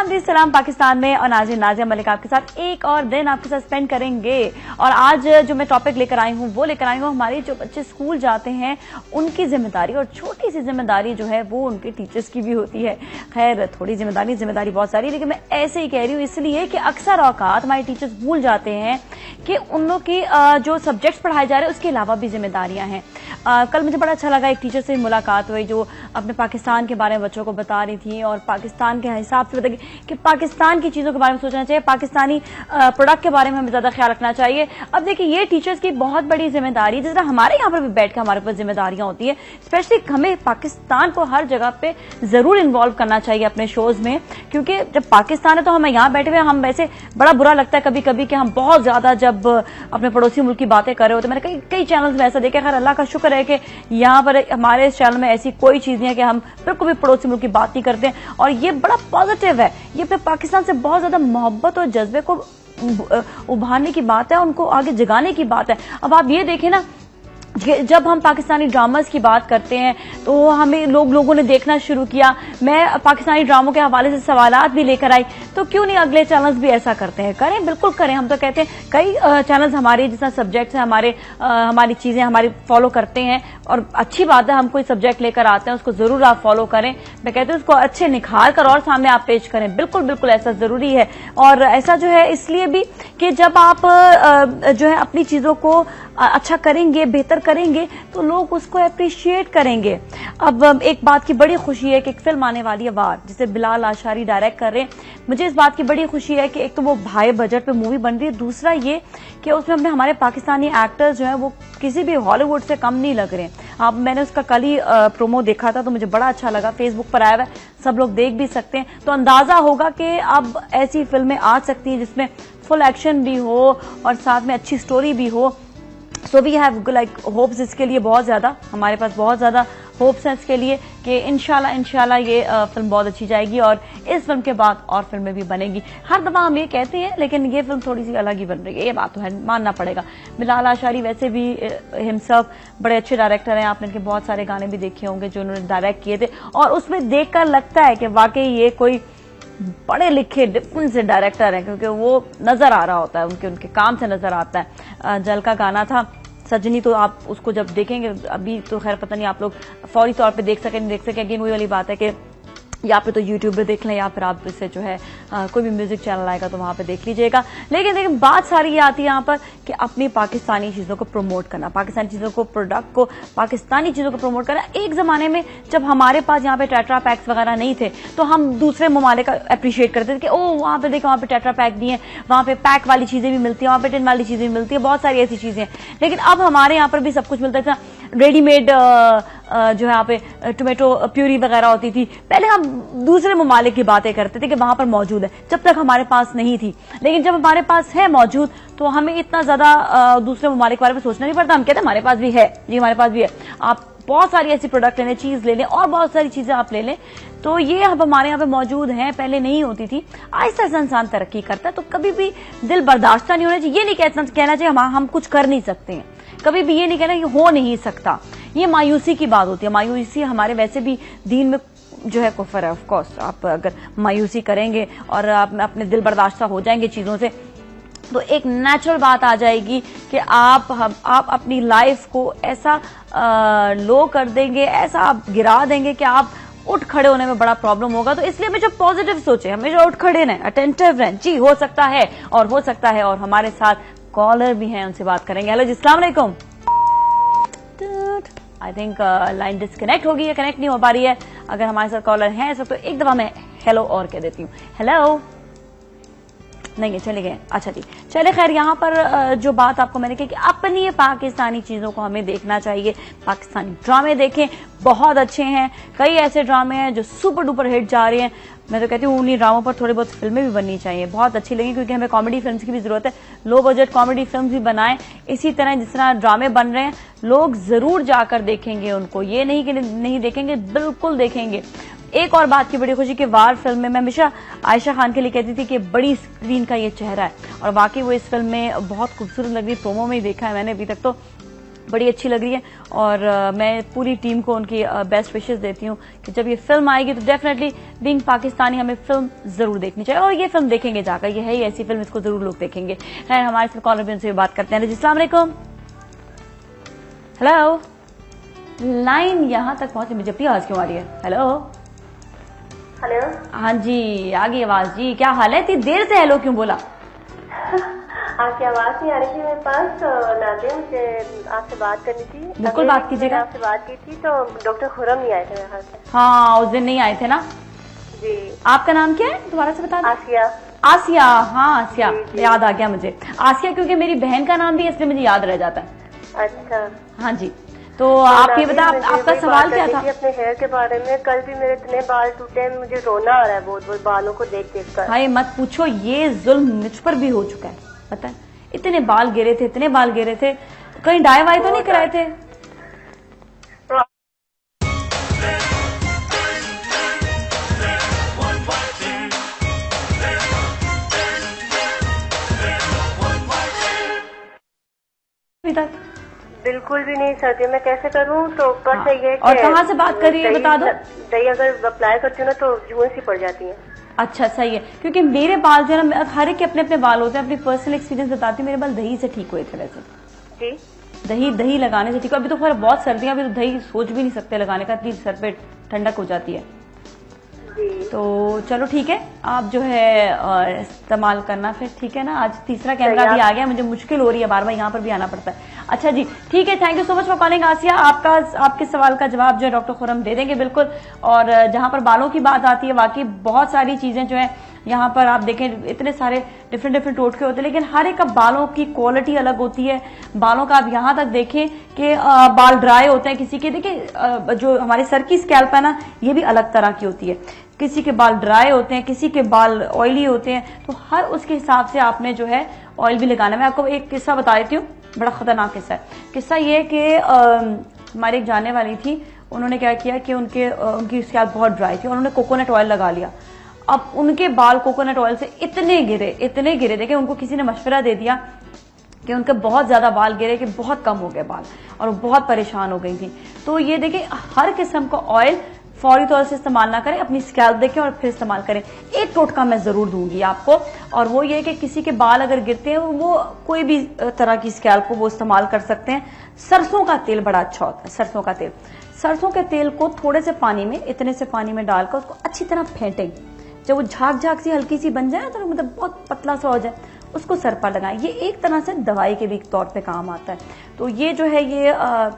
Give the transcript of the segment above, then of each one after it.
जी सलाम पाकिस्तान में और नाज़रीन नाज़िया मलिक आपके साथ एक और दिन आपके साथ स्पेंड करेंगे। और आज जो मैं टॉपिक लेकर आई हूँ वो लेकर आई हूँ हमारे जो बच्चे स्कूल जाते हैं उनकी जिम्मेदारी, और छोटी सी जिम्मेदारी जो है वो उनके टीचर्स की भी होती है। खैर थोड़ी जिम्मेदारी बहुत सारी, लेकिन मैं ऐसे ही कह रही हूँ इसलिए कि अक्सर औकात हमारे टीचर्स भूल जाते हैं कि उन लोग की जो सब्जेक्ट्स पढ़ाए जा रहे हैं उसके अलावा भी जिम्मेदारियां हैं। कल मुझे बड़ा अच्छा लगा, एक टीचर से मुलाकात हुई जो अपने पाकिस्तान के बारे में बच्चों को बता रही थी और पाकिस्तान के हिसाब से बताई कि पाकिस्तान की चीजों के बारे में सोचना चाहिए, पाकिस्तानी प्रोडक्ट के बारे में हमें ज्यादा ख्याल रखना चाहिए। अब देखिए ये टीचर्स की बहुत बड़ी जिम्मेदारी, जिस तरह हमारे यहाँ पर भी बैठ के हमारे पास जिम्मेदारियां होती है, स्पेशली हमें पाकिस्तान को हर जगह पे जरूर इन्वॉल्व करना चाहिए अपने शोज में, क्योंकि जब पाकिस्तान है तो हम यहाँ बैठे हुए हम वैसे बड़ा बुरा लगता है कभी कभी कि हम बहुत ज्यादा जब अपने पड़ोसी मुल्क की बातें कर रहे होते। मैंने कई चैनल्स में ऐसा देखा। खैर अल्लाह का शुक्र है कि यहाँ पर हमारे इस चैनल में ऐसी कोई चीज नहीं है कि हम बिल्कुल भी पड़ोसी मुल्क की बात नहीं करते हैं, और ये बड़ा पॉजिटिव है। ये अपने पाकिस्तान से बहुत ज्यादा मोहब्बत और जज्बे को उभारने की बात है, उनको आगे जगाने की बात है। अब आप ये देखें ना, जब हम पाकिस्तानी ड्रामास की बात करते हैं तो हमें लोगों ने देखना शुरू किया। मैं पाकिस्तानी ड्रामों के हवाले से सवालात भी लेकर आई, तो क्यों नहीं अगले चैनल्स भी ऐसा करते हैं? करें, बिल्कुल करें। हम तो कहते हैं कई चैनल्स हमारे जिस सब्जेक्ट्स हैं हमारी चीजें हमारी फॉलो करते हैं, और अच्छी बात है, हम कोई सब्जेक्ट लेकर आते हैं उसको जरूर आप फॉलो करें। मैं कहती हूँ उसको अच्छे निखार कर और सामने आप पेश करें, बिल्कुल ऐसा जरूरी है। और ऐसा जो है इसलिए भी कि जब आप जो है अपनी चीजों को अच्छा करेंगे, बेहतर करेंगे, तो लोग उसको अप्रिशिएट करेंगे। अब एक बात की बड़ी खुशी है कि एक फिल्म आने वाली है वार, जिसे बिलाल आशारी डायरेक्ट कर रहे हैं। मुझे इस बात की बड़ी खुशी है कि एक तो वो हाई बजट पे मूवी बन रही है, दूसरा ये कि उसमें हमने हमारे पाकिस्तानी एक्टर्स जो है वो किसी भी हॉलीवुड से कम नहीं लग रहे। अब मैंने उसका कल ही प्रोमो देखा था तो मुझे बड़ा अच्छा लगा, फेसबुक पर आया हुआ है, सब लोग देख भी सकते हैं। तो अंदाजा होगा कि अब ऐसी फिल्में आ सकती हैं जिसमें फुल एक्शन भी हो और साथ में अच्छी स्टोरी भी हो। So we have like hopes इसके लिए बहुत ज्यादा, हमारे पास बहुत ज्यादा होप्स हैं इसके लिए कि इंशाल्लाह ये फिल्म बहुत अच्छी जाएगी और इस फिल्म के बाद और फिल्में भी बनेगी। हर दफा हम ये कहते हैं, लेकिन ये फिल्म थोड़ी सी अलग ही बन रही है, ये बात तो है, मानना पड़ेगा। बिलाल आशारी वैसे भी हिमसेल्फ बड़े अच्छे डायरेक्टर हैं, आपने इनके बहुत सारे गाने भी देखे होंगे जो उन्होंने डायरेक्ट किए थे, और उसमें देखकर लगता है कि वाकई ये कोई बड़े लिखे डिफरेंट से डायरेक्टर हैं, क्योंकि वो नजर आ रहा होता है, उनके काम से नजर आता है। जल का गाना था सजनी, तो आप उसको जब देखेंगे, अभी तो खैर पता नहीं आप लोग फौरी तौर पे देख सके नहीं देख सके, अगेन वही वाली बात है कि या पे तो यूट्यूब पे देख लें या फिर आप इससे जो है कोई भी म्यूजिक चैनल आएगा तो वहां पे देख लीजिएगा। लेकिन बात सारी ये आती है यहाँ पर कि अपनी पाकिस्तानी चीजों को प्रमोट करना, पाकिस्तानी चीजों को, प्रोडक्ट को, पाकिस्तानी चीजों को प्रमोट करना। एक जमाने में जब हमारे पास यहाँ पे टेट्रा पैक्स वगैरह नहीं थे तो हम दूसरे ममालिक का अप्रिशिएट करते थे कि ओ वहां पे देखो, वहां पे टेट्रा पैक दिए, वहां पे पैक वाली चीजें भी मिलती है, वहां पे टिन वाली चीजें भी मिलती है, बहुत सारी ऐसी चीजें। लेकिन अब हमारे यहाँ पर भी सब कुछ मिलता है, रेडीमेड जो है यहाँ पे टोमेटो प्यूरी वगैरह होती थी। पहले हम दूसरे ममालिक की बातें करते थे कि वहां पर मौजूद है, जब तक हमारे पास नहीं थी। लेकिन जब हमारे पास है मौजूद तो हमें इतना ज्यादा दूसरे ममालिक के बारे में सोचना नहीं पड़ता। हम कहते हैं हमारे पास भी है, जी हमारे पास भी है, आप बहुत सारी ऐसी प्रोडक्ट ले लें, चीज ले लें और बहुत सारी चीजें आप ले लें, तो ये अब हमारे यहाँ पे मौजूद हैं, पहले नहीं होती थी। आहिस्ता आहिस्ता इंसान तरक्की करता है, तो कभी भी दिल बर्दाश्त नहीं होना चाहिए। ये नहीं कहना चाहिए हम कुछ कर नहीं सकते हैं, कभी भी ये नहीं कहना कि हो नहीं सकता, ये मायूसी की बात होती है। मायूसी हमारे वैसे भी दीन में जो है कुफर है। ऑफ कोर्स आप अगर मायूसी करेंगे और आप अपने दिल बर्दाश्त हो जाएंगे चीजों से, तो एक नेचुरल बात आ जाएगी कि आप अपनी लाइफ को ऐसा लो कर देंगे, ऐसा आप गिरा देंगे कि आप उठ खड़े होने में बड़ा प्रॉब्लम होगा। तो इसलिए हमेशा पॉजिटिव सोचे, हमेशा उठ खड़े रहें, अटेंटिव रहें। जी हो सकता है और हो सकता है। और हमारे साथ कॉलर भी हैं, उनसे बात करेंगे। हेलो जी, अस्सलाम वालेकुम। आई थिंक लाइन डिस्कनेक्ट होगी या कनेक्ट नहीं हो पा रही है। अगर हमारे साथ कॉलर हैं ऐसा तो एक दफा मैं हेलो और कह देती हूँ। हेलो, नहीं चले गए, अच्छा जी चले। खैर यहाँ पर जो बात आपको मैंने कही कि अपनी पाकिस्तानी चीजों को हमें देखना चाहिए। पाकिस्तानी ड्रामे देखें, बहुत अच्छे हैं, कई ऐसे ड्रामे हैं जो सुपर डुपर हिट जा रहे हैं। मैं तो कहती हूँ उन्हीं ड्रामों पर थोड़ी बहुत फिल्में भी बननी चाहिए, बहुत अच्छी लगी, क्योंकि हमें कॉमेडी फिल्म्स की भी जरूरत है। लो बजट कॉमेडी फिल्म्स भी बनाएं, इसी तरह जिस तरह ड्रामे बन रहे हैं लोग जरूर जाकर देखेंगे उनको, ये नहीं कि नहीं देखेंगे, बिल्कुल देखेंगे। एक और बात की बड़ी खुशी कि वार फिल्म में मैं हमेशा आयशा खान के लिए कहती थी कि बड़ी स्क्रीन का ये चेहरा है, और वाकई वो इस फिल्म में बहुत खूबसूरत लग रही। प्रोमो में ही देखा है मैंने, अभी तक तो बड़ी अच्छी लग रही है और मैं पूरी टीम को उनकी बेस्ट विशेस देती हूँ कि जब ये फिल्म आएगी तो डेफिनेटली बीइंग पाकिस्तानी हमें फिल्म जरूर देखनी चाहिए और ये फिल्म देखेंगे जाकर, ये है ही ऐसी फिल्म, इसको जरूर लोग देखेंगे। हमारे साथ कॉलर भी उनसे बात करते हैं। जी अस्सलाम वालेकुम। हेलो, लाइन यहाँ तक पहुंची, मुझे अपनी आवाज क्यों आ रही है? हेलो हेलो, हाँ जी आ गई आवाज जी, क्या हाल है? इतनी देर से हेलो क्यों बोला? आपकी आवाज नहीं आ रही थी मेरे पास, तो नाज़िया मुझे आपसे बात करनी थी। बिल्कुल बात कीजिएगा। आपसे बात की थी तो डॉक्टर खुरम नहीं आए थे मेरे ख्याल से। हाँ उस दिन नहीं आए थे ना जी। आपका नाम क्या है दोबारा से बता दें? आसिया। आसिया, हाँ आसिया जी। याद आ गया मुझे। आसिया क्योंकि मेरी बहन का नाम भी इसलिए मुझे याद रह जाता है। अच्छा हाँ जी, तो आप ये बता आपका सवाल क्या था? अपने हेयर के बारे में। कल भी मेरे इतने बाल टूटे, मुझे रोना आ रहा है बहुत बहुत बालों को देख देख कर। हाय मत पूछो, ये जुल्म मुझ पर भी हो चुका है, पता है? इतने बाल गिरे थे, इतने बाल गिरे थे, कहीं डाई वाई तो नहीं कराए थे? बिल्कुल भी नहीं सर्दी, मैं कैसे करूं? तो ऊपर से ये और कहाँ से बात कर रही है बता दो? दही अगर अप्लाई करती हूँ ना तो जून सी पड़ जाती है। अच्छा सही है, क्योंकि मेरे बाल जो है ना, हर एक के अपने अपने बाल होते हैं, अपनी पर्सनल एक्सपीरियंस बताती हूँ। मेरे बाल दही से ठीक हुए थे वैसे जी। दही लगाने से ठीक है। अभी तो खैर बहुत सर्दियां, अभी तो दही सोच भी नहीं सकते लगाने का, इतनी सर पे ठंडक हो जाती है। जी। तो चलो ठीक है, आप जो है इस्तेमाल करना फिर, ठीक है ना? आज तीसरा कैमरा भी आ गया, मुझे मुश्किल हो रही है, बार बार यहाँ पर भी आना पड़ता है। अच्छा जी ठीक है, thank you so much for calling Asiya. आपके सवाल का जवाब जो है डॉक्टर खुरम दे देंगे बिल्कुल। और जहां पर बालों की बात आती है, वाकई बहुत सारी चीजें जो है यहाँ पर आप देखें, इतने सारे डिफरेंट टोटके होते हैं, लेकिन हर एक का बालों की क्वालिटी अलग होती है। बालों का आप यहाँ तक देखें कि बाल ड्राई होते हैं किसी के, देखिए जो हमारे सर की स्कैल्प है ना, ये भी अलग तरह की होती है। किसी के बाल ड्राई होते हैं, किसी के बाल ऑयली होते हैं, तो हर उसके हिसाब से आपने जो है ऑयल भी लगाना है। मैं आपको एक किस्सा बता देती हूँ, बड़ा खतरनाक किस्सा है। किस्सा ये कि हमारी एक जानने वाली थी, उन्होंने क्या किया कि उनकी स्कैल्प बहुत ड्राई थी, उन्होंने कोकोनट ऑयल लगा लिया। अब उनके बाल कोकोनट ऑयल से इतने गिरे, देखिए उनको किसी ने मशवरा दे दिया कि उनके बहुत ज्यादा बाल गिरे, कि बहुत कम हो गए बाल, और वो बहुत परेशान हो गई थी। तो ये देखिए, हर किस्म का ऑयल फौरी तौर से इस्तेमाल ना करें, अपनी स्कैल्प देखें और फिर इस्तेमाल करें। एक टोटका मैं जरूर दूंगी आपको, और वो ये कि किसी के बाल अगर गिरते हैं, वो कोई भी तरह की स्कैल्प को वो इस्तेमाल कर सकते हैं। सरसों का तेल बड़ा अच्छा होता है। सरसों के तेल को थोड़े से पानी में, इतने से पानी में डालकर उसको अच्छी तरह फेंटें। जब वो झाग सी हल्की सी बन जाए, तो मतलब बहुत पतला सा हो जाए, उसको सर पर लगाएं। ये एक तरह से दवाई के भी तौर पे काम आता है। तो ये जो है, ये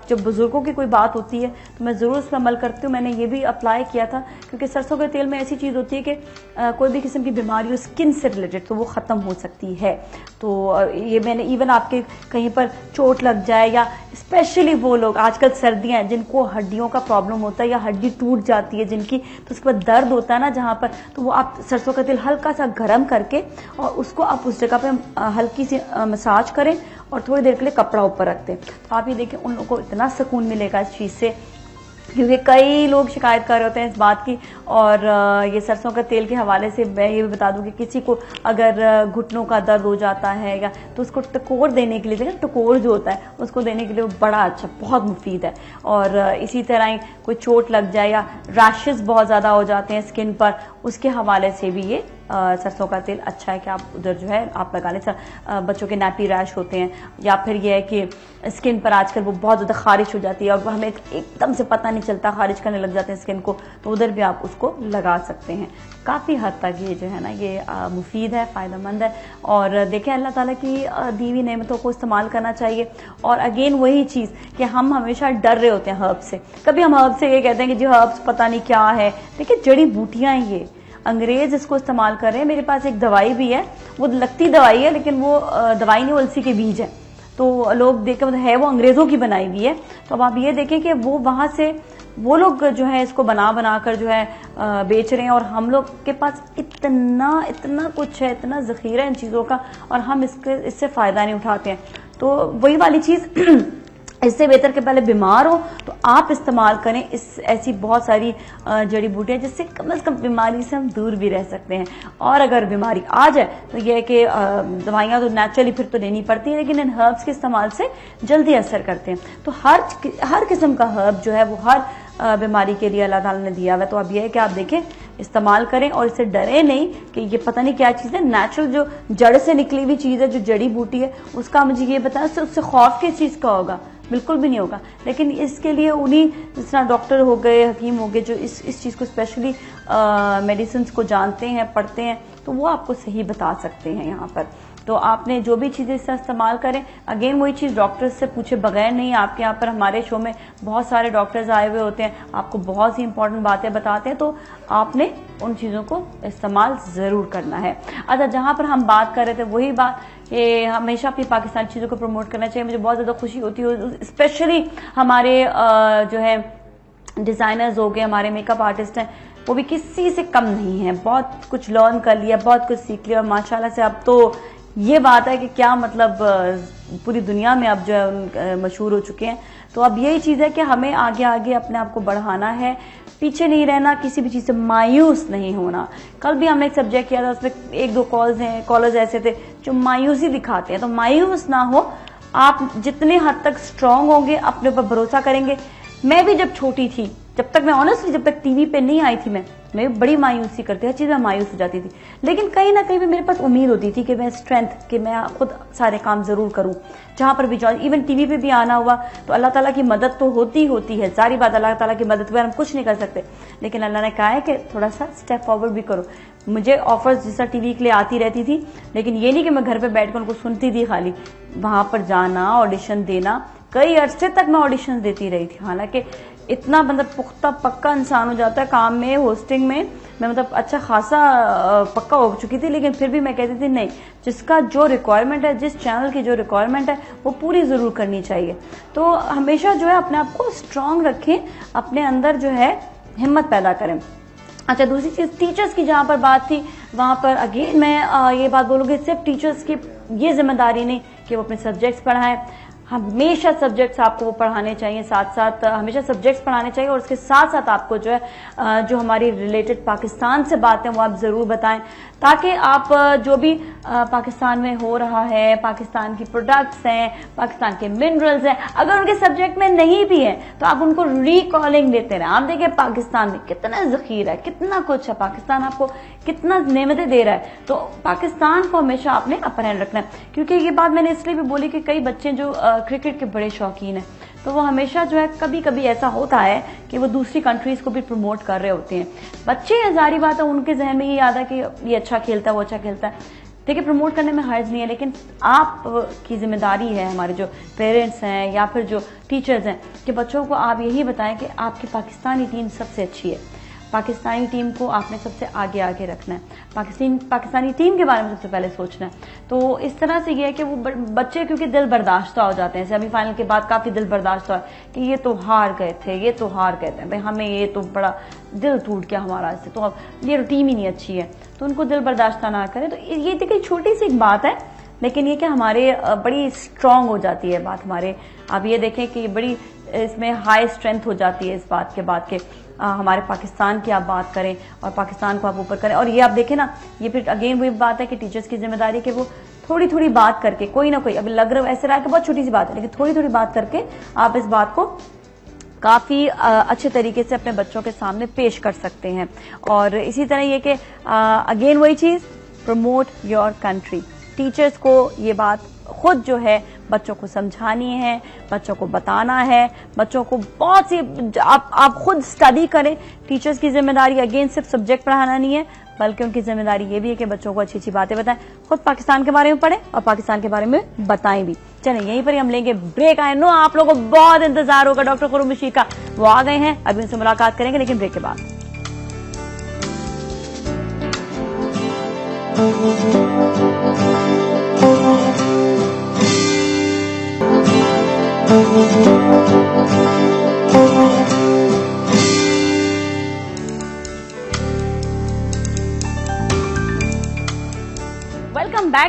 जब बुजुर्गों की कोई बात होती है तो मैं जरूर उस पर अमल करती हूँ। मैंने ये भी अप्लाई किया था, क्योंकि सरसों के तेल में ऐसी चीज होती है कि कोई भी किस्म की बीमारी हो स्किन से रिलेटेड, तो वो खत्म हो सकती है। तो ये मैंने इवन आपके कहीं पर चोट लग जाए, या स्पेशली वो लोग, आजकल सर्दियां हैं, जिनको हड्डियों का प्रॉब्लम होता है या हड्डी टूट जाती है जिनकी, तो उसके बाद दर्द होता है ना जहां पर, तो वो आप सरसों का तेल हल्का सा गर्म करके और उसको आप उस जगह पे हल्की सी मसाज करें और थोड़ी देर के लिए कपड़ा ऊपर रख दें। तो आप ये देखें, उन लोगों को इतना सुकून मिलेगा इस चीज से, क्योंकि कई लोग शिकायत कर रहे होते हैं इस बात की। और ये सरसों का तेल के हवाले से मैं ये भी बता दूं कि किसी को अगर घुटनों का दर्द हो जाता है, या तो उसको टकोर देने के लिए, देखिए टकोर जो होता है उसको देने के लिए वो बड़ा अच्छा, बहुत मुफीद है। और इसी तरह ही कोई चोट लग जाए या रैशेस बहुत ज्यादा हो जाते हैं स्किन पर, उसके हवाले से भी ये सरसों का तेल अच्छा है कि आप उधर जो है आप लगा लें। बच्चों के नैपी रैश होते हैं, या फिर ये है कि स्किन पर आजकल वो बहुत ज्यादा खारिश हो जाती है और हमें एकदम से पता नहीं चलता, खारिश करने लग जाते हैं स्किन को, तो उधर भी आप उसको लगा सकते हैं। काफी हद तक ये जो है ना, ये मुफीद है, फायदेमंद है। और देखें, अल्लाह ताला की दी हुई नेमतों को इस्तेमाल करना चाहिए। और अगेन वही चीज कि हम हमेशा डर रहे होते हैं हर्ब से। कभी हम हर्ब से ये कहते हैं कि जी हर्ब्स पता नहीं क्या है, देखिए जड़ी बूटियां हैं, ये अंग्रेज इसको इस्तेमाल कर रहे हैं। मेरे पास एक दवाई भी है, वो लगती दवाई है लेकिन वो दवाई नहीं, अलसी के बीज है। तो लोग देखें, मतलब है वो अंग्रेजों की बनाई हुई है। तो अब आप ये देखें कि वो वहां से वो लोग जो है इसको बना कर जो है बेच रहे हैं, और हम लोग के पास इतना कुछ है, इतना जखीरा इन चीजों का, और हम इससे फायदा नहीं उठाते हैं। तो वही वाली चीज इससे बेहतर के पहले बीमार हो तो आप इस्तेमाल करें इस ऐसी बहुत सारी जड़ी बूटियां जिससे कम से कम बीमारी से हम दूर भी रह सकते हैं। और अगर बीमारी आ जाए तो यह है कि दवाइयां तो नेचुरली फिर तो लेनी पड़ती है, लेकिन इन हर्ब्स के इस्तेमाल से जल्दी असर करते हैं। तो हर किस्म का हर्ब जो है वो हर बीमारी के लिए अल्लाह ताला ने दिया हुआ है। तो अब यह है कि आप देखें, इस्तेमाल करें और इससे डरे नहीं कि ये पता नहीं क्या चीज़ है। नेचुरल जो जड़ से निकली हुई चीज़ है, जो जड़ी बूटी है, उसका मुझे ये बताया उससे खौफ किस चीज़ का होगा, बिल्कुल भी नहीं होगा। लेकिन इसके लिए उन्हीं जिस तरह डॉक्टर हो गए, हकीम हो गए, जो इस चीज़ को स्पेशली मेडिसिन को जानते हैं, पढ़ते हैं, तो वो आपको सही बता सकते हैं यहाँ पर। तो आपने जो भी चीज़ें इसका इस्तेमाल करें, अगेन वही चीज़ डॉक्टर से पूछे बगैर नहीं। आपके यहाँ पर हमारे शो में बहुत सारे डॉक्टर्स आए हुए होते हैं, आपको बहुत सी इंपॉर्टेंट बातें बताते हैं, तो आपने उन चीज़ों को इस्तेमाल ज़रूर करना है। अच्छा, जहाँ पर हम बात कर रहे थे वही बात कि हमेशा अपनी पाकिस्तानी चीज़ों को प्रमोट करना चाहिए। मुझे बहुत ज़्यादा खुशी होती है, स्पेशली हमारे जो है डिज़ाइनर्स हो गए, हमारे मेकअप आर्टिस्ट हैं, वो भी किसी से कम नहीं है। बहुत कुछ लर्न कर लिया, बहुत कुछ सीख लिया और माशाल्लाह से अब तो ये बात है कि क्या मतलब पूरी दुनिया में अब जो है मशहूर हो चुके हैं। तो अब यही चीज़ है कि हमें आगे आगे अपने आप को बढ़ाना है, पीछे नहीं रहना, किसी भी चीज़ से मायूस नहीं होना। कल भी हमने एक सब्जेक्ट किया था, उसमें 1-2 कॉलर्स ऐसे थे जो मायूसी दिखाते हैं। तो मायूस ना हो, आप जितने हद तक स्ट्रांग होंगे, अपने ऊपर भरोसा करेंगे। मैं भी जब छोटी थी, जब तक मैं ऑनेस्टली जब तक टीवी पे नहीं आई थी, मैं बड़ी मायूसी करती, हर चीज़ में मायूस हो जाती थी। लेकिन कहीं ना कहीं भी मेरे पास उम्मीद होती थी कि मैं स्ट्रेंथ, कि मैं खुद सारे काम जरूर करूं, जहां पर भी जाऊं। इवन टीवी पे भी आना हुआ तो अल्लाह ताला की मदद तो होती है, सारी बात अल्लाह ताला की मदद पर हम कुछ नहीं कर सकते, लेकिन अल्लाह ने कहा है कि थोड़ा सा स्टेप फॉरवर्ड भी करो। मुझे ऑफर्स जैसा टीवी के लिए आती रहती थी, लेकिन ये नहीं कि मैं घर पर बैठ कर उनको सुनती थी, खाली वहां पर जाना, ऑडिशन देना, कई अरसे तक मैं ऑडिशन देती रही थी। हालांकि इतना मतलब पुख्ता पक्का इंसान हो जाता है काम में, होस्टिंग में मैं मतलब अच्छा खासा पक्का हो चुकी थी, लेकिन फिर भी मैं कहती थी नहीं, जिसका जो रिक्वायरमेंट है, जिस चैनल की जो रिक्वायरमेंट है, वो पूरी जरूर करनी चाहिए। तो हमेशा जो है अपने आप को स्ट्रांग रखें, अपने अंदर जो है हिम्मत पैदा करें। अच्छा, दूसरी चीज टीचर्स की जहां पर बात थी, वहां पर अगेन मैं ये बात बोलूंगी, सिर्फ टीचर्स की ये जिम्मेदारी नहीं कि वो अपने सब्जेक्ट्स पढ़ाएं, हमेशा सब्जेक्ट्स आपको वो पढ़ाने चाहिए, साथ साथ हमेशा सब्जेक्ट्स पढ़ाने चाहिए, और उसके साथ साथ आपको जो है जो हमारी रिलेटेड पाकिस्तान से बातें वो आप जरूर बताएं, ताकि आप जो भी पाकिस्तान में हो रहा है, पाकिस्तान की प्रोडक्ट्स हैं, पाकिस्तान के मिनरल्स हैं, अगर उनके सब्जेक्ट में नहीं भी है तो आप उनको रिकॉलिंग देते रहे। आप देखिए पाकिस्तान में कितना जखीरा है, कितना कुछ है, पाकिस्तान आपको कितना नेमतें दे रहा है, तो पाकिस्तान को हमेशा आपने अपर हैंड रखना है। क्योंकि ये बात मैंने इसलिए भी बोली कि कई बच्चे जो क्रिकेट के बड़े शौकीन हैं, तो वो हमेशा जो है कभी कभी ऐसा होता है कि वो दूसरी कंट्रीज को भी प्रमोट कर रहे होते हैं। बच्चे जारी बात है, उनके जहन में ये याद है कि ये अच्छा खेलता है, वो अच्छा खेलता है, देखिए प्रमोट करने में हर्ज नहीं है, लेकिन आप की जिम्मेदारी है, हमारे जो पेरेंट्स हैं या फिर जो टीचर्स हैं, कि बच्चों को आप यही बताएं कि आपकी पाकिस्तानी टीम सबसे अच्छी है, पाकिस्तानी टीम को आपने सबसे आगे आगे रखना है, पाकिस्तानी टीम के बारे में सबसे पहले सोचना है। तो इस तरह से ये है कि वो बच्चे क्योंकि दिल बर्दाश्त हो जाते हैं, सेमीफाइनल के बाद काफी दिल बर्दाश्त हुआ कि ये तो हार गए थे, ये तो हार गए थे भाई, हमें ये तो बड़ा दिल टूट गया हमारा इससे, तो अब ये टीम ही नहीं अच्छी है, तो उनको दिल बर्दाश्त ना करें। तो ये देखिए छोटी सी एक बात है, लेकिन ये कि हमारे बड़ी स्ट्रांग हो जाती है बात हमारे। आप ये देखें कि बड़ी इसमें हाई स्ट्रेंथ हो जाती है इस बात के बाद के हमारे पाकिस्तान की आप बात करें और पाकिस्तान को आप ऊपर करें। और ये आप देखें ना, ये फिर अगेन वही बात है कि टीचर्स की जिम्मेदारी कि वो थोड़ी थोड़ी बात करके, कोई ना कोई, अभी लग रहा है ऐसे रहा कि बहुत छोटी सी बात है, लेकिन थोड़ी थोड़ी बात करके आप इस बात को काफी अच्छे तरीके से अपने बच्चों के सामने पेश कर सकते हैं। और इसी तरह ये कि अगेन वही चीज, प्रमोट योर कंट्री। टीचर्स को ये बात खुद जो है बच्चों को समझानी है, बच्चों को बताना है, बच्चों को बहुत सी आप खुद स्टडी करें। टीचर्स की जिम्मेदारी अगेन सिर्फ सब्जेक्ट पढ़ाना नहीं है, बल्कि उनकी जिम्मेदारी ये भी है कि बच्चों को अच्छी अच्छी बातें बताएं, खुद पाकिस्तान के बारे में पढ़ें और पाकिस्तान के बारे में बताएं भी। चलें यहीं पर ही हम लेंगे ब्रेक। आए नो आप लोगों को बहुत इंतजार होगा डॉक्टर खुर्रम बशीर का, वो आ गए हैं, अभी उनसे मुलाकात करेंगे लेकिन ब्रेक के बाद।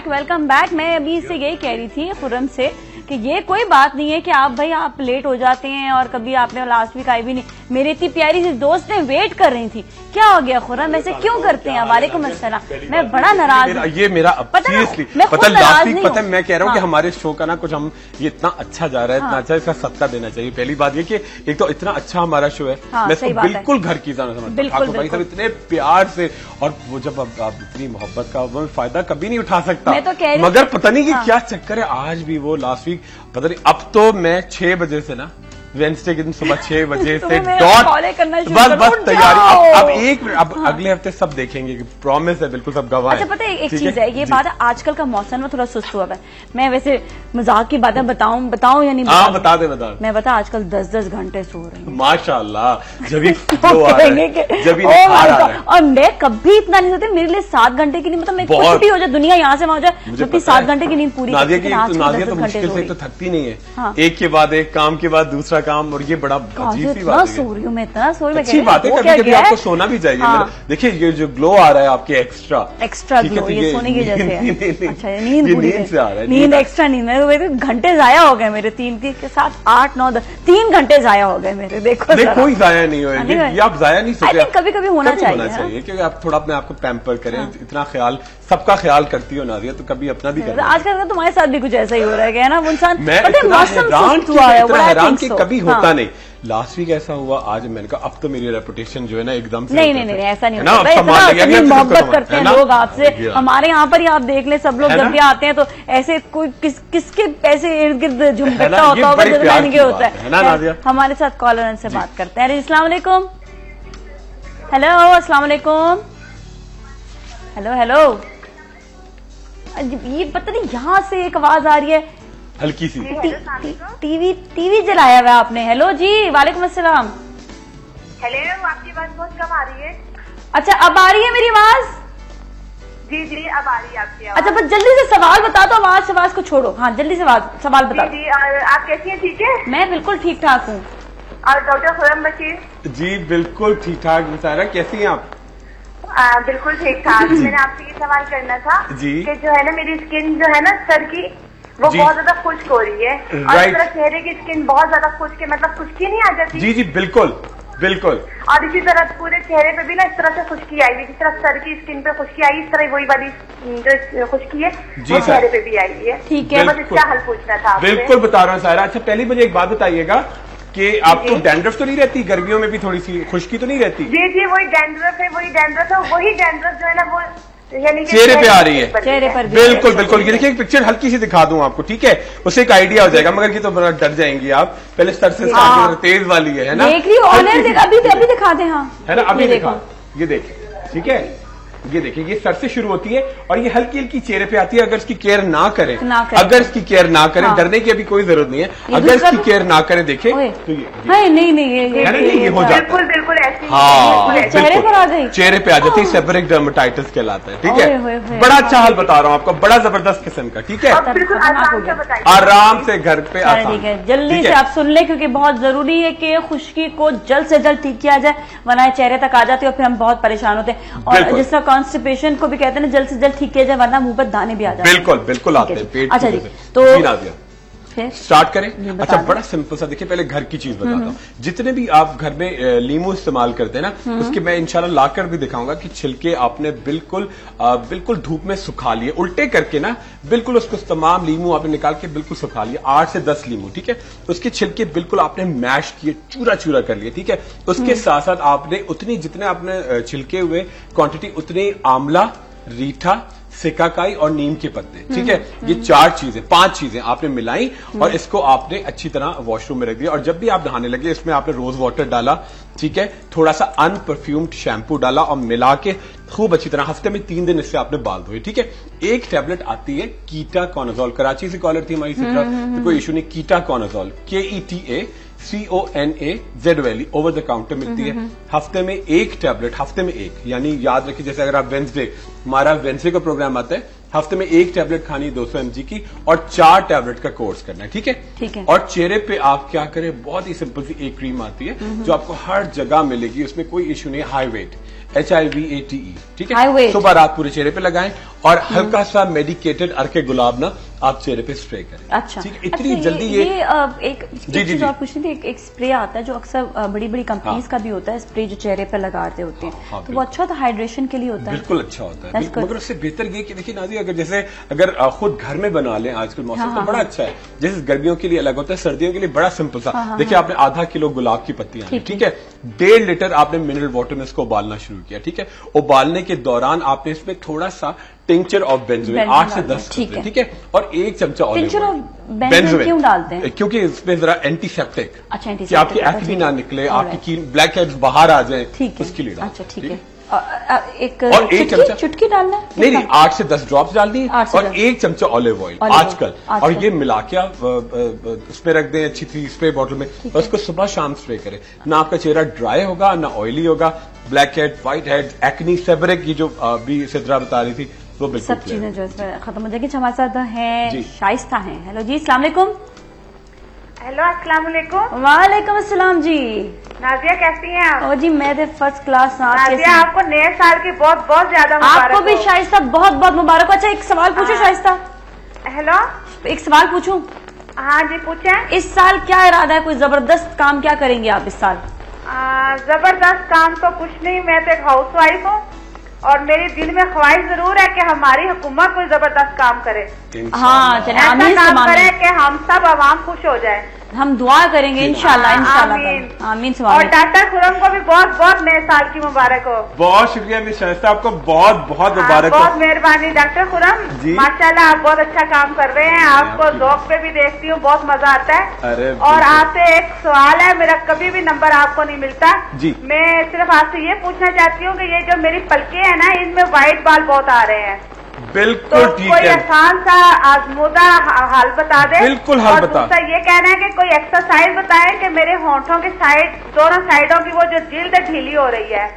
Welcome back. मैं अभी से यही कह रही थी खुर्रम से कि ये कोई बात नहीं है कि आप भाई आप लेट हो जाते हैं और कभी आपने लास्ट वीक आई भी नहीं। मेरी इतनी प्यारी सी दोस्त ने वेट कर रही थी, क्या हो गया खुर्रम, ऐसे क्यों करते हैं? वालेकुम अस्सलाम। मैं बड़ा नाराज हूँ, ये मेरा सीरियसली पता लास्ट वीक पता है मैं कह रहा हूँ कि हमारे शो का ना कुछ हम ये इतना अच्छा जा रहा है, इतना अच्छा, इसका सत्ता देना चाहिए। पहली बात ये कि एक तो इतना अच्छा हमारा शो है, मैं इसको बिल्कुल घर की तरह समझता हूँ भाई साहब, इतने प्यार से, और वो जब आप इतनी मोहब्बत का वो फायदा कभी नहीं उठा सकता, मगर पता नहीं कि क्या चक्कर है। आज भी वो लास्ट वीक पता नहीं, अब तो मैं 6 बजे से ना वेडनेसडे के दिन सुबह 6 बजे से डॉट बस तैयारी। अब अगले हफ्ते सब देखेंगे, प्रॉमिस है, बिल्कुल सब गवाह। अच्छा पता है एक चीज है, ये बात है आजकल का मौसम में थोड़ा सुस्त हुआ है। मैं वैसे मजाक की बातें बताऊं या नहीं? हाँ बता दे। मैं बता आजकल 10-10 घंटे सो रही हूँ माशाल्लाह। जब और मैं कभी इतना नहीं सोती, मेरे लिए 7 घंटे की नहीं, मतलब मैं कुछ भी हो जाए दुनिया यहाँ से वहां जाए, मुझे 7 घंटे की नींद पूरी। नादिया तो मुश्किल से तो थकती नहीं है, एक के बाद एक, काम के बाद दूसरा काम, और ये बड़ा अजीब सी बात है। सो रही हूँ मैं, इतना सो रही हूँ। अच्छी बात है, कभी कभी आपको सोना भी चाहिए। देखिए ये जो ग्लो आ रहा है आपके एक्स्ट्रा ग्लो, ये सोने की वजह से। अच्छा नींद से आ रहा है, नींद एक्स्ट्रा नींद में घंटे जाया हो गए मेरे, 3 के साथ 8, 9, 10 3 घंटे जाया हो गए मेरे। देखो कोई जाया नहीं हुआ, ये आप जाया नहीं सोचे, कभी कभी होना चाहिए क्योंकि आप थोड़ा अपने आपको पैम्पर करें, इतना ख्याल, सबका ख्याल करती हो नादिया, तो कभी अपना भी करें। आजकल तुम्हारे साथ भी कुछ ऐसा ही हो रहा है ना, वो इंसान हैरान कि कभी होता नहीं। लास्ट वीक ऐसा हुआ, आज मैंने कहा अब तो मेरी रेपुटेशन जो है ना एकदम से नहीं ऐसा नहीं होता, मोहब्बत करते हैं लोग आपसे। हमारे यहाँ पर ही आप देख ले, सब लोग जब भी आते हैं तो ऐसे कोई किसके पैसे इर्द गिर्द झुमकता होता होगा, जब होता है। हमारे साथ कॉलर से बात करते हैं। अस्सलाम वालेकुम। हेलो अस्सलाम वालेकुम। हेलो ये पता नहीं यहाँ से एक आवाज आ रही है हल्की सी। टीवी जलाया हुआ आपने? हेलो जी, वालेकुम अस्सलाम। हेलो, आपकी आवाज बहुत कम आ रही है। अच्छा अब आ रही है मेरी आवाज? जी अब आ रही है आपकी आवाज। अच्छा बस जल्दी से सवाल बता दो, आवाज को छोड़ो। हाँ जल्दी से सवाल बता दो। जी आप कैसी हैं? ठीक है, मैं बिल्कुल ठीक ठाक हूँ। और डॉक्टर खुर्रम बशीर? जी बिल्कुल ठीक ठाक। सारा कैसी हैं आप? बिल्कुल ठीक ठाक। मैंने आपसे ये सवाल करना था कि जो है ना मेरी स्किन जो है ना सर की, वो बहुत ज्यादा खुश्क हो रही है, और इस तरह चेहरे की स्किन बहुत ज्यादा खुश्क है, मतलब खुश्की नहीं आ जाती? जी बिल्कुल। और इसी तरह पूरे चेहरे पे भी ना इस तरह से खुश्की आई हुई, जिस तरह सर की स्किन पे खुश्की आई, इस तरह वही वाली जो खुश्की है वो चेहरे पे भी आई हुई है। ठीक है, बस इसका हल पूछना था। बिल्कुल बता रहा हूँ सारा। अच्छा पहले मुझे एक बात बताइएगा कि आपको डैंड्रफ तो नहीं रहती? गर्मियों में भी थोड़ी सी खुश्की तो नहीं रहती? जी वही डैंड्रफ है, वही डैंड्रफ जो है ना वो चेहरे पे आ रही है। चेहरे पर बिल्कुल। ये देखिए एक पिक्चर हल्की सी दिखा दूं आपको, ठीक है? उससे एक आइडिया हो जाएगा, मगर की तो बड़ा डर जाएंगी आप। पहले सर से तेज वाली है ना, अभी दिखा दे। हाँ है ना, अभी दिखा, ये देखिए, ठीक है? ये देखिए, ये सर से शुरू होती है और ये हल्की हल्की चेहरे पे आती है। अगर इसकी केयर ना करें, अगर इसकी केयर ना करें, डरने की अभी कोई जरूरत नहीं है। अगर इसकी केयर ना करें, देखें तो ये हो जाता है। बिल्कुल ऐसी। हाँ चेहरे पर आ गई, चेहरे पे आ जाती है। सेबरिक डर्मेटाइटिस कहलाता है, ठीक है? बड़ा अच्छा हाल बता रहा हूँ आपको, बड़ा जबरदस्त किस्म का, ठीक है? आराम से घर पे ठीक है, जल्दी से आप सुन ले, क्योंकि बहुत जरूरी है कि खुश्की को जल्द से जल्द ठीक किया जाए, वरना चेहरे तक आ जाती है और फिर हम बहुत परेशान होते हैं। और जिस तरह कॉन्स्टिपेशन को भी कहते हैं ना, जल्द से जल्द ठीक किया जाए, वरना मुंह पर दाने भी आ जाते हैं। बिल्कुल आते हैं पेट। अच्छा जी, तो स्टार्ट करें। अच्छा बड़ा सिंपल सा, देखिए पहले घर की चीज बताता हूँ। जितने भी आप घर में लीमू इस्तेमाल करते हैं ना, उसके मैं इंशाल्लाह लाकर भी दिखाऊंगा कि छिलके आपने बिल्कुल धूप में सुखा लिए, उल्टे करके ना, बिल्कुल उसको तमाम लीमू आपने निकाल के बिल्कुल सुखा लिए, 8 से 10 लीमू, ठीक है? उसके छिलके बिल्कुल आपने मैश किए, चूरा कर लिए, ठीक है? उसके साथ साथ आपने उतनी, जितने आपने छिलके हुए क्वांटिटी, उतनी आंवला, रीठा, सिकाकाई और नीम के पत्ते, ठीक है? ये 5 चीजें आपने मिलाई और इसको आपने अच्छी तरह वॉशरूम में रख दिया। और जब भी आप नहाने लगे, इसमें आपने रोज वाटर डाला, ठीक है? थोड़ा सा अनपरफ्यूम्ड शैम्पू डाला और मिला के खूब अच्छी तरह हफ्ते में 3 दिन इससे आपने बाल धोए, ठीक है? एक टैबलेट आती है कीटाकोनाजोल, कराची से कॉलर थी हमारी सिस्टर, तो कोई इशू नहीं। Ketoconazole, KETACONAZOL over the counter मिलती है। हफ्ते में 1 टैबलेट, हफ्ते में 1, यानी याद रखिए, जैसे अगर आप वेंसडे, हमारा वेंसडे का प्रोग्राम आता है, हफ्ते में 1 टैबलेट खानी 200 mg की, और 4 टैबलेट का कोर्स करना है, ठीक है? ठीक है। और चेहरे पे आप क्या करें, बहुत ही सिंपल सी एक क्रीम आती है जो आपको हर जगह मिलेगी, उसमें कोई इशू नहीं, हाई वेट, HIVATE, ठीक है? सुबह रात पूरे चेहरे पे लगाएं और हल्का सा मेडिकेटेड अर्के गुलाब ना आप चेहरे पे स्प्रे करें। अच्छा, ठीक है, इतनी जल्दी ये एक चीज और पूछनी थी, एक स्प्रे आता है जो अक्सर बड़ी बड़ी कंपनीज का भी होता है, स्प्रे जो चेहरे पे लगाते होते हैं, तो वो अच्छा होता है, हाइड्रेशन के लिए होता है? बिल्कुल अच्छा होता है, मगर उससे बेहतर ये कि देखिए नाज़िया, अगर खुद घर में बना लें आजकल मौसम तो बड़ा अच्छा है। जैसे गर्मियों के लिए अलग होता है, सर्दियों के लिए बड़ा सिंपल सा। देखिए आपने आधा किलो गुलाब की पत्तियां, ठीक है, 1.5 लीटर आपने मिनरल वाटर में इसको उबालना शुरू किया, ठीक है। उबालने के दौरान आपने इसमें थोड़ा सा टिंचर ऑफ बेंजोइन 8 से 10, ठीक है, और 1 चमचा ऑलिव ऑयल। बेंजोइन क्यों डालते हैं? क्योंकि इसमें जरा एंटीसेप्टिक, अच्छा, कि आपकी एक्ने ना निकले, आपकी ब्लैक हेड्स बाहर आ जाए, उसके लिए। अच्छा, ठीक है। एक चमचा चुटकी डालना है? नहीं, 8 से 10 ड्रॉप्स डालनी है, और 1 चमचा ऑलिव ऑयल आजकल, और ये मिला के आप उसमें रख दें अच्छी थी स्प्रे बॉटल में, और उसको सुबह शाम स्प्रे करें। ना आपका चेहरा ड्राई होगा, ना ऑयली होगा। Black head, white head, acne, सेबरिक, ये जो अभी सिद्रा बता रही थी, वो बिल्कुल सब चीजें जो इसमें खत्म हो जाएगी। हमारे साथ है शाइस्ता है। हेलो जी, अस्सलाम वालेकुम। हेलो, अस्सलाम वालेकुम। वालेकुम अस्सलाम जी। नाज़िया कैसी हैं आप? ओ जी, मैं तो फर्स्ट क्लास। नाज़िया, आपको नए साल की बहुत बहुत ज्यादा मुबारक। आपको भी शाइस्ता बहुत बहुत मुबारक। अच्छा, एक सवाल पूछूं शाइस्ता? हेलो, एक सवाल पूछूं? हाँ जी, पूछे। इस साल क्या इरादा है? कोई जबरदस्त काम क्या करेंगे आप इस साल? जबरदस्त काम तो कुछ नहीं, मैं तो एक हाउस वाइफ हूँ, और मेरी दिल में ख्वाहिश जरूर है कि हमारी हुकूमत कोई जबरदस्त काम करे। हाँ, चले आमीन काम करे कि हम सब आवाम खुश हो जाए। हम दुआ करेंगे इंशाल्लाह, इंशाल्लाह, आमीन। और डॉक्टर खुरम को भी बहुत बहुत नए साल की मुबारक हो। बहुत शुक्रिया मिस शाइस्ता, आपको बहुत बहुत मुबारक हो। बहुत मेहरबानी डॉक्टर खुरम, माशाल्लाह आप बहुत अच्छा काम कर रहे हैं। आपको जॉब पे भी देखती हूँ, बहुत मजा आता है। और आपसे एक सवाल है, मेरा कभी भी नंबर आपको नहीं मिलता जी। मैं सिर्फ आपसे ये पूछना चाहती हूँ कि ये जो मेरी पलके है ना, इनमें व्हाइट बाल बहुत आ रहे हैं। बिल्कुल ठीक है, कोई आसान सा आजमूदा हल बता दे। बिल्कुल हल बता। दूसरा ये कहना है कि कोई एक्सरसाइज बताए कि मेरे होंठों की साइड, दोनों साइडों की वो जो जिल्द ढीली हो रही है।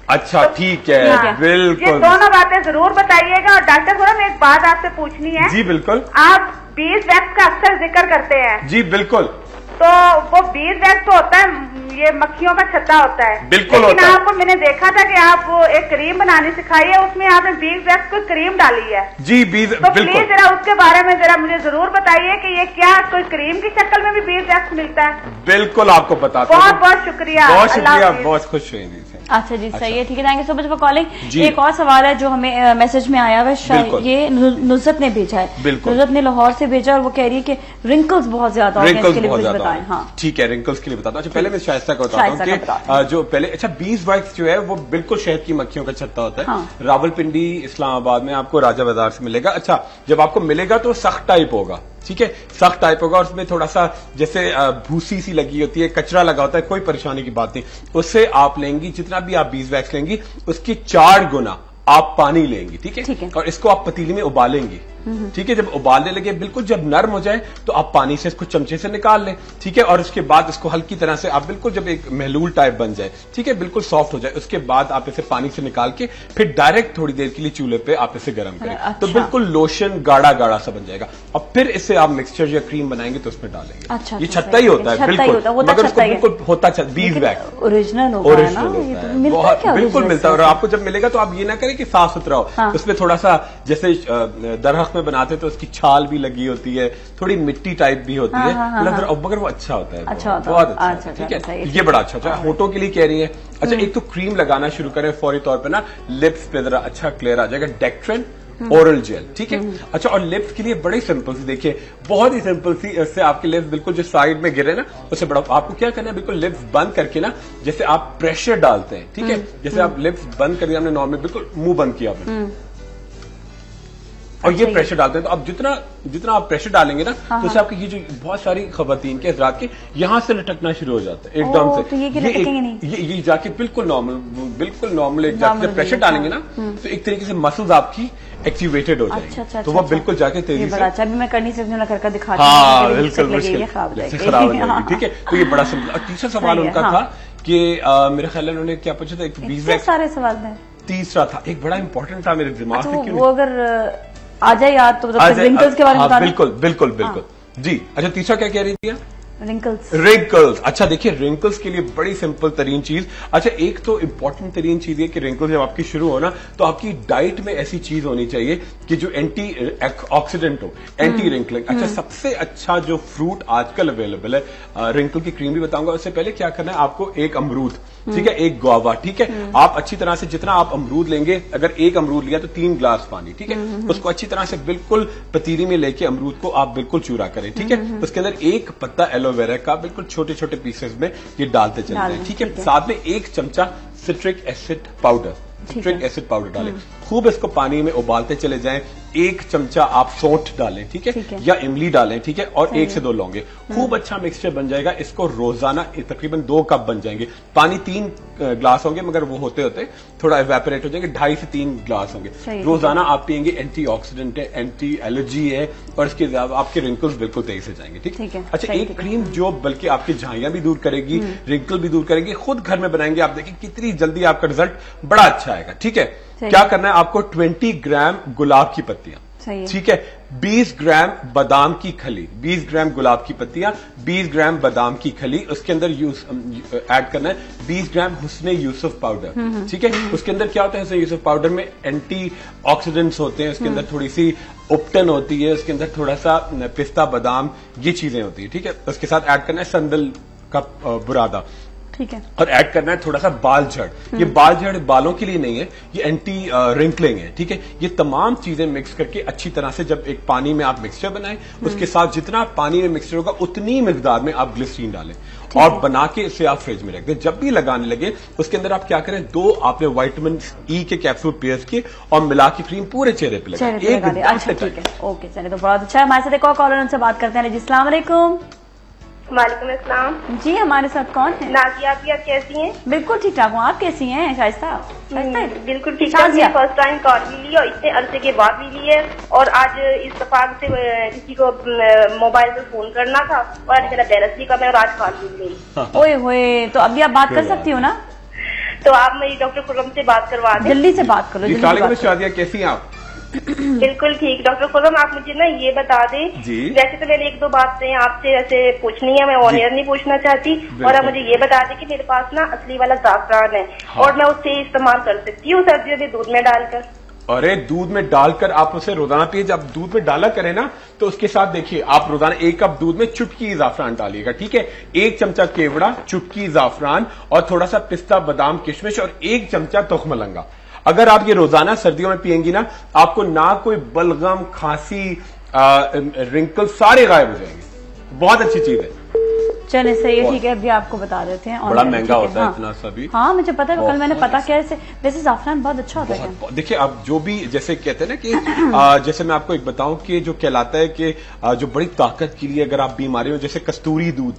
अच्छा, ठीक है, बिल्कुल। ये दोनों बातें जरूर बताइएगा। और डॉक्टर खुरम, एक बात आपसे पूछनी है। जी बिल्कुल। आप बीज वैक्स का अक्सर जिक्र करते हैं। जी बिल्कुल। तो वो बीज वैक्स तो होता है, ये मक्खियों का छत्ता होता है। बिल्कुल लेकिन होता है। आपको मैंने देखा था कि आप वो एक क्रीम बनानी सिखाई है, उसमें आपने बीज वैक्स कोई क्रीम डाली है। जी, बीज, तो प्लीज जरा उसके बारे में जरा मुझे जरूर बताइए कि ये क्या कोई क्रीम की शक्ल में भी बीज वैक्स मिलता है? बिल्कुल आपको बताता हूँ। बहुत बहुत शुक्रिया, बहुत शुक्रिया, बहुत खुश हुई। अच्छा जी, सही है, ठीक है, thank you so much for calling. एक और सवाल है जो हमें मैसेज में आया हुआ है, ये नुज़रत ने भेजा है। नुज़रत ने लाहौर से भेजा, और वो कह रही है कि रिंकल्स बहुत ज्यादा हो गए, इसके लिए कुछ बताएं। हाँ ठीक है, रिंकल्स के लिए बताता हूँ। अच्छा, पहले मैं शाइस्ता को बताता हूँ कि जो पहले, अच्छा, बीज वैक्स जो है वो बिल्कुल शहद की मक्खियों का छत्ता होता है। हाँ। रावलपिंडी, इस्लामाबाद में आपको राजा बाजार से मिलेगा। अच्छा, जब आपको मिलेगा तो सख्त टाइप होगा, ठीक है, सख्त टाइप होगा, और उसमें थोड़ा सा जैसे भूसी सी लगी होती है, कचरा लगा होता है, कोई परेशानी की बात नहीं। उससे आप लेंगी, जितना भी आप बीज वैक्स लेंगी उसकी 4 गुना आप पानी लेंगी, ठीक है, और इसको आप पतीली में उबालेंगी, ठीक है। जब उबालने लगे, बिल्कुल जब नरम हो जाए, तो आप पानी से इसको चमचे से निकाल लें, ठीक है। और उसके बाद इसको हल्की तरह से आप बिल्कुल, जब एक महलूल टाइप बन जाए, ठीक है, बिल्कुल सॉफ्ट हो जाए, उसके बाद आप इसे पानी से निकाल के फिर डायरेक्ट थोड़ी देर के लिए चूल्हे पे आप इसे गर्म करें। अच्छा। तो बिल्कुल लोशन गाढ़ा गाढ़ा सा बन जाएगा, और फिर इससे आप मिक्सचर या क्रीम बनाएंगे तो उसमें डालेंगे। अच्छा, ये छत्ता ही होता है, बिल्कुल, मगर उसको बिल्कुल होता बीज वैक्स ओरिजिनल होता है, बिल्कुल मिलता है। और आपको जब मिलेगा तो आप ये ना करें कि साफ सुथरा हो, उसमें थोड़ा सा जैसे दरख्त में बनाते तो उसकी छाल भी लगी होती है, थोड़ी मिट्टी टाइप भी होती है, मगर वो अच्छा होता है, बहुत अच्छा, ठीक है। ये बड़ा अच्छा होठों के लिए कह रही है। अच्छा, एक तो क्रीम लगाना शुरू करें फौरी तौर पे ना, लिप्स पे जरा अच्छा क्लियर आ जाएगा, डेक्ट्रेन ओरल जेल, ठीक है। अच्छा, और लिप्स के लिए बड़ी सिंपल सी, देखिए बहुत ही सिंपल सी, इससे आपके लिप्स बिल्कुल जो साइड में गिरे ना उससे बड़ा। आपको क्या करना है, बिल्कुल लिप्स बंद करके ना, जैसे आप प्रेशर डालते हैं, ठीक है, जैसे आप लिप्स बंद कर दिया हमने नॉर्मल, बिल्कुल मुंह बंद किया आपने, और ये प्रेशर डालते हैं। तो अब जितना आप प्रेशर डालेंगे ना, तो उससे आपकी ये जो बहुत सारी खवातीन के हज़रात के यहाँ से लटकना शुरू हो जाता है एकदम से। तो ये जाके बिल्कुल नॉर्मल एक जाके प्रेशर डालेंगे ना, तो एक तरीके से मसल्स आपकी एक्टिवेटेड हो जाएगी। अच्छा, तो वो बिल्कुल जाके तेजी से। अच्छा, अभी मैं करनी से करके दिखाती हूँ। हाँ, बिल्कुल खराब हो जाएगी, ठीक है। तो ये बड़ा सिंपल। तीसरा सवाल उनका था कि मेरे ख्याल उन्होंने क्या पूछा था, एक बीज वैक्स, सारे सवाल थे। तीसरा था, एक बड़ा इंपॉर्टेंट था मेरे दिमाग में, वो अगर आ जाए याद तो रिंकल्स के बारे में बताना। बिल्कुल बिल्कुल बिल्कुल जी। अच्छा, तीसरा क्या कह रही थी? रिंकल्स। अच्छा देखिए, रिंकल्स के लिए बड़ी सिंपल तरीन चीज, अच्छा एक तो इंपॉर्टेंट तरीन चीज है कि रिंकल्स जब आपकी शुरू हो ना, तो आपकी डाइट में ऐसी चीज होनी चाहिए कि जो एंटी ऑक्सीडेंट हो, एंटी रिंकलिंग। अच्छा, सबसे अच्छा जो फ्रूट आजकल अवेलेबल है, रिंकल की क्रीम भी बताऊंगा, उससे पहले क्या करना है आपको, एक अमरूद, ठीक है, एक गुआवा, ठीक है, आप अच्छी तरह से जितना आप अमरूद लेंगे, अगर एक अमरूद लिया तो 3 ग्लास पानी, ठीक है, उसको अच्छी तरह से बिल्कुल पतीली में लेके अमरूद को आप बिल्कुल चूरा करें, ठीक है, उसके अंदर एक पत्ता एलोवेरा का बिल्कुल छोटे छोटे पीसेस में ये डालते चले जाएं, ठीक है, साथ में 1 चमचा सिट्रिक एसिड पाउडर डालें, खूब इसको पानी में उबालते चले जाएं, 1 चमचा आप सौंठ डालें, ठीक है, या इमली डालें, ठीक है, और 1 से 2 लौंगे, खूब अच्छा मिक्सचर बन जाएगा। इसको रोजाना तकरीबन 2 कप बन जाएंगे, पानी 3 ग्लास होंगे, मगर वो होते होते थोड़ा इवेपोरेट हो जाएंगे, 2.5 से 3 ग्लास होंगे। रोजाना आप पियेंगे, एंटीऑक्सीडेंट है, एंटी एलर्जी है, और इसके आपके रिंकल्स बिल्कुल तेजी से जाएंगे, ठीक है। अच्छा, एक क्रीम जो बल्कि आपकी झाइयां भी दूर करेगी, रिंकल भी दूर करेगी, खुद घर में बनाएंगे आप, देखिए कितनी जल्दी आपका रिजल्ट बड़ा अच्छा आएगा, ठीक है। क्या करना है आपको, 20 ग्राम गुलाब की पत्तियां, ठीक है, 20 ग्राम बादाम की खली, 20 ग्राम गुलाब की पत्तियां, 20 ग्राम बादाम की खली, उसके अंदर ऐड करना है 20 ग्राम हुस्ने यूसुफ पाउडर, ठीक है। उसके अंदर क्या होता है, हुस्ने यूसुफ पाउडर में एंटी ऑक्सीडेंट्स होते हैं, उसके अंदर थोड़ी सी उपटन होती है, उसके अंदर थोड़ा सा पिस्ता बादाम, ये चीजें होती है, ठीक है। उसके साथ ऐड करना है संदल का बुरादा, ठीक है, और ऐड करना है थोड़ा सा बाल झड़। ये बाल झड़ बालों के लिए नहीं है, ये एंटी रिंकलिंग है, ठीक है। ये तमाम चीजें मिक्स करके अच्छी तरह से जब एक पानी में आप मिक्सचर बनाएं, उसके साथ जितना पानी में मिक्सचर होगा उतनी मिकदार में आप ग्लिसरीन डालें और बना के इसे आप फ्रिज में रख दें। जब भी लगाने लगे उसके अंदर आप क्या करें, 2 आपने विटामिन ई के कैप्सूल पेयर्स के और मिला की क्रीम पूरे चेहरे पे लगाएं। अच्छा, ठीक है, ओके, चलिए, तो बहुत अच्छा है। हमारे साथ एक और कॉलर उनसे बात करते हैं जी। अस्सलाम वालेकुम। वालेकुम अस्सलाम जी, हमारे साथ कौन है? नाजिया, आप कैसी हैं? बिल्कुल ठीक ठाक हूँ, आप कैसी हैं? शाइस्ता? बिल्कुल ठीक ठाक। फर्स्ट टाइम कॉल भी ली और इतने अरसे के बाद भी ली है, और आज इत्तेफाक से किसी को मोबाइल पे फोन करना था और आज मेरा बैलेंस भी कम है और आज कॉल भी गई। ओए होए, तो अभी आप बात कर सकती हो ना? तो आप मेरी डॉक्टर खुर्रम से बात करवा दें। जल्दी से बात करो। शादिया, कैसी हैं आप? बिल्कुल ठीक। डॉक्टर खुर्रम, आप मुझे ना ये बता दें, वैसे तो मैंने 1-2 बातें आपसे ऐसे पूछनी है, मैं ऑन एयर नहीं पूछना चाहती, और आप मुझे ये बता दें कि मेरे पास ना असली वाला ज़ाफ़रान है, और मैं उसे इस्तेमाल कर सकती हूँ सर्दियों में दूध में डालकर? अरे, दूध में डालकर आप उसे रोजाना पिए। जब दूध में डाला करें ना, तो उसके साथ देखिए आप रोजाना 1 कप दूध में चुटकी जाफरान डालिएगा, ठीक है, 1 चमचा केवड़ा, चुटकी जाफरान, और थोड़ा सा पिस्ता बादाम किशमिश, और 1 चमचा तुखमलंगा। अगर आप ये रोजाना सर्दियों में पिएंगी ना, आपको ना कोई बलगम, खांसी, रिंकल सारे गायब हो जाएंगे। बहुत अच्छी चीज है। चले, सही है, ठीक है, अभी आपको बता देते हैं। बड़ा महंगा होता है इतना सभी। हाँ, मुझे पता है, कल मैंने पता किया। वैसे ज़ाफ़रान बहुत अच्छा होता है। देखिए, अब जो भी जैसे कहते हैं ना कि जैसे मैं आपको एक बताऊं कि जो कहलाता है कि जो बड़ी ताकत के लिए अगर आप बीमारी में, जैसे कस्तूरी दूध,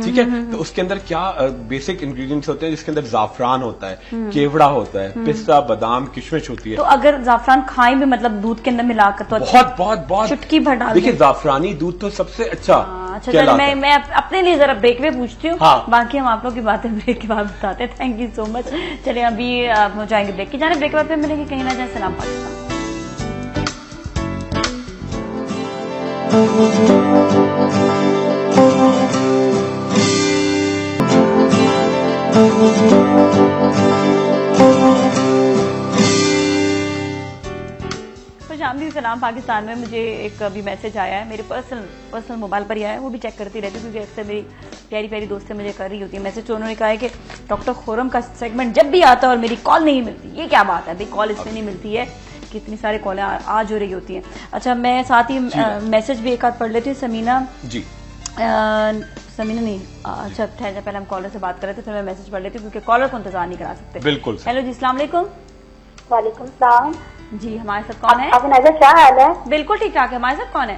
ठीक है, तो उसके अंदर क्या बेसिक इंग्रेडिएंट्स होते हैं, जिसके अंदर ज़ाफ़रान होता है, केवड़ा होता है, पिस्ता बादाम किशमिश होती है। तो अगर ज़ाफ़रान खाएं भी, मतलब दूध के अंदर मिलाकर, तो बहुत बहुत बहुत चुटकी भर डाल। देखिए, ज़ाफ़रानी दूध तो सबसे अच्छा। अच्छा, चलिए, मैं अपने लिए जरा ब्रेक में पूछती हूँ। हाँ। बाकी हम आप लोग की बातें ब्रेक के बाद बताते हैं। Thank you so much. चलिए, अभी हो जाएंगे ब्रेक की जाने, ब्रेक के बाद फिर मिलेंगे कहीं ना जाए। सलाम पाकिस्तान। सलाम पाकिस्तान में मुझे एक अभी मैसेज आया है, मेरे पर्सनल मोबाइल पर ही आया है, वो भी चेक करती रहती हूँ क्योंकि अक्सर मेरी प्यारी प्यारी दोस्तें मुझे कर रही होती है मैसेज। तो उन्होंने कहा है कि डॉक्टर खुर्रम का सेगमेंट जब भी आता है और मेरी कॉल नहीं मिलती, ये क्या बात है भाई, कॉल इसमें नहीं मिलती है, कितनी सारी कॉलें आज हो रही होती हैं। अच्छा, मैं साथ ही मैसेज भी एक आध पढ़ लेती हूँ। समीना जी, समीना नहीं, अच्छा ठहर, पहले हम कॉलर से बात कर रहे थे, फिर मैं मैसेज पढ़ लेती हूँ क्योंकि कॉलर को इंतजार नहीं करा सकते। बिल्कुल। हेलो जी, अस्सलाम वालेकुम। वालेकुम सलाम जी, हमारे साथ कौन है? क्या हाल है? बिल्कुल ठीक ठाक है। हमारे साथ कौन है?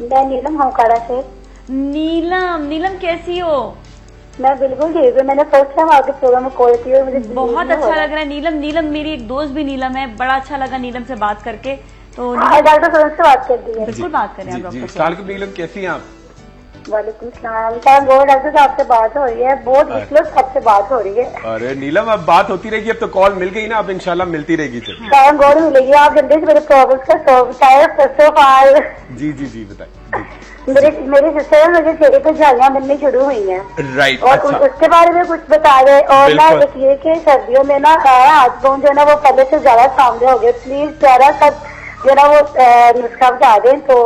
मैं नीलम हूँ काड़ा से। नीलम कैसी हो? मैं बिल्कुल ठीक हूँ। मैंने फर्स्ट टाइम आपके प्रोग्राम में कॉल किया, मुझे बहुत अच्छा लग रहा है। नीलम मेरी एक दोस्त भी नीलम है, बड़ा अच्छा लगा नीलम से बात करके। तो डॉक्टर खुर्रम से बात कर दी है। बिल्कुल बात करें आप डॉक्टर से। नीलम कैसी हैं आप? वालेकुम सलाम। डॉक्टर साहब से बात हो रही है, बहुत मुश्किल सबसे बात हो रही है। अरे नीलम, अब बात होती रहेगी, अब तो कॉल मिल गई ना, अब इंशाल्लाह मिलती रहेगी। गौर मिलेगी, आप जल्दी से मेरे प्रॉब्लम का जी बताइए। मेरे सिस्टर मुझे चेहरे पे झालियां बननी शुरू हुई हैं। राइट। और अच्छा। उसके बारे में कुछ बता रहे। और ना एक ये कि सर्दियों में ना हाथ पाँव जो है ना वो पहले से ज्यादा सामने हो गए, प्लीज जरा सब जो ना वो नुस्खा बता दें। तो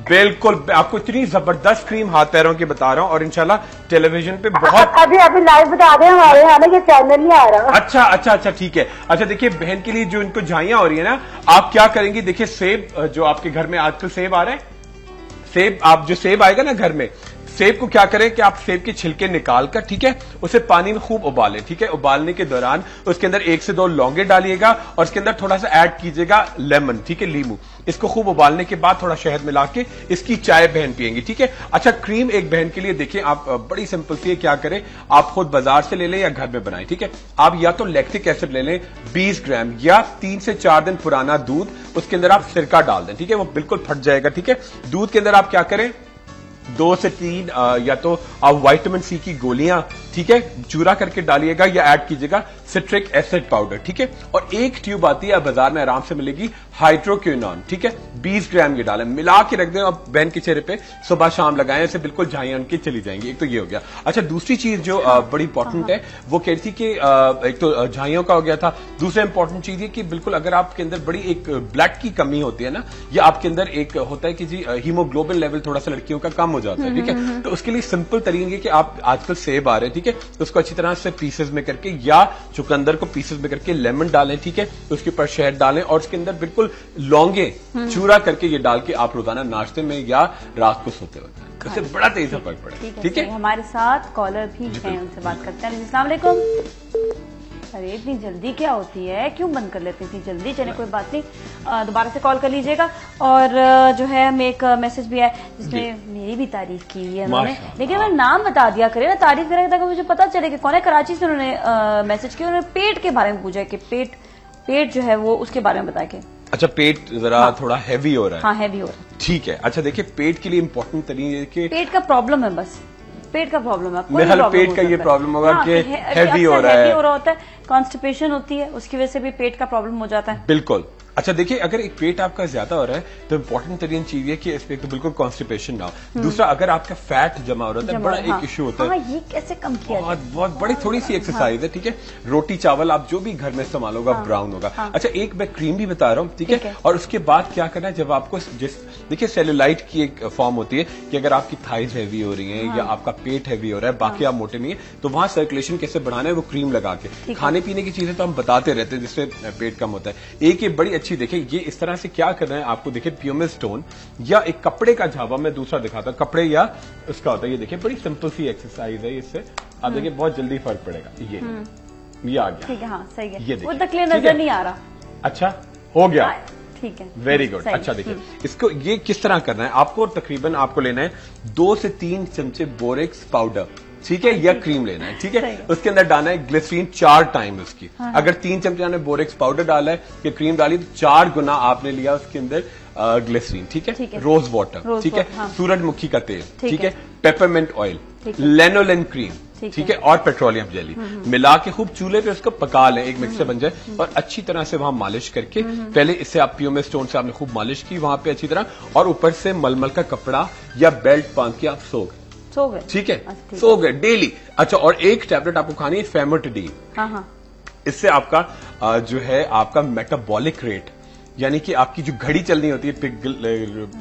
बिल्कुल, आपको इतनी जबरदस्त क्रीम हाथ पैरों की बता रहा हूँ और इंशाल्लाह टेलीविजन पे बहुत अभी लाइव बता दें, हमारे यहाँ ना ये चैनल नहीं आ रहा। अच्छा ठीक है। अच्छा देखिए, बहन के लिए जो इनको झाइयां हो रही है ना, आप क्या करेंगी, देखिए सेब जो आपके घर में आजकल सेब आ रहे हैं, सेब आप जो सेब आएगा ना घर में, सेब को क्या करें कि आप सेब के छिलके निकाल कर, ठीक है, उसे पानी में खूब उबालें। ठीक है, उबालने के दौरान उसके अंदर 1 से 2 लौंगे डालिएगा और उसके अंदर थोड़ा सा ऐड कीजिएगा लेमन, ठीक है, नींबू। इसको खूब उबालने के बाद थोड़ा शहद मिला के इसकी चाय बहन पिएंगी। ठीक है। अच्छा, क्रीम एक बहन के लिए देखिए आप बड़ी सिंपल सी है, क्या करें, आप खुद बाजार से ले लें या घर में बनाएं। ठीक है, आप या तो लैक्टिक एसिड ले लें 20 ग्राम या 3 से 4 दिन पुराना दूध, उसके अंदर आप सिरका डाल दें। ठीक है, वो बिल्कुल फट जाएगा। ठीक है, दूध के अंदर आप क्या करें, 2 से 3 या तो आप विटामिन सी की गोलियां, ठीक है, चूरा करके डालिएगा या ऐड कीजिएगा सिट्रिक एसिड पाउडर। ठीक है, और 1 ट्यूब आती है बाजार में आराम से मिलेगी हाइड्रोक्विनोन। ठीक है, 20 ग्राम ये डालें, मिला के रख दें और बहन के चेहरे पे सुबह शाम लगाएं, ऐसे बिल्कुल झाइयां उनकी चली जाएंगी। एक तो ये हो गया। अच्छा, दूसरी चीज जो बड़ी इंपॉर्टेंट है वो कह रही थी कि एक तो झाइयों का हो गया था, दूसरा इंपॉर्टेंट चीज है कि बिल्कुल अगर आपके अंदर बड़ी एक ब्लड की कमी होती है ना, या आपके अंदर एक होता है कि जी हीमोग्लोबिन लेवल थोड़ा सा लड़कियों का कम हो जाता है। ठीक है, तो उसके लिए सिंपल तरीके कि आप आजकल सेब आ रहे हैं, ठीक है, तो उसको अच्छी तरह से पीसेस में करके या चुकंदर को पीसेस में करके लेमन डालें। ठीक है, उसके ऊपर शहद डालें और उसके अंदर बिल्कुल लौंगे चूरा करके ये डाल के आप रोजाना नाश्ते में या रात को सोते वक्त, उससे बड़ा तेज फर्क पड़ेगा। ठीक है, हमारे साथ कॉलर भी हैं, उनसे बात करते हैं। अस्सलाम वालेकुम। अरे इतनी जल्दी क्या होती है, क्यों बंद कर लेते इतनी जल्दी? चले कोई बात नहीं, दोबारा से कॉल कर लीजिएगा। और जो है हमें एक मैसेज भी आया जिसमें मेरी भी तारीफ की है उन्होंने, लेकिन मैं नाम बता दिया करे ना, तारीफ करें ताकि मुझे पता चले कि कौन है। कराची से उन्होंने मैसेज किया, उन्होंने पेट के बारे में पूछा कि पेट जो है वो उसके बारे में बता के। अच्छा, पेट जरा थोड़ा हैवी हो रहा है। हाँ, हैवी हो रहा है। ठीक है। अच्छा देखिए, पेट के लिए इंपॉर्टेंट तरीके कि पेट का प्रॉब्लम है, बस पेट का प्रॉब्लम है, पेट का ये प्रॉब्लम होगा कि हैवी हो रहा होता है, कॉन्स्टिपेशन होती है, उसकी वजह से भी पेट का प्रॉब्लम हो जाता है। बिल्कुल। अच्छा देखिए, अगर एक पेट आपका ज्यादा हो रहा है तो इंपॉर्टेंट तरीन चीज है कि इस पे तो बिल्कुल कॉन्स्टिपेशन ना हो। दूसरा, अगर आपका फैट जमा हो रहा है, बड़ा एक इश्यू होता है। ये कैसे कम किया जाए? बहुत बड़ी थोड़ी सी एक्सरसाइज है। ठीक है, रोटी चावल आप जो भी घर में इस्तेमाल होगा ब्राउन होगा। अच्छा, एक मैं क्रीम भी बता रहा हूँ। ठीक है, और उसके बाद क्या करना है, जब आपको देखिए सेलुलाइट की एक फॉर्म होती है कि अगर आपकी थाइज हैवी हो रही है या आपका पेट हैवी हो रहा है, बाकी आप मोटे नहीं है, तो वहां सर्कुलेशन कैसे बढ़ाना है वो क्रीम लगा के। खाने पीने की चीजें तो हम बताते रहते हैं जिससे पेट कम होता है। एक ये बड़ी अच्छी देखिए, ये इस तरह से क्या करना है आपको, देखिए प्यूमिल स्टोन या एक कपड़े का झावा, मैं दूसरा दिखाता हूं, कपड़े या उसका होता है। ये देखिए बड़ी सिंपल सी एक्सरसाइज है, इससे आप देखिए बहुत जल्दी फर्क पड़ेगा। ये आ गया। ठीक है, हाँ सही है, ये वो तकलीफ नजर नहीं आ रहा। अच्छा हो गया, ठीक है, वेरी गुड। अच्छा देखिए, इसको ये किस तरह करना है आपको, तकरीबन आपको लेना है 2 से 3 चमचे बोरेक्स पाउडर, ठीक है, या क्रीम लेना है। ठीक है, उसके अंदर डालना है ग्लिसरीन 4 टाइम उसकी। अगर 3 चमचे आपने बोरेक्स पाउडर डाला है या क्रीम डाली तो 4 गुना आपने लिया उसके अंदर ग्लिसरीन। ठीक है, रोज वाटर, ठीक है, सूरजमुखी का तेल, ठीक है, पेपरमिंट ऑयल, लेनोलिन क्रीम, ठीक है, और पेट्रोलियम जेली मिला के खूब चूल्हे पे उसको पका लें, एक मिक्सर बन जाए, और अच्छी तरह से वहां मालिश करके, पहले इससे आप प्यूमिल स्टोन से आपने खूब मालिश की वहां पे अच्छी तरह, और ऊपर से मलमल का कपड़ा या बेल्ट बांध के आप सो गए। ठीक है, सो गए डेली। अच्छा, और एक टैबलेट आपको खानी है फेमोटिडीन। इससे आपका जो है आपका मेटाबॉलिक रेट, यानी कि आपकी जो घड़ी चलनी होती है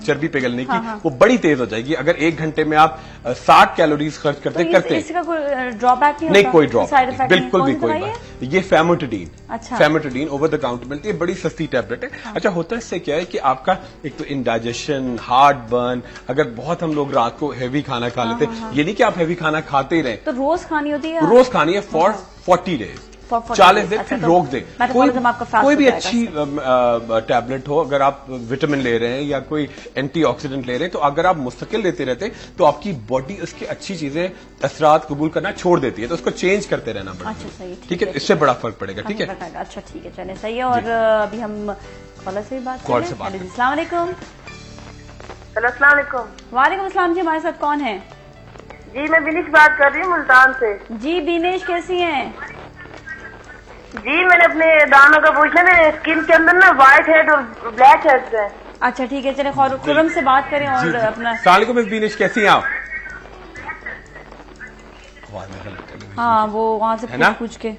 चर्बी पिघलने की, वो बड़ी तेज हो जाएगी। अगर 1 घंटे में आप 60 कैलोरीज खर्च करते हैं। इसका कोई ड्रॉबैक नहीं, कोई ड्रॉबैक बिल्कुल भी कोई बात। ये famotidine, famotidine over the counter मिलती है, बड़ी सस्ती टैबलेट है। अच्छा, होता है इससे क्या है कि आपका एक तो इंडाइजेशन, हार्ट बर्न, अगर बहुत हम लोग रात को हैवी खाना खा लेते हैं, ये नहीं कि आप हैवी खाना खाते ही रहे, तो रोज खानी होती है, रोज खानी है फॉर 40 डेज, 40 दिन, फिर रोक दे। कोई भी अच्छी टैबलेट हो, अगर आप विटामिन ले रहे हैं या कोई एंटीऑक्सीडेंट ले रहे हैं, तो अगर आप मुस्तकिल लेते रहते तो आपकी बॉडी उसकी अच्छी चीजें असरात कबूल करना छोड़ देती है, तो उसको चेंज करते रहना पड़ेगा। ठीक है, इससे बड़ा फर्क पड़ेगा। ठीक है, अच्छा ठीक है, चले सही है। और अभी हम कॉलर से भी बात करें। अस्सलाम वालेकुम। वालेकुम अस्सलाम जी, हमारे साथ कौन है? जी मैं बिनिश बात कर रही हूँ मुल्तान से। जी बिनेश, कैसी हैं? जी मैंने अपने दानों का पूछना, मेरे स्किन के अंदर ना व्हाइट हेड और ब्लैक हेड्स है। अच्छा ठीक है, चले खुर्रम से बात करें और अपना। सलाम मिस बीनिश, कैसी हैं आप? हाँ वो वहाँ से पूछ के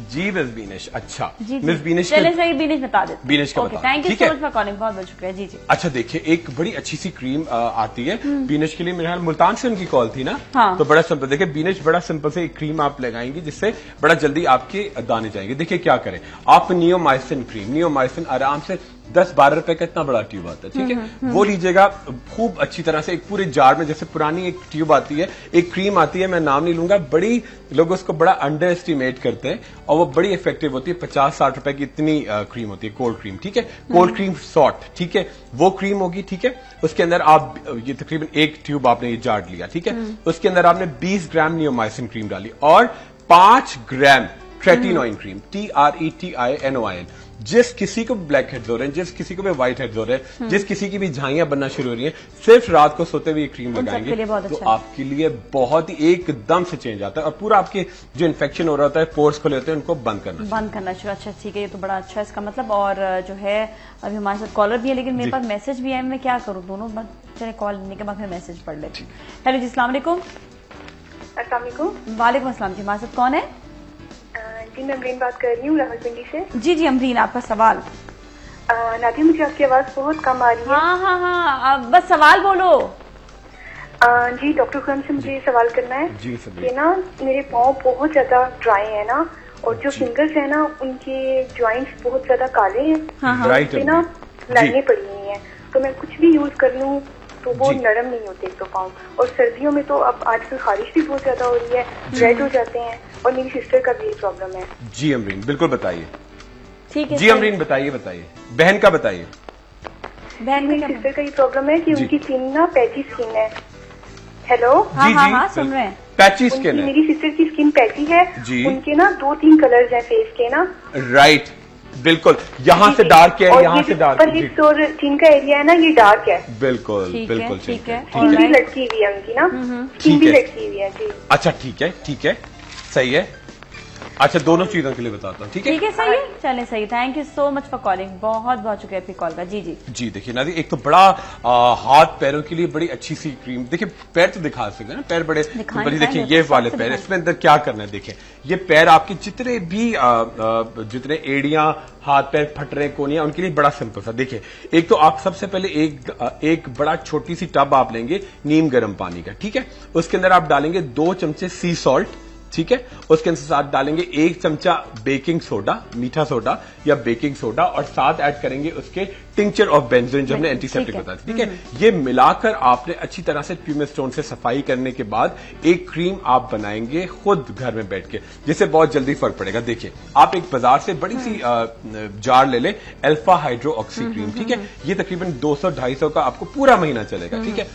जी मिस बीनिश। अच्छा जी मिस बीनिश, चले सही बीनिश बता देते। बीनिश का बता। Thank you so much for calling, बहुत बहुत शुक्रिया। जी जी। अच्छा देखिए, एक बड़ी अच्छी सी क्रीम आती है बीनिश के लिए, मेरे ख्याल मुल्तान से उनकी कॉल थी ना। हाँ। तो बड़ा सिंपल, देखिए बीनिश बड़ा सिंपल से एक क्रीम आप लगाएंगे जिससे बड़ा जल्दी आपके दाने जाएंगे। देखिए क्या करें आप, नियोमाइसिन क्रीम, नियोमाइसिन आराम से 10-12 रुपए का इतना बड़ा ट्यूब आता है, ठीक है, वो लीजिएगा खूब अच्छी तरह से एक पूरे जार में। जैसे पुरानी एक ट्यूब आती है, एक क्रीम आती है, मैं नाम नहीं लूंगा, बड़ी लोग उसको बड़ा अंडर एस्टिमेट करते हैं और वो बड़ी इफेक्टिव होती है। 50-60 रुपए की इतनी क्रीम होती है, कोल्ड क्रीम, ठीक है, कोल्ड क्रीम सॉट, ठीक है, वो क्रीम होगी, ठीक है। उसके अंदर आप ये तकरीबन एक ट्यूब आपने ये जार लिया, ठीक है, उसके अंदर आपने 20 ग्राम नियोमाइसिन क्रीम डाली और 5 ग्राम ट्रेटिनोइन क्रीम, TRETINOIN। जिस किसी को ब्लैक हेड्स हो रहे हैं, जिस किसी को भी व्हाइट हेड्स हो रहे हैं, जिस किसी की भी झाइयां बनना शुरू हो रही हैं, सिर्फ रात को सोते हुए ये क्रीम लगाएंगे तो आपके लिए बहुत ही एकदम से चेंज आता है और पूरा आपके जो इन्फेक्शन हो रहा होता है, पोर्स खुले होते हैं, उनको बंद करना शुरू। अच्छा ठीक है, ये तो बड़ा अच्छा है इसका मतलब। और जो है अभी हमारे साथ कॉलर भी है, लेकिन मेरे पास मैसेज भी है, मैं क्या करूँ, दोनों चले कॉल लेने के बाद मैं मैसेज पढ़ लेती। हेलो जी, अस्सलाम वालेकुम। वालेकुम अस्सलाम जी, हमारे साथ कौन है? जी मैं अमरीन बात कर रही हूँ रावलपिंडी से। जी जी अमरीन, आपका सवाल। नादिया, मुझे आपकी आवाज बहुत कम आ रही है। हाँ, बस सवाल बोलो। जी डॉक्टर खुर्रम से मुझे सवाल करना है कि ना मेरे पाँव बहुत ज्यादा ड्राई है ना, और जो फिंगर्स है ना उनके ज्वाइंट्स बहुत ज्यादा काले हैं, तो ना लाइनें पड़ी हुई हैं, तो मैं कुछ भी यूज कर लूँ तो वो नरम नहीं होते एक तो पाँव। और सर्दियों में तो अब आजकल खारिश भी बहुत ज्यादा हो रही है, रेड हो जाते हैं, और मेरी सिस्टर का भी प्रॉब्लम है। जी अमरीन, बिल्कुल बताइए। ठीक है जी अमरीन, बताइए बहन का बताइए। बहन, मेरी सिस्टर का ये प्रॉब्लम है कि उनकी स्किन ना पैची स्किन है। हेलो, हाँ सुन रहे हैं। पैची स्किन है, मेरी सिस्टर की स्किन पैची है, उनके ना 2-3 कलर्स हैं फेस के ना। राइट, बिल्कुल, यहाँ से डार्क है, यहाँ से डार्क है, लिप्स और चिन का एरिया है ना, ये डार्क है। बिल्कुल बिल्कुल ठीक है। स्किन भी लटकी हुई है उनकी ना, स्किन भी लटकी हुई है जी। अच्छा ठीक है, सही है। अच्छा, दोनों चीजों के लिए बताता हूँ, ठीक है सही है, चले सही। Thank you so much for calling, बहुत बहुत शुक्रिया आपकी कॉल का। जी देखिए नादी, एक तो बड़ा हाथ पैरों के लिए बड़ी अच्छी सी क्रीम। देखिए पैर तो दिखा सकते हैं ना, पैर बड़े देखिए ये वाले पैर, इसमें अंदर क्या करना है, देखिए ये पैर आपके जितने भी जितने एड़ियां, हाथ पैर फट रहे, कोनियां, उनके लिए बड़ा सिंपल सा। देखिए एक तो आप सबसे पहले एक बड़ा छोटी सी टब आप लेंगे नीम गर्म पानी का, ठीक है, उसके अंदर आप डालेंगे 2 चमचे सी सॉल्ट, ठीक है, उसके साथ डालेंगे 1 चमचा बेकिंग सोडा, मीठा सोडा या बेकिंग सोडा, और साथ ऐड करेंगे उसके टिंचर ऑफ बेंजोइन जो हमने एंटीसेप्टिक बताया, ठीक है। ये मिलाकर आपने अच्छी तरह से प्यूमिक स्टोन से सफाई करने के बाद एक क्रीम आप बनाएंगे खुद घर में बैठ के, जिससे बहुत जल्दी फर्क पड़ेगा। देखिए आप एक बाजार से बड़ी सी जार ले ले, अल्फा हाइड्रो ऑक्सी क्रीम, ठीक है, ये तकरीबन 200-250 का आपको पूरा महीना चलेगा, ठीक है।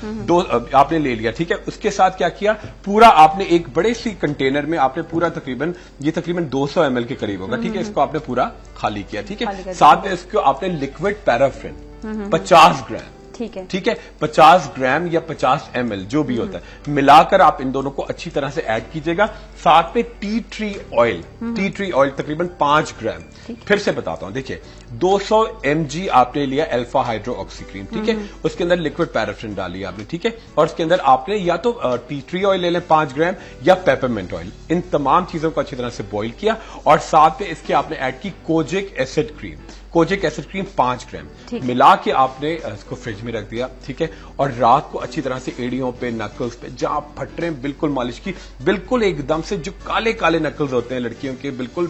आपने ले लिया, ठीक है, उसके साथ क्या किया, पूरा आपने एक बड़े सी कंटेनर में आपने पूरा तकरीबन 200 ml के करीब होगा, ठीक है, इसको आपने पूरा खाली किया, ठीक है। साथ में इसको आपने लिक्विड पैराफिन 50 ग्राम, ठीक है, 50 ग्राम या 50 ml जो भी होता है, मिलाकर आप इन दोनों को अच्छी तरह से ऐड कीजिएगा। साथ में टी ट्री ऑयल तकरीबन 5 ग्राम। फिर से बताता हूं, देखिए 200 mg आपने लिया अल्फा हाइड्रो ऑक्सी क्रीम, ठीक है, उसके अंदर लिक्विड पैराफिन डाली आपने, ठीक है, और उसके अंदर आपने या तो टी ट्री ऑयल ले लें 5 ग्राम या पेपरमिंट ऑयल। इन तमाम चीजों को अच्छी तरह से बॉईल किया और साथ में इसके आपने ऐड की कोजिक एसिड क्रीम 5 ग्राम, मिला के आपने इसको फ्रिज में रख दिया, ठीक है, और रात को अच्छी तरह से एड़ियों पे, नकल्स पे जहां फट रहे हैं बिल्कुल मालिश की, बिल्कुल एकदम से जो काले काले नकल्स होते हैं लड़कियों के, बिल्कुल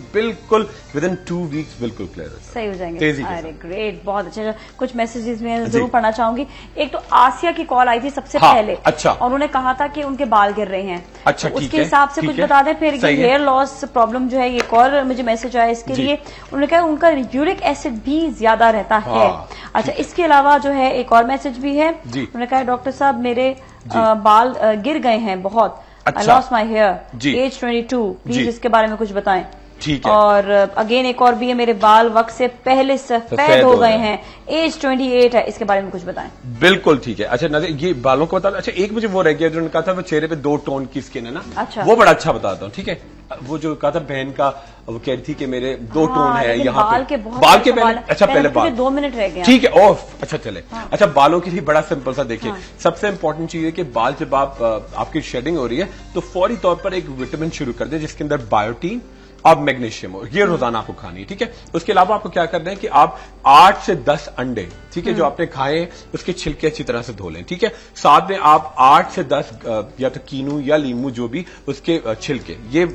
विद इन 2 वीक्स बिल्कुल क्लियर सही हो जाएंगे। अरे ग्रेट, बहुत अच्छा। कुछ मैसेजेस में जरूर पढ़ना चाहूंगी। एक तो आसिया की कॉल आई थी सबसे पहले, अच्छा, और उन्होंने कहा था कि उनके बाल गिर रहे हैं, अच्छा, उसके हिसाब से कुछ बता दें। फिर हेयर लॉस प्रॉब्लम जो है, एक और मुझे मैसेज आया इसके लिए, उन्होंने कहा उनका यूरिक एसिड भी ज्यादा रहता है। अच्छा, इसके अलावा जो है एक और मैसेज भी है, उन्होंने कहा डॉक्टर साहब मेरे बाल गिर गए हैं बहुत, I lost my hair, age 22, please इसके बारे में कुछ बताएं। ठीक है। और अगेन एक और भी है, मेरे बाल वक्त से पहले सफेद हो गए हैं, एज 28 है, इसके बारे में कुछ बताएं। बिल्कुल ठीक है। अच्छा नाज़िर, ये बालों को बता। अच्छा एक मुझे वो रह गया जो उन्होंने कहा था वो चेहरे पे 2 टोन की स्किन है ना। अच्छा, वो बड़ा अच्छा बताता हूँ। ठीक है, वो जो कहा था बहन का, वो कह रही थी कि मेरे 2 टोन है यहाँ पे बाल के पहले। अच्छा पहले बाल 2 मिनट रह गए। ठीक है, ओफ अच्छा चले। अच्छा बालों के लिए बड़ा सिंपल सा देखिए, सबसे इंपॉर्टेंट चीज है कि बाल जब आपकी शेडिंग हो रही है तो फौरी तौर पर एक विटामिन शुरू कर दे जिसके अंदर बायोटीन और मैग्नीशियम हो, ये रोजाना आपको खानी है। ठीक है, उसके अलावा आपको क्या करना है कि आप 8 से 10 अंडे, ठीक है, जो आपने खाए उसके छिलके अच्छी तरह से धो लें। ठीक है, साथ में आप 8 से 10 या तो कीनू या लीमू जो भी उसके छिलके ये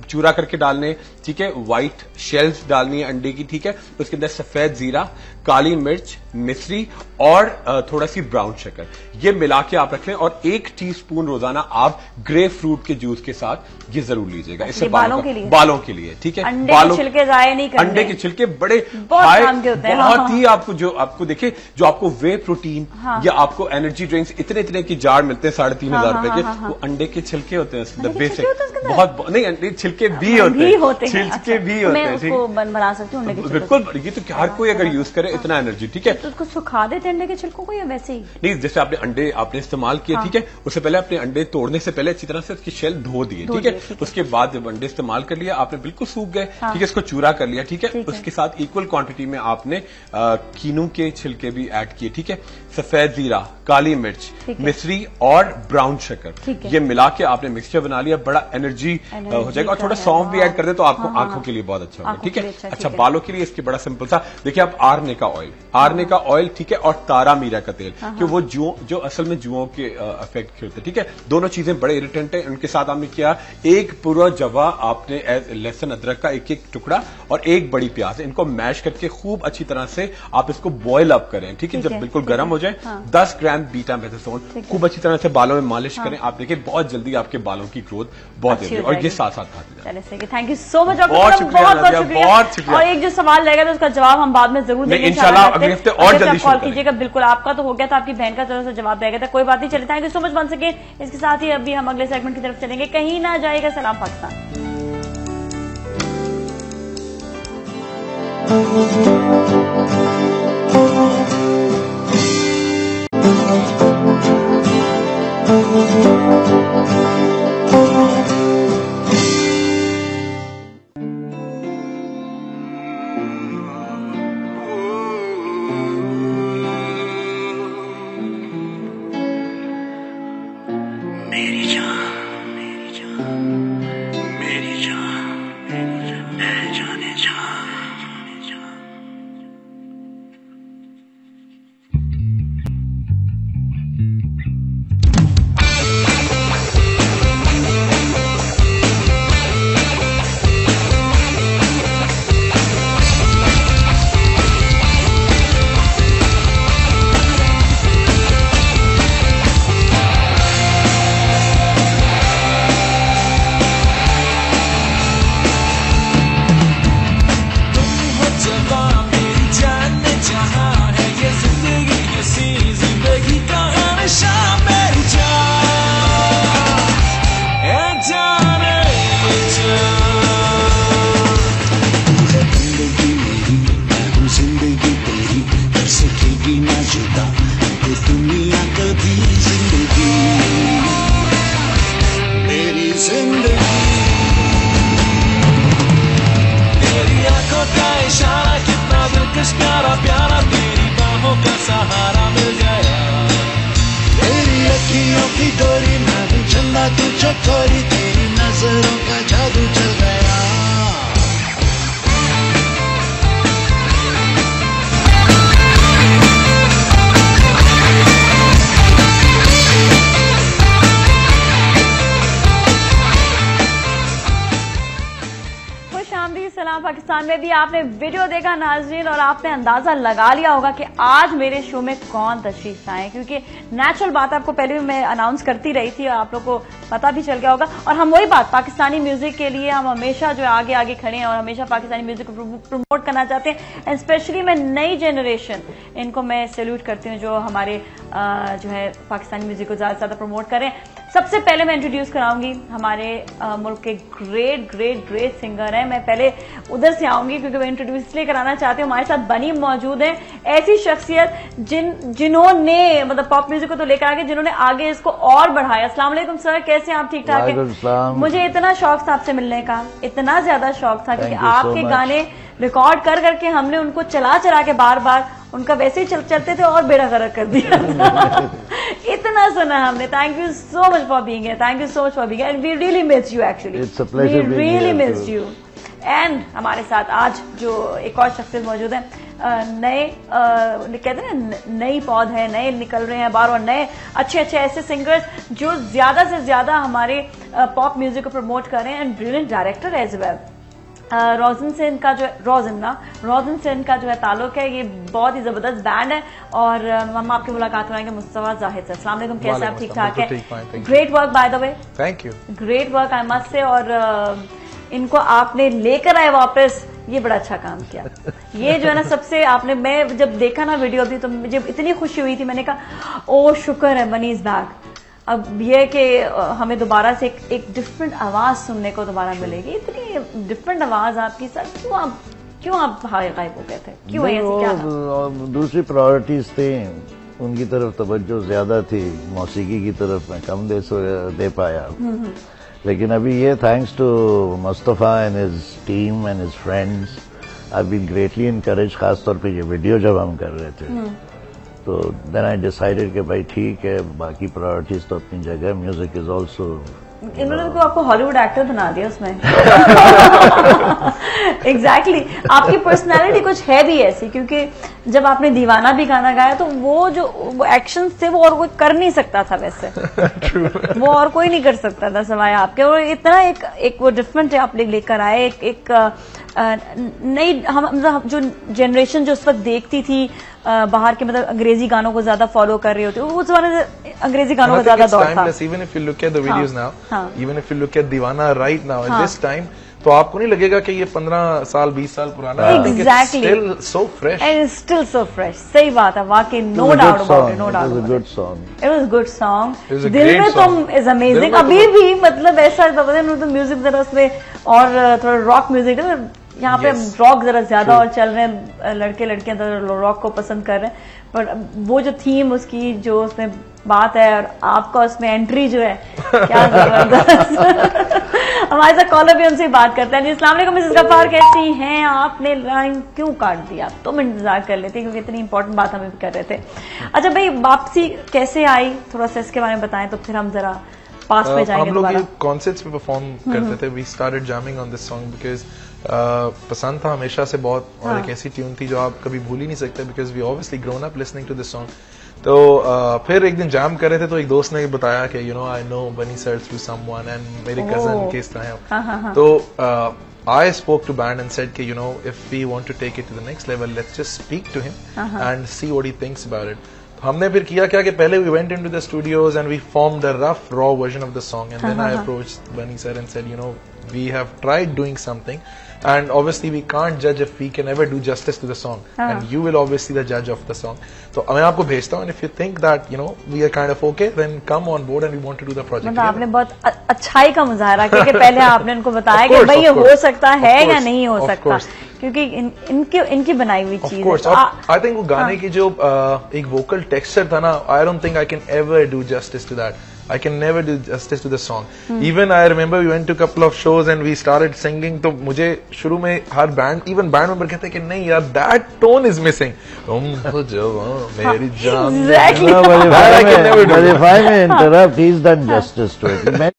चूरा करके डालने। ठीक है, व्हाइट शेल्स डालनी है अंडे की। ठीक है, उसके अंदर सफेद जीरा, काली मिर्च, मिश्री और थोड़ा सी ब्राउन शक्कर, ये मिला के आप रख लें और 1 टीस्पून रोजाना आप ग्रेप फ्रूट के जूस के साथ ये जरूर लीजिएगा। इससे बालों के लिए ठीक है, बालों के छिलके जाया नहीं करने। अंडे के छिलके बड़े बहुत काम के होते हैं। बहुत ही आपको देखिए, जो आपको वे प्रोटीन या आपको एनर्जी ड्रिंक्स इतने की जार मिलते हैं 3,500 रुपए के, वो अंडे के छिलके होते हैं डब्बे से। बहुत नहीं, अंडे छिलके भी होते हैं, छिलके भी होते हैं। बना सकती हूँ बिल्कुल, ये तो हर कोई अगर यूज करे इतना एनर्जी। ठीक है, तो उसको सुखा देते अंडे के छिलकों को या वैसे ही? नहीं, जैसे आपने अंडे आपने इस्तेमाल किए। ठीक है, उससे पहले अपने अंडे तोड़ने से पहले अच्छी तरह से उसकी शेल धो दिए। ठीक है, उसके बाद जब अंडे इस्तेमाल कर लिया आपने बिल्कुल सूख गए। ठीक है, इसको चूरा कर लिया। ठीक है, उसके साथ इक्वल क्वांटिटी में आपने कीनू के छिलके भी ऐड किए। ठीक है, सफेद जीरा, काली मिर्च, मिश्री और ब्राउन शक्कर, ये मिला के आपने मिक्सचर बना लिया, बड़ा एनर्जी हो जाएगा। और थोड़ा सौंफ भी ऐड कर दे तो आपको आंखों के लिए बहुत अच्छा होगा। ठीक है, अच्छा बालों के लिए इसकी बड़ा सिंपल सा देखिए, आप आरने का ऑयल, ठीक है, और तारा मीरा का तेल, कि वो जो असल में जुओं के अफेक्ट करते हैं। ठीक है, दोनों चीजें बड़े इरिटेंट है। उनके साथ आपने किया 1 पूरा जवा आपने लहसुन अदरक का 1 टुकड़ा और 1 बड़ी प्याज, इनको मैश करके खूब अच्छी तरह से आप इसको बॉयल अप करें। ठीक है, जब बिल्कुल गर्म हो जाए 10 ग्राम बीटा मेथासोन खूब अच्छी तरह से बालों में मालिश करें। आप देखिए बहुत जल्दी आपके बालों की ग्रोथ बहुत जल्दी, और ये साथ साथ खाते। थैंक यू सो मच, बहुत शुक्रिया। और एक जो सवाल रहेगा तो उसका जवाब हम बाद में जरूर देंगे इंशाल्लाह, अगले हफ्ते और जल्दी कॉल कीजिएगा। बिल्कुल, आपका तो हो गया था, आपकी बहन का तरफ से जवाब रहेगा था, कोई बात नहीं। चले, thank you so much once again. इसके साथ ही अभी हम अगले सेगमेंट की तरफ चलेंगे, कहीं ना जाएगा। सलाम पाकिस्तान। पाकिस्तान में भी आपने वीडियो देखा नाज़रीन, और आपने अंदाजा लगा लिया होगा कि आज मेरे शो में कौन तशरीफ लाए, क्योंकि नेचुरल बात आपको पहले भी मैं अनाउंस करती रही थी और आप लोग को पता भी चल गया होगा। और हम वही बात, पाकिस्तानी म्यूजिक के लिए हम हमेशा जो आगे आगे खड़े हैं और हमेशा पाकिस्तानी म्यूजिक को प्रमोट करना चाहते हैं। एंड स्पेशली मैं नई जनरेशन, इनको मैं सैल्यूट करती हूँ जो हमारे जो है पाकिस्तानी म्यूजिक को ज्यादा से ज्यादा प्रमोट करें। सबसे पहले मैं इंट्रोड्यूस कराऊंगी हमारे मुल्क के ग्रेट सिंगर हैं। मैं पहले उधर से आऊंगी क्योंकि मैं इंट्रोड्यूस इसलिए कराना चाहती हूँ। हमारे साथ बनी मौजूद है, ऐसी शख्सियत जिन्होंने मतलब पॉप म्यूजिक को तो लेकर आगे, जिन्होंने आगे इसको और बढ़ाया। अस्सलाम वालेकुम सर, कैसे हैं आप? ठीक ठाक है? मुझे इतना शौक था आपसे मिलने का, इतना ज्यादा शौक था क्योंकि आपके गाने रिकॉर्ड कर करके हमने उनको चला के बार उनका वैसे ही चलते थे और बेड़ा गर्क कर दिया इतना सुना हमने। Thank you so much for being here, thank you so much for being here, and we really miss you actually, we really miss you. And हमारे साथ आज जो एक और शख्सियत मौजूद है, नए कहते हैं ना, नई पौध है, नए निकल रहे हैं बार, और नए अच्छे ऐसे सिंगर्स जो ज्यादा से ज्यादा हमारे पॉप म्यूजिक को प्रमोट कर रहे हैं, and brilliant director as well. रोजन से इनका जो है ताल्लुक है, ये बहुत ही जबरदस्त बैंड है। और हम आपकी मुलाकात कराएंगे मुस्तफा जाहिद से। अस्सलाम वालेकुम, कैसे आप? ठीक ठाक है? Great work by the way, thank you, great work I must say. और इनको आपने लेकर आए वापस, ये बड़ा अच्छा काम किया। ये जो है ना, सबसे आपने, मैं जब देखा ना वीडियो अभी, तो मुझे इतनी खुशी हुई थी, मैंने कहा ओ शुक्र है बनी इज बैक। अब ये कि हमें दोबारा से एक डिफरेंट आवाज सुनने को दोबारा मिलेगी। इतनी डिफरेंट आवाज आपकी सर, क्यों आप गायब हो गए थे? क्यों ऐसे, क्या था? दूसरी प्रायोरिटीज थे, उनकी तरफ तवज्जो ज्यादा थी, मौसीकी की तरफ मैं कम दे पाया। लेकिन अभी ये thanks to Mustafa and his team and his friends, I been greatly encourage, खासतौर पे ये वीडियो जब हम कर रहे थे तो देन आई डिसाइडेड कि भाई ठीक है, बाकी प्रायोरिटीज तो अपनी जगह, म्यूजिक इज ऑल्सो। इन्होंने तो आपको हॉलीवुड एक्टर बना दिया उसमें एग्जैक्टली आपकी पर्सनालिटी कुछ है भी ऐसी, क्योंकि जब आपने दीवाना भी गाना गाया तो वो जो एक्शन थे वो और कोई कर नहीं सकता था वैसे वो और कोई नहीं कर सकता था सिवाय आपके। और इतना एक वो डिफरेंट आप लेकर आए, एक नई, हम जो जनरेशन जो उस वक्त देखती थी बाहर के, मतलब अंग्रेजी गानों को ज्यादा फॉलो कर रहे होते, उस जमाने से अंग्रेजी गानों का ज्यादा दौर था। Even if you look at the videos now, even if you look at Deewana right now at this time, तो आपको नहीं लगेगा कि ये 15 साल 20 साल पुराना है? Exactly. Still so fresh. And it's still so fresh. सही बात है, वाकई, no doubt about it, no doubt about it. It was a good song. It was a good song. It was a दिल great में song. तुम is amazing. अभी भी मतलब ऐसा तो म्यूजिक जरा उसमें और थोड़ा रॉक म्यूजिक है, यहाँ पे रॉक जरा ज्यादा और चल रहे हैं, लड़के लड़कियां तो रॉक को पसंद कर रहे हैं, पर वो जो थीम उसकी जो उसमें बात है और आपका उसमें एंट्री जो है क्या जबरदस्त हमारे साथ कॉलर भी उनसे बात करते हैं। अस्सलाम वालेकुम मिसेस गफ्फार, कैसी हैं? आपने लाइन क्यों काट दिया? तो मैं इंतजार कर लेते क्योंकि इतनी इंपॉर्टेंट बात हमें भी कर रहे थे। अच्छा भाई, वापसी कैसे आई, थोड़ा सा इसके बारे में बताएं तो फिर हम जरा पास में जाएंगे। हम लोग ये कॉन्सर्ट्स में परफॉर्म करते थे, we started jamming on this song because पसंद था हमेशा से बहुत, और एक ऐसी ट्यून थी जो आप कभी भूल ही नहीं सकते because we obviously grown up listening to this song. तो फिर एक दिन जैम कर रहे थे तो एक दोस्त ने बताया कि यू नो आई नो बनी सर थ्रू समवन, एंड मेरे कजन के इस तरह। तो I spoke to band and said कि you know if we want to take it to the next level, let's just speak to him and see what he thinks about it. हमने फिर किया क्या कि पहले we went into the studios and we formed a rough raw version of the song, and then I approached Bunny sir and said, you know, we have tried doing something and obviously we can't judge if we can ever do justice to the song, and you will obviously the judge of the song. तो मैं आपको भेजता हूँ, and if you think that you know we are kind of okay, then come on board and we want to do the project. मतलब आपने बहुत अच्छाई का मुजाहरा किया कि पहले आपने उनको बताया कि भाई ये हो सकता है या नहीं हो सकता, क्योंकि इनकी बनाई हुई चीज है। आई थिंक वो गाने की जो एक वोकल टेक्सचर था ना, I don't think I can ever do justice to that. I can never do justice to the song. Even I remember we went to a couple of shows and we started singing. तो मुझे शुरू में हर band, even band member कहते हैं कि नहीं यार, that tone is missing. मेरी जान. Exactly. But if I may interrupt, he's done justice to it.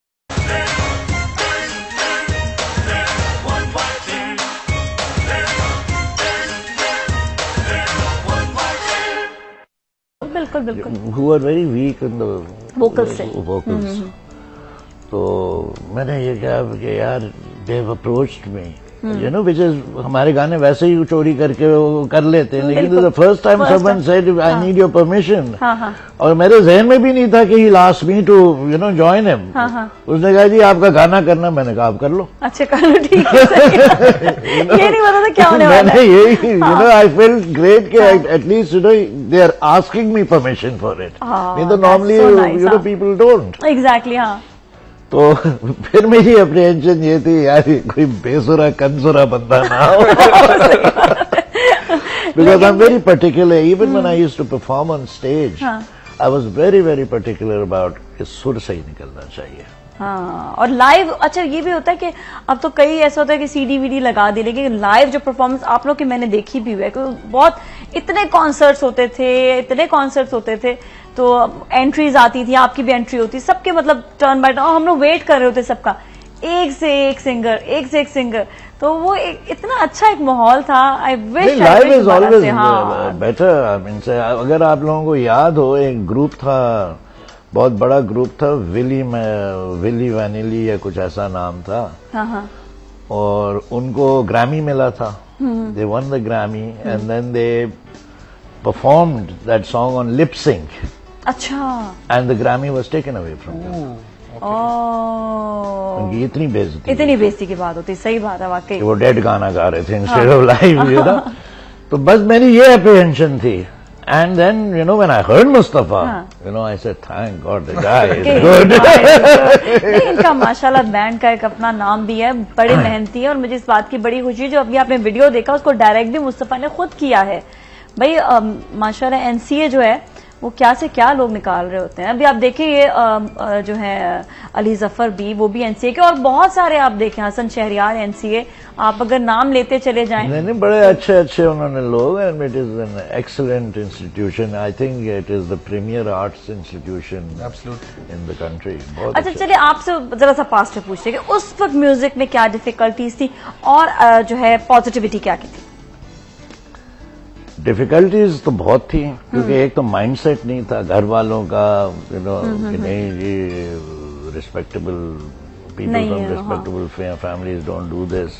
बिल्कुल who are very weak in the vocals. तो मैंने ये कहा कि यार they've approached me you know, which is हमारे गाने वैसे ही चोरी करके वो कर लेते हैं, लेकिन the first time someone said I need your permission, और मेरे जहन में भी नहीं था कि he asked me to you know join him. उसने कहा जी आपका गाना करना, मैंने कहा आप कर लो. अच्छा कर लो, ठीक है. ये नहीं पता था क्या होने वाला है. यही you know I felt great कि at least you know they are asking me permission for it. नहीं तो normally you know people don't. Exactly, हाँ. तो फिर मेरी अप्रीहेंशन ये थी यार कोई बेसुरा कंसुरा बंदा ना हो. Because I'm very particular, even when I used to perform on stage, I was very very particular about कि सुर सही निकलना चाहिए. हाँ, और लाइव अच्छा ये भी होता है कि अब तो कई ऐसा होता है कि सीडी वीडी लगा दी, लेकिन लाइव जो परफॉर्मेंस आप लोग की मैंने देखी भी हुई है, बहुत इतने कॉन्सर्ट्स होते थे तो एंट्रीज आती थी, आपकी भी एंट्री होती, सबके मतलब टर्न बाय टर्न, हम लोग वेट कर रहे होते सबका, एक से एक सिंगर, तो वो इतना अच्छा एक माहौल था. I wish live is always better. I mean से अगर आप लोगों को याद हो, एक ग्रुप था, बहुत बड़ा ग्रुप था, विली वैनिली या कुछ ऐसा नाम था, और उनको ग्रैमी मिला था. They won the Grammy and then they performed that song on lip sync. अच्छा. And the Grammy was taken away from them. उनकी इतनी बेइज्जती की बात होती. सही बात है वाकई. वो डेड गाना गा रहे थे instead of live, you know. तो बस मेरी ये अप्रीहेंशन थी. And then, you know, when I heard Mustafa, you know, I said, thank God the guy is good. इनका माशाल्लाह बैंड का एक अपना नाम भी है, बड़े मेहनती है, और मुझे इस बात की बड़ी खुशी है जो अभी आपने वीडियो देखा उसको डायरेक्ट भी मुस्तफा ने खुद किया है. भाई माशाल्लाह एनसीए जो है वो क्या से क्या लोग निकाल रहे होते हैं. अभी आप देखिए ये जो है अली जफर भी, वो भी एनसीए के, और बहुत सारे आप देखें, हसन शहरियार एनसीए, आप अगर नाम लेते चले जाएं. नहीं बड़े अच्छे उन्होंने लोग, and it is an excellent institution. I think it is the premier arts institution in the country. अच्छा चलिए आपसे जरा सा पास्ट में पूछते कि उस वक्त म्यूजिक में क्या डिफिकल्टीज थी और जो है पॉजिटिविटी क्या की थी? डिफिकल्टीज तो बहुत थी, क्योंकि एक तो माइंडसेट नहीं था घर वालों का, यू नो, कि नहीं जी respectable people from respectable families don't do this,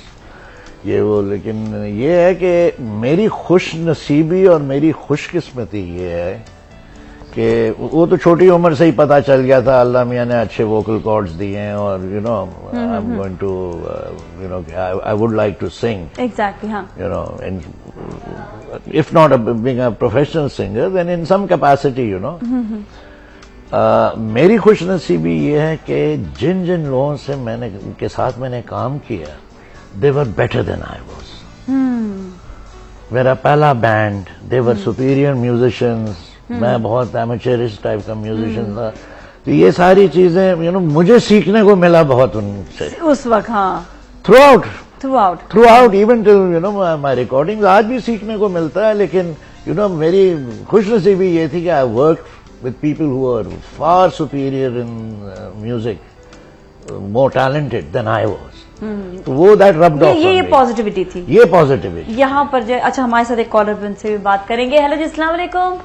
ये वो. लेकिन ये है कि मेरी खुश नसीबी और मेरी खुशकिस्मती ये है कि वो तो छोटी उम्र से ही पता चल गया था, अल्लाह मियां ने अच्छे वोकल कॉर्ड्स दिए हैं, और you know I am going to you know I would like to sing. Exactly, हाँ. You know, if not being a professional singer, then in some capacity, you know. मेरी खुशनसीबी ये है कि जिन लोगों से के साथ मैंने काम किया, they were better than I was. मेरा पहला band, they were superior musicians. मैं बहुत amateurish टाइप का म्यूजिशियन था. तो ये सारी चीजें यू नो मुझे सीखने को मिला बहुत उनसे उस वक्त. हाँ, through out even till you know my recording आज भी सीखने को मिलता है. लेकिन यू नो मेरी खुशनसीबी ये थी कि I work with people who are far superior in music, more talented than I was. तो वो दैट रब्ड ऑफ. ये पॉजिटिविटी थी, ये पॉजिटिविटी यहाँ पर जो. अच्छा हमारे साथ एक कॉलर से भी बात करेंगे. हेलो जी, अस्सलाम वालेकुम.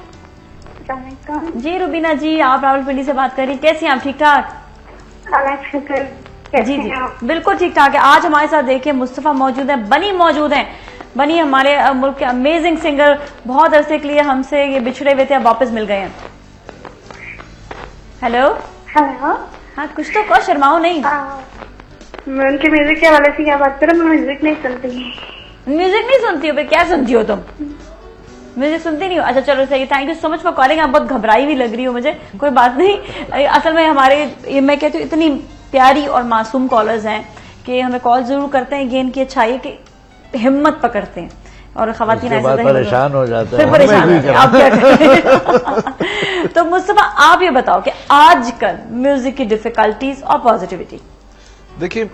जी रुबीना जी, आप रावलपिंडी से बात कर रही, कैसी हैं आप? ठीक ठाक? जी बिल्कुल ठीक ठाक है. आज हमारे साथ देखिए मुस्तफा मौजूद है, बनी मौजूद हैं. बनी हमारे मुल्क के अमेजिंग सिंगर, बहुत अरसे के लिए हमसे ये बिछड़े हुए थे, अब वापस मिल गए हैं. हेलो. हाँ कुछ तो कहो, शर्माओ नहीं. मैं उनके म्यूजिक के हवाले से क्या बात करूं? मैं म्यूजिक नहीं सुनती. म्यूजिक नहीं सुनती हो? फिर क्या सुनती हो तुम? म्यूजिक सुनती नहीं हो? अच्छा चलो सही. Thank you so much for calling. आप बहुत घबराई हुई लग रही हो मुझे. कोई बात नहीं. असल में हमारे मैं कहती हूँ इतनी प्यारी और मासूम कॉलर्स हैं कि हमें कॉल जरूर करते हैं. ये इनकी अच्छाई है कि हिम्मत पकड़ते हैं, और खवातीन ऐसे परेशान हो जाते हैं, फिर परेशान हो जाते हैं. आप क्या करें? तो मुस्तफा आप ये बताओ कि आजकल म्यूजिक की डिफिकल्टीज और पॉजिटिविटी. देखिए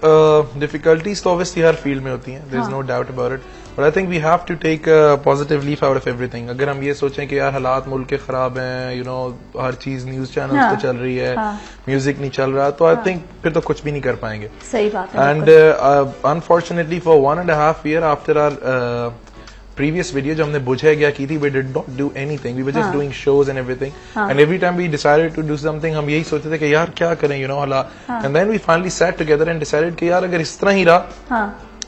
डिफिकल्टीज तो ऑब्वियसली हर फील्ड में होती हैं, there is no doubt about it, but I think we have to take positive leaf out of everything. अगर हम ये सोचें कि यार हालात मुल्क के खराब हैं, यू नो हर चीज न्यूज चैनल्स पे चल रही है, म्यूजिक नहीं चल रहा, तो आई थिंक फिर तो कुछ भी नहीं कर पाएंगे. सही बात है. And unfortunately for 1.5 year after our previous video जो हमने बुझे गया की थी, we did not do anything, we were just doing shows and everything, and every time we decided to do something हम यही सोचते थे कि यार क्या करें, you know, and then we finally sat together and decided कि यार अगर इस तरह ही रहा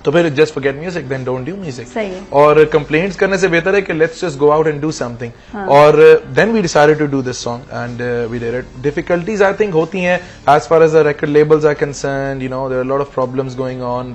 तो फिर just forget music, then don't do music. सही है। और कंप्लेंट्स करने से बेहतर है कि let's just go out and do something. और then we decided to do this song and we did it. Difficulties I think होती हैं as far as the record labels are concerned, you know, there are a lot of problems going on.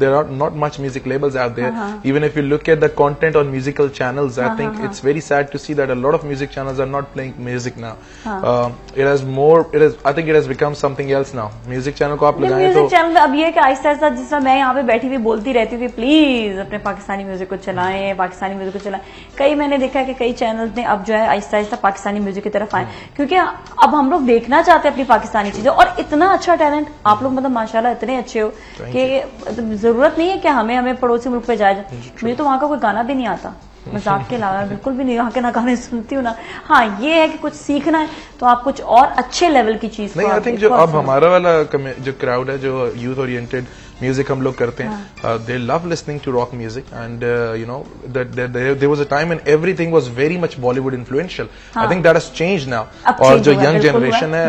There are not much music labels out there. Even if you look at the content on musical channels, I think it's very sad to see that a lot of music channels are not playing music now. I think it has become something else now. Music channel को आप लगाएं तो music channel अब ये है कि आहिस्ता आहिस्ता, जिस तरह मैं यहाँ पे बैठी हुई बोलती रहती थी प्लीज अपने पाकिस्तानी म्यूजिक को चलाएं, पाकिस्तानी म्यूजिक को चलाएं, कई मैंने देखा है कि कई चैनल्स ने अब जो है आहिस्ता आहिस्ता पाकिस्तानी म्यूजिक की तरफ आए, क्योंकि अब हम लोग देखना चाहते हैं अपनी पाकिस्तानी चीजें। और इतना अच्छा टैलेंट आप लोग, मतलब माशाल्लाह इतने अच्छे हो कि जरूरत नहीं है कि हमें पड़ोसी मुल्क पे जाए। मुझे तो वहां का कोई गाना भी नहीं आता, मजाक के अलावा बिल्कुल भी नहीं, वहां के ना गाने सुनती हूँ ना। हाँ, ये है कि कुछ सीखना है तो आप कुछ और अच्छे लेवल की चीज नहीं। आई थिंक जो अब हमारा वाला जो क्राउड है, जो यूथ ओरिएंटेड म्यूजिक हम लोग करते हैं, they love listening to rock music and you know there was a time when everything was very much Bollywood influential. I think that has changed now. और जो यंग जनरेशन है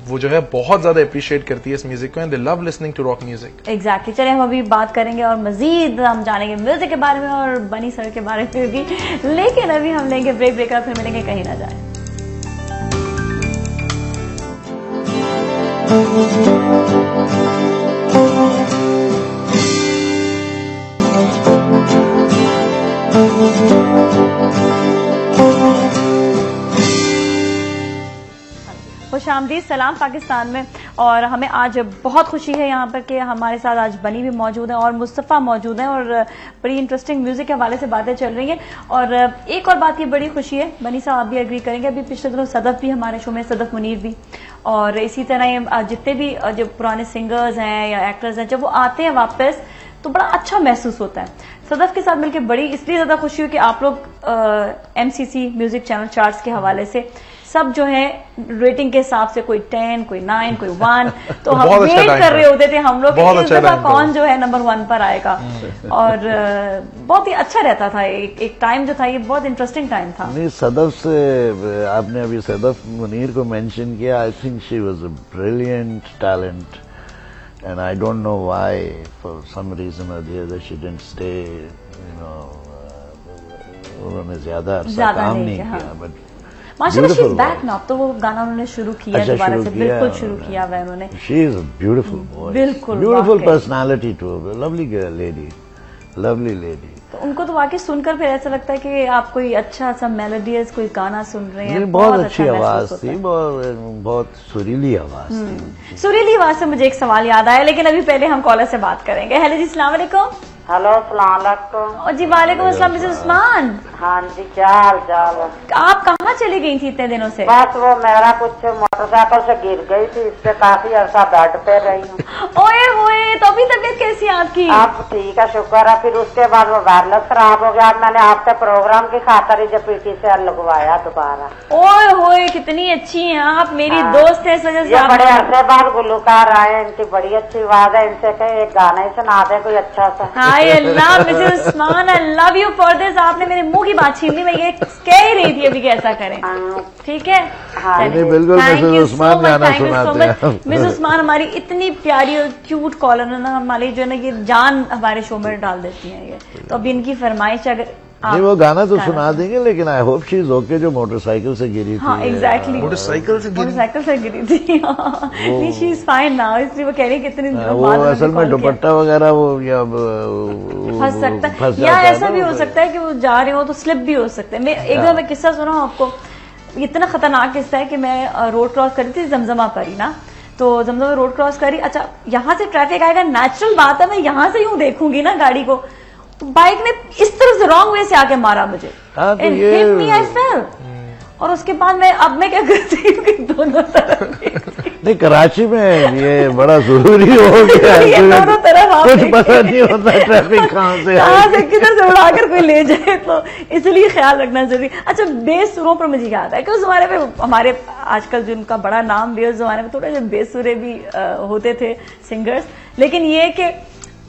वो जो है बहुत ज्यादा अप्रिशिएट करती है इस म्यूजिक को and they love listening to rock music. Exactly. चलिए हम अभी बात करेंगे और मजीद हम जानेंगे म्यूजिक के बारे में और बनी सर के बारे में भी, लेकिन अभी हम लेंगे ब्रेक और फिर मिलेंगे, कहीं ना जाए। खुशामदीद, सलाम पाकिस्तान में। और हमें आज बहुत खुशी है यहाँ पर कि हमारे साथ आज बनी भी मौजूद है और मुस्तफ़ा मौजूद है और बड़ी इंटरेस्टिंग म्यूजिक के हवाले से बातें चल रही हैं। और एक और बात की बड़ी खुशी है, बनी साहब आप भी एग्री करेंगे, अभी पिछले दिनों सदफ भी हमारे शो में, सदफ मुनीर भी, और इसी तरह जितने भी जो पुराने सिंगर्स हैं या एक्टर्स हैं, जब वो आते हैं वापस तो बड़ा अच्छा महसूस होता है। सदफ के साथ मिलकर बड़ी इसलिए ज्यादा खुशी हुई कि आप लोग MCC म्यूजिक चैनल चार्ट्स के हवाले से सब जो है रेटिंग के हिसाब से कोई 10, कोई 9, कोई 1, तो हम वेट कर रहे होते थे हम लोग इस दफा कौन जो है नंबर 1 पर आएगा। और बहुत ही अच्छा रहता था, एक टाइम जो था ये बहुत इंटरेस्टिंग टाइम था। नहीं, सदफ से आपने अभी सदफ मुनीर को मेंशन किया, I think she was a brilliant talent and I don't know why, for some reason or the other, she didn't stay, you know, उन्होंने ज्यादा काम नहीं किया, but माशाल्लाह शी इज बैक नाउ। तो वो गाना उन्होंने शुरू किया दोबारा से, बिल्कुल शुरू किया हुआ है उन्होंने। She is a beautiful voice, बिल्कुल beautiful personality too, lovely lady, lovely lady. तो उनको तो वाकई सुनकर फिर ऐसा लगता है कि आप कोई अच्छा सा मेलोडियस कोई गाना सुन रहे हैं। बहुत अच्छी आवाज थी, बहुत सुरीली आवाज थी। सुरीली आवाज से मुझे एक सवाल याद आया, लेकिन अभी पहले हम कॉलर से बात करेंगे। हेलो जी, अस्सलाम वालेकुम। हेलो, अस्सलाम वालेकुम। जी वालेकुम अस्सलाम मिसेस उस्मान। हाँ जी, क्या हाल चाल है? आप कहाँ चली गई थी इतने दिनों से? बस वो मेरा कुछ मोटरसाइकिल से गिर गई थी, इससे काफी अरसा बेड पे रही हूँ। ओए होए, तो अभी तबीयत कैसी है आपकी? आप ठीक है, शुक्र है। फिर उसके बाद वो वायरलेस खराब हो गया, मैंने आपके प्रोग्राम की खातिर ही जब PTCL लगवाया दोबारा। ओए होए, कितनी अच्छी हैं आप, मेरी दोस्त है इस वजह से। बड़े अरसे बाद गुलकार आए, इनकी बड़ी अच्छी आवाज है, इनसे कहे एक गाना ही सुना दे कोई अच्छा सा। हाय Allah, Mrs Usman, I love you for this. आपने मेरे मुंह की बात छीन ली, मैं ये कह ही रही थी अभी कि ऐसा करें। ठीक है, बिल्कुल मिसेस उस्मान गाना सुनाते हैं। मिसेस उस्मान हमारी इतनी प्यारी और क्यूट कॉलर है ना, हमारी जो है ना ये जान हमारे शो में डाल देती है ये। तो अभी इनकी फरमाइश अगर नहीं, वो गाना तो सुना देंगे, लेकिन I hope she is okay, जो मोटरसाइकिल से गिरी थी। हाँ एग्जैक्टली, मोटरसाइकिल से गिरी थी। नहीं, शी इज फाइन नाउ, इसलिए वो कह रही है कितनी वो असल में दुपट्टा वगैरह वो या फंस सकता है, या ऐसा भी हो सकता है कि वो जा रहे हो तो स्लिप भी हो सकता है। मैं एक बार मैं किस्सा सुना हूँ आपको, इतना खतरनाक किस्सा है कि मैं रोड क्रॉस कर रही थी जमजमा पर ही ना, तो जमजमा में रोड क्रॉस करी। अच्छा, यहाँ से ट्रैफिक आएगा, नेचुरल बात है, मैं यहाँ से यूं देखूंगी ना गाड़ी को, तो बाइक ने इस तरह से रॉन्ग वे से आके मारा मुझे। हिट मी, आई फेल। और उसके बाद मैं क्या करती हूँ कि दोनों तरफ नहीं, कराची में ये बड़ा जरूरी हो गया है, दोनों तरफ कुछ पता नहीं होता ट्रैफिक कहाँ से किधर से उड़ाकर कोई ले जाए, तो इसलिए ख्याल रखना जरूरी। अच्छा, बेसुरों पर मुझे याद है कि उस जमाने में हमारे आजकल जिनका बड़ा नाम भी, उस जमाने में थोड़े से बेसुरे भी होते थे सिंगर्स, लेकिन ये कि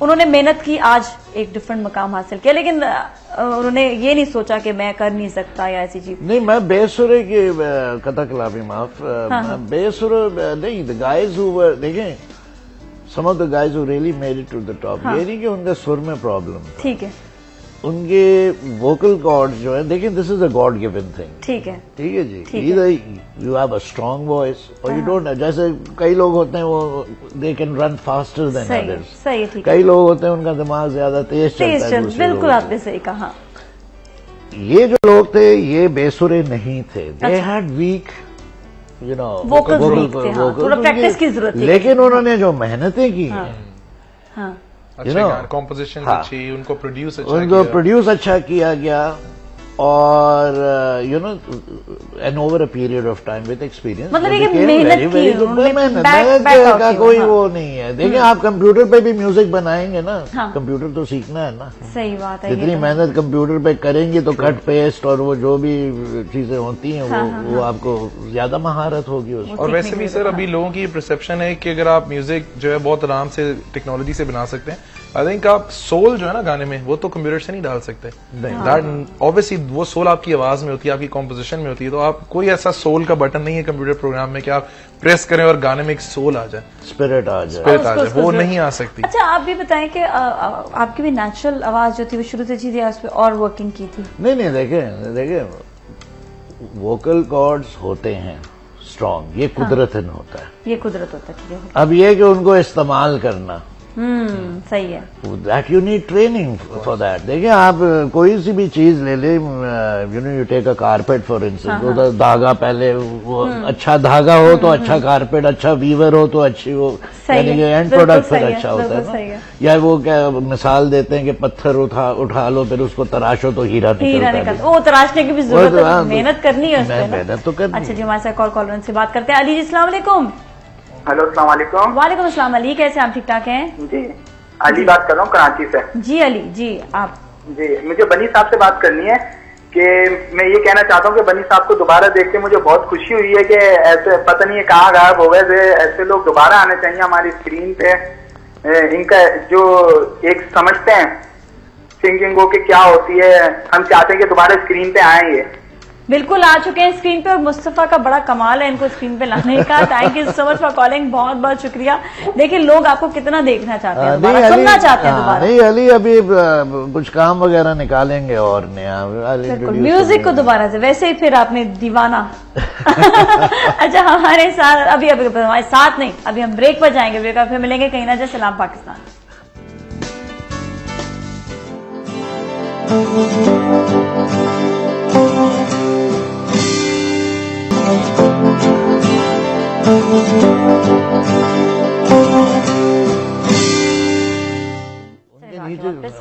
उन्होंने मेहनत की, आज एक डिफरेंट मकाम हासिल किया, लेकिन उन्होंने ये नहीं सोचा कि मैं कर नहीं सकता या ऐसी चीज। नहीं, मैं बेसुरे की कथा खिलाफी माफ, बेसुरे नहीं, द गाइज हु वर, देखें some of the guys who really made it to the top, ये नहीं कि उनके सुर में प्रॉब्लम, ठीक है, उनके वोकल कॉर्ड जो है, देखिए this is a God given thing, ठीक है, ठीक है जी, इधर you have a strong voice और यू डोंट, जैसे कई लोग होते हैं वो they can run faster than others, सही है, कई लोग होते हैं उनका दिमाग ज्यादा तेज चलता है, बिल्कुल आपने सही कहा। ये जो लोग थे ये बेसुरे नहीं थे, they had weak you know vocal, थोड़ा प्रैक्टिस की जरूरत थी, लेकिन उन्होंने जो मेहनतें की हैं, कॉम्पोजिशन अच्छी, उनको प्रोड्यूस अच्छा किया गया, और you no and over a period of time with experience, मतलब मेहनत का कोई वो नहीं है। देखिए आप कंप्यूटर पे भी म्यूजिक बनाएंगे ना, कंप्यूटर तो सीखना है ना, सही बात है, जितनी मेहनत कंप्यूटर पे करेंगे तो कट पेस्ट और वो जो भी चीजें होती हैं वो आपको ज्यादा महारत होगी उसमें। और वैसे भी सर अभी लोगों की परसेप्शन है कि अगर आप म्यूजिक जो है बहुत आराम से टेक्नोलॉजी से बना सकते हैं, आई थिंक आप सोल जो है ना गाने में वो तो कंप्यूटर से नहीं डाल सकते, दैट ऑब्वियसली वो सोल आपकी आवाज में होती है, आपकी कॉम्पोजिशन में होती है, तो आप कोई ऐसा सोल का बटन नहीं है कंप्यूटर प्रोग्राम में कि आप प्रेस करें और गाने में एक सोल आ जाए, स्पिरिट आ जाए, वो नहीं आ सकती। अच्छा आप भी बताएं कि आपकी भी नेचुरल आवाज जो थी वो शुरू से चीजें उस पर और वर्किंग की थी? नहीं देखे वोकल कॉर्ड्स होते हैं स्ट्रॉन्ग, ये कुदरतन होता है, ये कुदरत होता है, ठीक है। अब ये कि उनको इस्तेमाल करना, सही है, that you need training for that. देखिए आप कोई सी भी चीज ले ले, you know you take a carpet for instance, तो धागा पहले वो अच्छा धागा हो तो अच्छा कारपेट, अच्छा वीवर हो तो अच्छी वो, यानी कि एंड प्रोडक्ट फिर अच्छा होता है ना। या वो क्या मिसाल देते हैं कि पत्थर उठा लो फिर उसको तराशो तो हीरा निकलता है, वो तराशने की भी जरूरत है, मेहनत करनी है, मेहनत तो करनी। अच्छा जी हमारे साथ कॉलर से बात करते हैं। अली जी अस्सलाम वालेकुम। हेलो अस्सलाम वालेकुम। वालेकुम अस्सलाम। अली कैसे, आप ठीक ठाक हैं? जी अली बात कर रहा हूँ कराची से। जी अली जी आप जी, मुझे बनी साहब से बात करनी है कि मैं ये कहना चाहता हूँ कि बनी साहब को दोबारा देख के मुझे बहुत खुशी हुई है कि ऐसे पता नहीं है कहाँ गायब हो गए थे, ऐसे लोग दोबारा आने चाहिए हमारी स्क्रीन पे। इनका जो एक समझते हैं सिंगिंग को कि क्या होती है, हम चाहते हैं कि दोबारा स्क्रीन पे आए ये। बिल्कुल आ चुके हैं स्क्रीन पे और मुस्तफा का बड़ा कमाल है इनको स्क्रीन पे लाने का। Thank you so much for calling, बहुत बहुत शुक्रिया। देखिए लोग आपको कितना देखना चाहते हैं, सुनना चाहते हैं दोबारा। नहीं अली अभी कुछ काम वगैरह निकालेंगे और नया म्यूजिक को दोबारा से, वैसे ही फिर आपने दीवाना। अच्छा हमारे साथ अभी हमारे साथ नहीं, अभी हम ब्रेक पर जाएंगे, ब्रेक पर फिर मिलेंगे कहीं ना जाए। सलाम पाकिस्तान।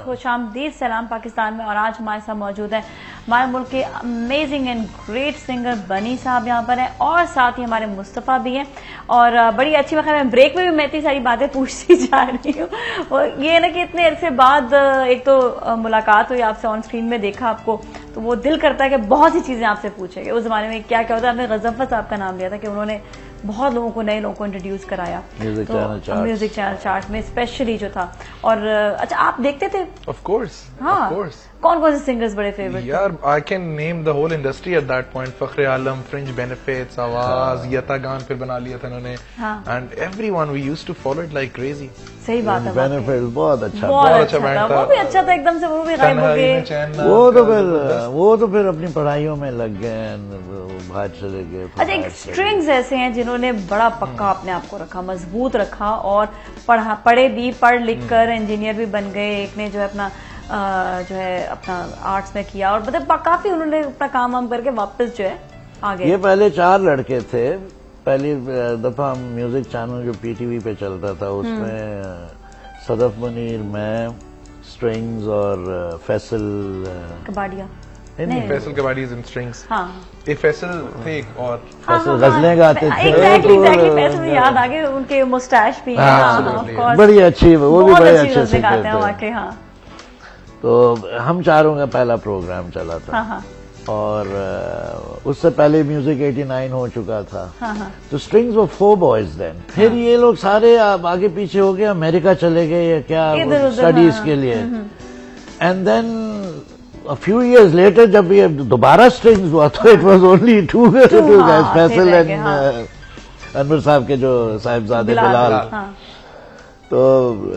खुशामदीद सलाम पाकिस्तान में, और आज हमारे साथ मौजूद है हमारे मुल्क के अमेजिंग एंड ग्रेट सिंगर बनी साहब यहाँ पर हैं, और साथ ही हमारे मुस्तफ़ा भी हैं। और बड़ी अच्छी वक्त मैं ब्रेक में भी मैं इतनी सारी बातें पूछती जा रही हूँ। और ये ना कि इतने अरसे बाद एक तो मुलाकात हुई आपसे, ऑन स्क्रीन में देखा आपको, तो वो दिल करता है कि बहुत सी चीजें आपसे पूछेंगे। उस जमाने में क्या क्या होता है, आपने गज़फ़र साहब का नाम लिया था कि उन्होंने बहुत लोगों को, नए लोगों को इंट्रोड्यूस कराया म्यूजिक चैनल चार्ट में स्पेशली जो था। और अच्छा आप देखते थे? ऑफ कोर्स, हाँ, कौन कौन से सिंगर्स बड़े फेवरेट? यार I can name the whole industry at that point. Fakhre Alam, fringe benefits, Awaz, यता गान फिर बना लिया था इन्होंने, and everyone we used to follow it like crazy. सही बात है, बेनिफिट्स बहुत अच्छा बैंड था, वो भी अच्छा था एकदम से, वो भी गायब हो गए। वो तो फिर अपनी पढ़ाइयों में लग गए, बाहर चले गए। अच्छा एक स्ट्रिंग्स ऐसे हैं जिन्होंने बड़ा पक्का अपने आप को रखा, मजबूत रखा, और पढ़े भी, पढ़ लिख कर इंजीनियर भी बन गए। एक ने जो है अपना आर्ट्स में किया, और मतलब काफी उन्होंने अपना काम वाम करके वापस जो है आ गए। ये पहले 4 लड़के थे। पहली दफा म्यूजिक चैनल जो पीटीवी पे चलता था उसमें सदफ मुनीर, मैं, स्ट्रिंग्स और फैसल कबाड़िया, नहीं फैसल कबाड़ी इन स्ट्रिंग्स। हाँ एक फैसल थे और फैसल गजलें गाते थे। एग्जैक्टली फैसल में याद आ गए, उनके मुस्टैच भी है, बड़ी अच्छी, वो भी बड़े अच्छे से गाते हैं वाकई। हाँ तो हम 4 का पहला प्रोग्राम चला था। हाँ। और उससे पहले म्यूजिक 89 हो चुका था। हाँ। तो स्ट्रिंग्स वर 4 बॉयज देन। फिर ये लोग सारे आगे पीछे हो गए, अमेरिका चले गए या क्या स्टडीज के लिए। And then a few years later जब ये दोबारा स्ट्रिंग्स हुआ तो it was only 2 guys, Faisal and Anwar साहब के जो साहिबजादे बिलाल। तो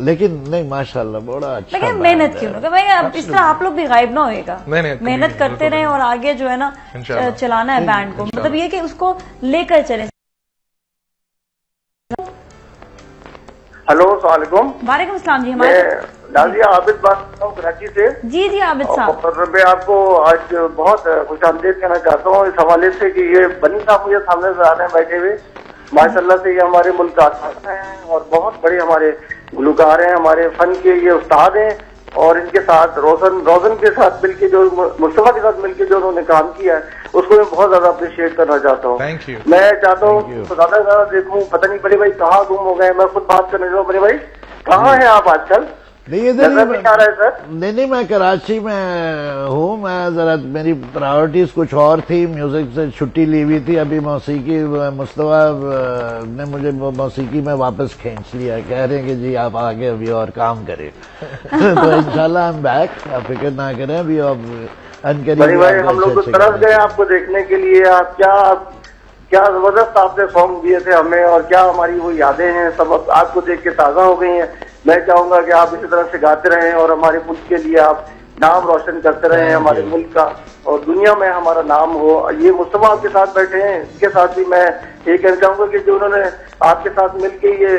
लेकिन नहीं माशाल्लाह बड़ा अच्छा। लेकिन मेहनत क्यों ना भाई, इस तरह आप लोग भी गायब ना होएगा, मेहनत करते रहे और आगे जो है ना चलाना है बैंड को, मतलब ये कि उसको लेकर चले। हेलो सलाम वालेकुम अस्सलाम जी, हमारे नाजिया आबिद बात कर रहा हूँ कराची से। जी जी आबिद साहब, और मैं आपको आज बहुत खुश आमदीद कहना चाहता हूँ इस हवाले से कि ये बनी साहब मुझे सामने से आ रहे हैं बैठे हुए, माशाल्लाह से ये हमारे मुल्क का आसान हैं और बहुत बड़े हमारे गुलकार हैं, हमारे फन के ये उस्ताद हैं। और इनके साथ रोजन के साथ मिलकर जो मुस्तफा के साथ मिलकर जो उन्होंने काम किया है उसको मैं बहुत ज्यादा अप्रिशिएट करना चाहता हूँ। मैं चाहता हूँ ज्यादा ज्यादा देखूँ, पता नहीं बड़े भाई कहाँ गुम हो गए, मैं खुद बात करने जाऊँ। बड़े भाई कहाँ हैं आप आजकल? नहीं इधर नहीं आ रहा है सर। नहीं मैं कराची में हूँ, मैं जरा मेरी प्रायोरिटीज कुछ और थी, म्यूजिक से छुट्टी ली हुई थी, अभी मौसीकी मुस्तफा ने मुझे मौसीकी में वापस खींच लिया, कह रहे हैं कि जी आप आगे अभी और काम करें। तो इंशाल्लाह आई एम बैक, आप फिक्र ना करें, अभी अब अनकरीब भाई हम लोग तो तरस गए आपको देखने के लिए। आप क्या जबरदस्त आपने सॉन्ग दिए थे हमें और क्या हमारी वो यादें हैं सब आपको देख के ताजा हो गई हैं। मैं चाहूंगा कि आप इसी तरह से गाते रहें और हमारे मुल्क के लिए आप नाम रोशन करते रहें, हमारे मुल्क का और दुनिया में हमारा नाम हो। ये मुस्तफा आपके साथ बैठे हैं, इनके साथ भी मैं ये कहना चाहूंगा कि जो उन्होंने आपके साथ मिलके ये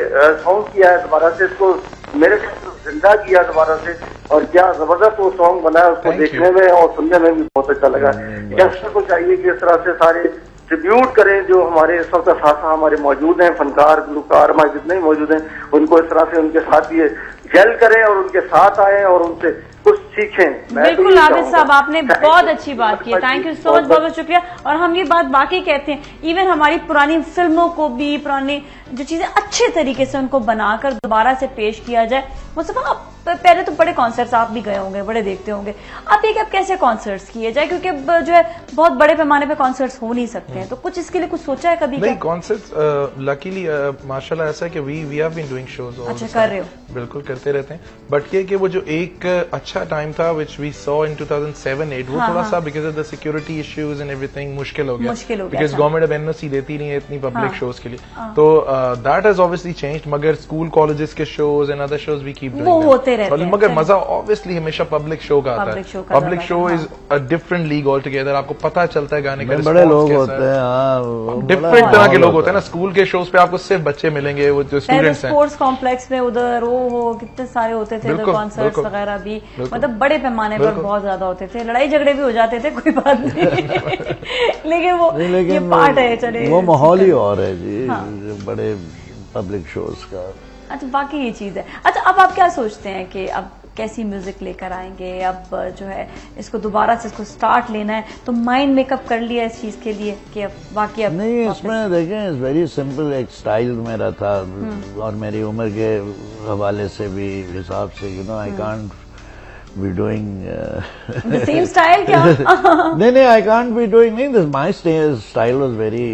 सॉन्ग किया है दोबारा से, इसको मेरे जिंदा किया दोबारा से और क्या जबरदस्त वो सॉन्ग बना है, उसको देखने में और सुनने में भी बहुत अच्छा लगा। यंगस्टर को चाहिए कि इस तरह से सारे ट्रिब्यूट करें जो हमारे इस वक्त साथ हमारे मौजूद हैं, फनकार गुलकार हमारे जितने भी मौजूद हैं, उनको इस तरह से उनके साथ ये जेल करें और उनके साथ आए और उनसे कुछ सीखें। बिल्कुल आबिद साहब आपने बहुत अच्छी बात की है, थैंक यू सो मच, बहुत बहुत शुक्रिया। और हम ये बात बाकी कहते हैं, इवन हमारी पुरानी फिल्मों को भी, पुरानी जो चीजें अच्छे तरीके से उनको बनाकर दोबारा से पेश किया जाए। मुस्तफा आप पहले तो बड़े कॉन्सर्ट्स आप भी गए होंगे, बड़े देखते होंगे, आप ये कि अब कैसे कॉन्सर्ट्स किए जाए, क्योंकि अब जो है बहुत बड़े पैमाने पे कॉन्सर्ट्स हो नहीं सकते हैं, तो कुछ इसके लिए कुछ सोचा है कभी? नहीं कॉन्सर्ट्स लकीली माशाल्लाह ऐसा है कि we have been doing shows. अच्छा कर रहे हो? बिल्कुल करते रहते हैं, बट ये कि वो जो एक अच्छा टाइम था विच वी सॉ इन 2007-8 वो थोड़ा सा because of the security issues and everything मुश्किल हो गया, बिकॉज गवर्नमेंट अब एनओसी देती नहीं है इतनी पब्लिक शोज के लिए, तो दैट हैज ऑब्वियसली चेंज्ड। मगर स्कूल कॉलेजेस के shows and other shows we keep doing, वो होते रहते हैं, मगर मजा ऑब्वियसली हमेशा पब्लिक शो का आता है। Public show is a different league all together, आपको पता चलता है गाने का बड़े लोग होते हैं, डिफरेंट तरह के लोग होते हैं ना। स्कूल के शोज पे आपको सिर्फ बच्चे मिलेंगे, वो जो स्टूडेंट्स हैं। स्पोर्ट्स कॉम्प्लेक्स में उधर वो कितने सारे होते थे कॉन्सर्ट्स वगैरह भी, मतलब बड़े पैमाने पर बहुत ज्यादा होते थे, लड़ाई झगड़े भी हो जाते थे, कोई बात नहीं। लेकिन वो ये पार्ट है, चले वो माहौल ही और है जी बड़े पब्लिक शोज का। अच्छा बाकी ये चीज है। अच्छा अब आप क्या सोचते हैं कि अब कैसी म्यूजिक लेकर आएंगे, अब जो है इसको दोबारा से इसको स्टार्ट लेना है, तो माइंड मेकअप कर लिया इस चीज के लिए कि अब बाकी अब नहीं? इसमें देखें इट्स वेरी सिंपल, एक स्टाइल मेरा था और मेरी उम्र के हवाले से भी हिसाब से you know I can't be doing the same style क्या? नहीं I can't be doing this. My style was very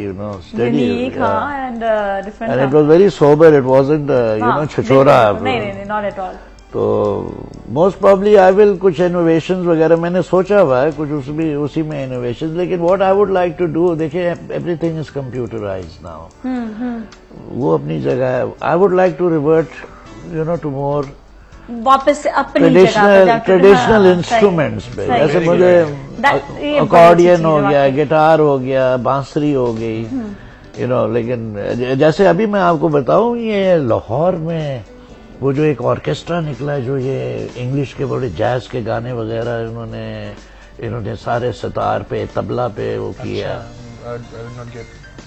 steady, unique, and different, and it was very sober. It wasn't छिछोरा। नहीं not at all. तो most probably I will कुछ innovations वगैरह मैंने सोचा हुआ है, कुछ उसी में इनोवेशंस, लेकिन what I would like to do, देखिए एवरीथिंग इज कंप्यूटराइज्ड नाउ, वो अपनी जगह है। I would like to revert to more वापस से अपनी ट्रेडिशनल इंस्ट्रूमेंट्स पे, जैसे मुझे अकॉर्डियन हो गया, गिटार हो गया, बांसुरी हो गई, लेकिन जैसे अभी मैं आपको बताऊं, ये लाहौर में वो जो एक ऑर्केस्ट्रा निकला, जो ये इंग्लिश के बड़े जैज के गाने वगैरह इन्होंने सारे सितार पे, तबला पे वो किया।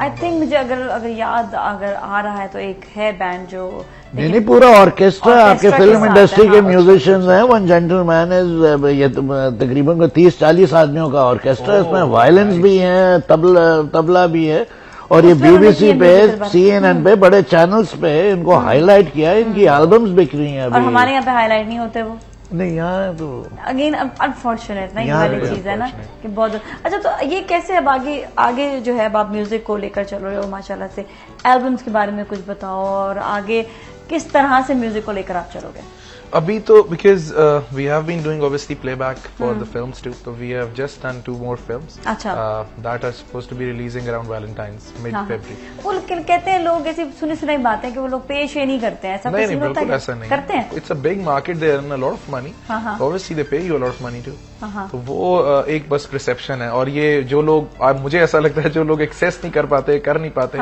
आई थिंक मुझे अगर याद आ रहा है तो एक है बैंड जो नहीं पूरा ऑर्केस्ट्रा आपके फिल्म इंडस्ट्री के म्यूजिशियंस हैं। वन जेंटलमैन इज ये तकरीबन 30-40 आदमियों का ऑर्केस्ट्रा, इसमें वायलिन्स भी हैं, तबला भी है, और ये बीबीसी पे, CNN पे, बड़े चैनल्स पे इनको हाईलाइट किया है, इनकी एल्बम्स बिक रही हैं अभी। और हमारे यहाँ पे हाईलाइट नहीं होते वो, नहीं यहाँ तो अगेन अनफॉर्चुनेट ना, ये वाली चीज है ना कि बहुत। अच्छा तो ये कैसे अब आगे जो है अब आप म्यूजिक को लेकर चल रहे हो माशाल्लाह से, एल्बम्स के बारे में कुछ बताओ और आगे किस तरह से म्यूजिक को लेकर आप चलोगे? अभी तो because we have been doing obviously playback for the films too, तो we have just done 2 more films. अच्छा. That are supposed to be releasing around Valentine's, mid-February. वो कहते हैं लोग ऐसी सुनी सुनाई बात है कि वो लोग पेश ही नहीं करते हैं, ऐसा कुछ नहीं होता है? ऐसा नहीं करते हैं. It's a big market, they earn a lot of money. Obviously they pay you a lot of money too. तो वो एक बस परसेप्शन है, और ये जो लोग, मुझे ऐसा लगता है जो लोग एक्सेस नहीं कर पाते, कर नहीं पाते,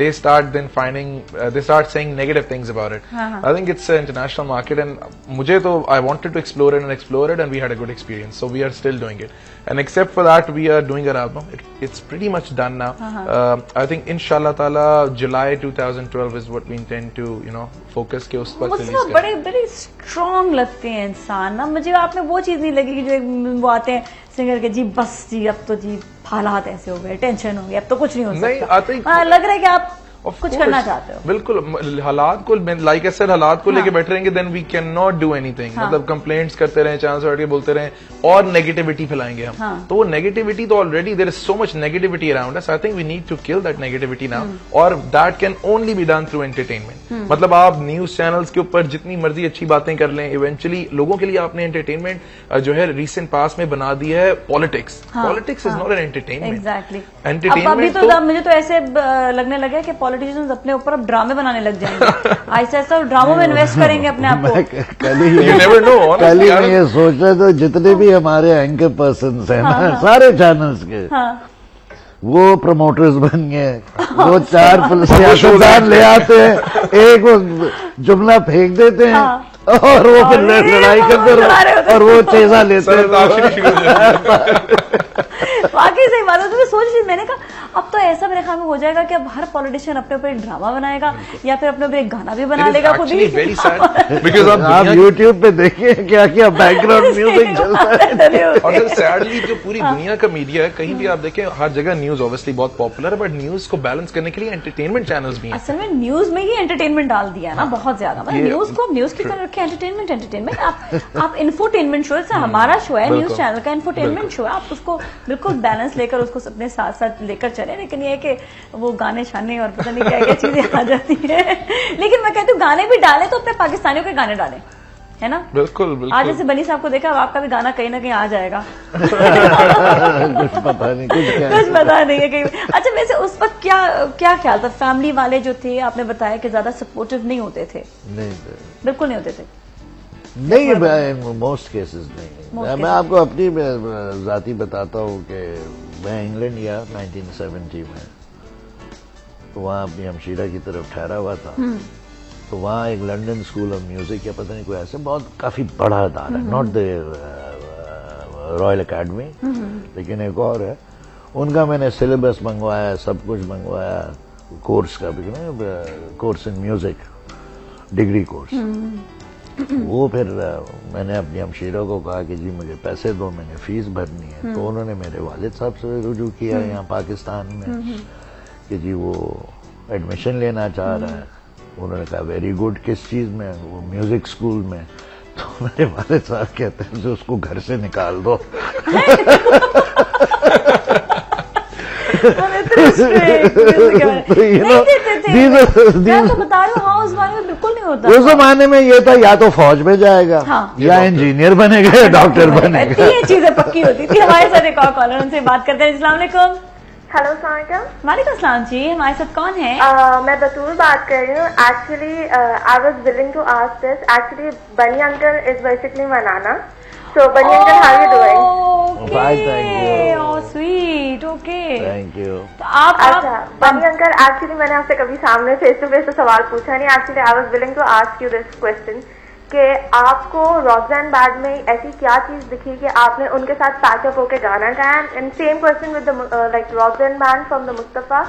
they start then finding, they start saying negative things about it. I think it's an international market, and मुझे तो I wanted to explore it and we had a good experience, so we are still doing it. And except for that, we are doing our album. It's pretty much done now. I think inshallah taala July 2012 is what we intend to focus के उस पर release करें. बड़े बड़े strong लगते हैं इंसान ना, मुझे आप में वो चीज नहीं लगी कि जो वो आते हैं सिंगर के जी बस जी अब तो जी हालात ऐसे हो गए, टेंशन हो गई, अब तो कुछ नहीं हो सकता. नहीं, I think लग रहा है कि आप कुछ करना चाहते हो. बिल्कुल, हालात को लाइक आई सेड, हालात को लेके बैठे रहेंगे then we can not do anything. मतलब कंप्लेंट्स करते रहे, चांस बैठ के बोलते रहे और नेगेटिविटी फैलाएंगे हम. तो वो नेगेटिविटी तो already there is so much negativity around us. I think we need to kill that negativity now, और that can only be done through entertainment. मतलब आप न्यूज चैनल्स के ऊपर जितनी मर्जी अच्छी बातें कर लें, इवेंचुअली लोगों के लिए आपने एंटरटेनमेंट जो है रिसेंट पास में बना दी है politics. Politics is not an entertainment. Exactly. Entertainment तो मुझे तो ऐसे लगने लगा कि पॉलिटिशियंस अपने ऊपर अब ड्रामे बनाने लग जाएंगे, ऐसा ऐसा ड्रामों में इन्वेस्ट करेंगे अपने आप को. कल ही मैं ये सोच रहे थे जितने भी हमारे एंकर पर्सन हैं ना सारे चैनल्स के, वो प्रमोटर्स बन गए. वो 4 सियासतदान ले आते हैं, एक वो जुमला फेंक देते हैं और वो फिर लड़ाई करते रहो और वो चेजा लेते हैं. वाकई सही बात है. तो मैं सोच रही, मैंने कहा अब तो ऐसा मेरे ख्याल में हो जाएगा कि अब हर पॉलिटिशियन अपने ऊपर एक ड्रामा बनाएगा या फिर अपने ऊपर एक गाना भी बना लेगा खुद ही. बिकॉज आप यूट्यूब पे देखिए क्या क्या बैकग्राउंड म्यूजिक चलता है. और सैडली जो पूरी दुनिया का मीडिया है, कहीं भी आप देखें हर जगह न्यूज ऑब्वियसली बहुत पॉपुलर है, बट न्यूज को बैलेंस करने के लिए एंटरटेनमेंट चैनल्स भी हैं. असल में न्यूज में ही एंटरटेनमेंट डाल दिया ना बहुत ज्यादा. मतलब न्यूज को न्यूज की तरह रखे, एंटरटेनमेंट आप इन्फोटेनमेंट शो है, हमारा शो है, न्यूज चैनल का इन्फोटेनमेंट शो है. आप उसको बिल्कुल बैलेंस लेकर उसको अपने साथ साथ लेकर चले. लेकिन ये है कि वो गाने शाने और पता नहीं क्या क्या चीजें आ जाती है. लेकिन मैं कहती हूँ गाने भी डाले तो अपने पाकिस्तानियों के गाने डालें, है ना. बिल्कुल बिल्कुल. आज जैसे बनी साहब को देखा, अब आपका भी गाना कहीं ना कहीं आ जाएगा. कुछ पता नहीं है कहीं. अच्छा, वैसे उस वक्त क्या ख्याल था? फैमिली वाले जो थे, आपने बताया कि ज्यादा सपोर्टिव नहीं होते थे. नहीं, बिल्कुल नहीं होते थे. नहीं, मोस्ट केसेस नहीं. मैं आपको अपनी जाती बताता हूँ कि मैं इंग्लैंड गया 1970 में, तो वहाँ अपनी हमशीरा की तरफ ठहरा हुआ था. तो वहाँ एक लंदन स्कूल ऑफ म्यूजिक या पता नहीं कोई ऐसे बहुत काफी बड़ा अदारा है, नॉट द रॉयल अकेडमी, लेकिन एक और है. उनका मैंने सिलेबस मंगवाया, सब कुछ मंगवाया, कोर्स का भी, course in music, degree course. वो फिर मैंने अपनी हमशीरा को कहा कि जी मुझे पैसे दो, मैंने फीस भरनी है. तो उन्होंने मेरे वालिद साहब से रुजू किया यहाँ पाकिस्तान में कि जी वो एडमिशन लेना चाह रहा है. उन्होंने कहा वेरी गुड, किस चीज में? वो म्यूजिक स्कूल में. तो मेरे वालिद साहब कहते हैं उसको घर से निकाल दो. बिल्कुल नहीं होता. उस जमाने में ये था या तो फौज में जाएगा या इंजीनियर बनेगा या डॉक्टर बनेगा. ये चीजें पक्की होती थी. हमारे साथ एक और कॉलर, उनसे बात करते हैं. अस्सलाम वालेकुम. हेलो, सलाम. वालेकुम सलाम जी. हमारे साथ कौन है? मैं बतूल बात कर रही हूँ. Actually I was willing to ask this. Actually Bunny uncle is basically my नाना. So, Bunny uncle, how are you doing? Fine, thank you. Oh, sweet. Okay. Thank you. तो आप अच्छा, Bunny uncle, एक्चुअली मैंने आपसे कभी सामने face to face तो सवाल पूछा नहीं. Actually I was willing to ask you this question कि आपको रॉक्सैन बैंड में ऐसी क्या चीज दिखी कि आपने उनके साथ पैचअप होकर गाना गाया. And same question with the like Roxen band from the Mustafa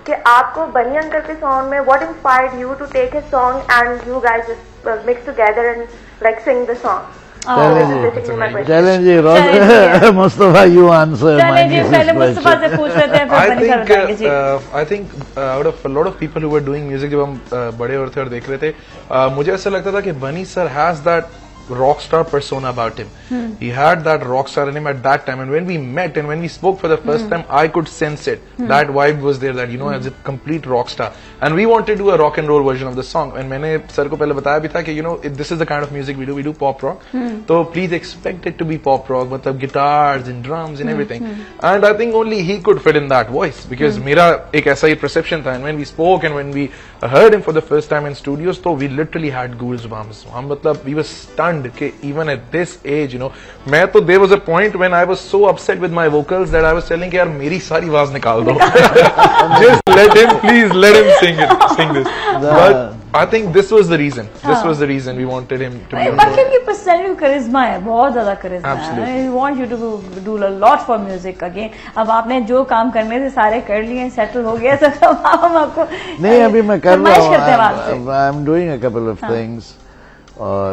कि आपको बनी अंकल के सॉन्ग में what inspired you to take his song and you guys just mix together and like sing the song. चलें जी, मुस्तफा यू आंसर. पहले मुस्तफा से पूछ लेते हैं, I think out of a lot of people who were doing music, जब हम बड़े होते और देख रहे थे, मुझे ऐसा लगता था कि बनी sir has that rock star persona about him. He had that rock star in him at that time, and when we met and when we spoke for the first time, I could sense it. That vibe was there, that as a complete rock star. And we wanted to do a rock and roll version of the song. And मैंने sir को पहले बताया भी था कि this is the kind of music we do pop rock. So please expect it to be pop rock, मतलब guitars and drums and everything. And I think only he could fit in that voice, because मेरा एक ऐसा ही perception था. And when we spoke and when we heard him for the first time in studios, so we literally had goosebumps. हम मतलब we were stunned कि even at this age, मैं तो there was a point when I was so upset with my vocals that I was telling कि यार मेरी सारी आवाज निकाल दो. Just let him sing this. But I think this was the reason. This was the reason we wanted him to be. बाकी उनकी personality करिश्मा है, बहुत ज्यादा करिश्मा है. I want you to do a lot for music again. अब आपने जो काम करने से सारे कर लिए, सेटल हो गया, तो हम आपको नहीं अभी मैं कर रहा हूँ. I am doing a couple of things. और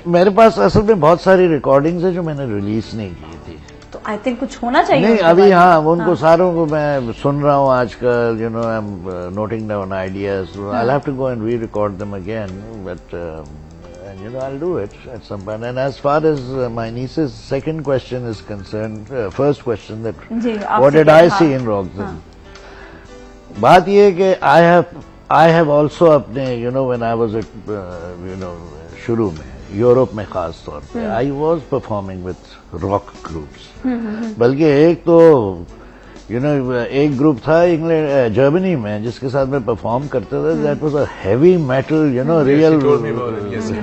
मेरे पास असल में बहुत सारी रिकॉर्डिंग्स है जो मैंने रिलीज नहीं की थी. तो आई थिंक कुछ होना चाहिए. नहीं अभी उनको सारों को मैं सुन रहा हूँ आजकल. I am noting down ideas. I have to go and re record them again, but I'll do it at some point. And as far as my niece's second question is concerned, first question, that what did I see in rock? बात ये कि I have also अपने when I was at शुरू में Europe में खास तौर पे I was performing with rock groups. बल्कि एक तो एक ग्रुप था इंग्लैंड जर्मनी में जिसके साथ मैं परफॉर्म करता था. That was a heavy metal real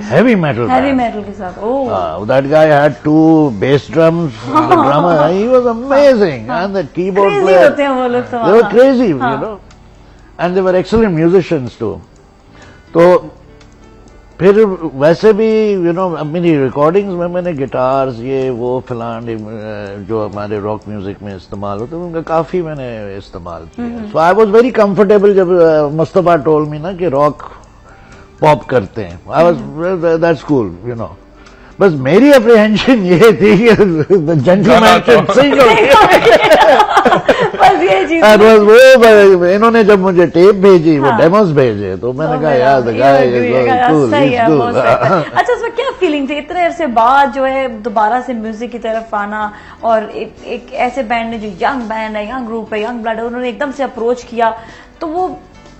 heavy metal के साथ. That guy had 2 bass drums. The drummer, he was amazing. And the keyboard player, होते हैं वो लोग तो they were crazy, and they were excellent musicians too. तो फिर वैसे भी मेरी रिकॉर्डिंग्स में मैंने गिटार्स ये वो फिलान जो हमारे रॉक म्यूजिक में इस्तेमाल होते हैं उनका काफी मैंने इस्तेमाल किया. सो आई वाज वेरी कंफर्टेबल जब मुस्तफा टोल्ड मी ना कि रॉक पॉप करते हैं. I was that's cool. बस मेरी अप्रीहेंशन ये थी कि जेंटलमैन शुड सिंग. वो इन्होंने जब मुझे टेप भेजी, वो डेमोस भेजे, तो मैंने कहा यार द गाय इज कूल. अच्छा, उसमें क्या फीलिंग थी इतने अरसे बाद जो है दोबारा से म्यूजिक की तरफ आना, और एक ऐसे बैंड ने जो यंग बैंड है, यंग ग्रुप है, यंग ब्लड है, उन्होंने एकदम से अप्रोच किया, तो वो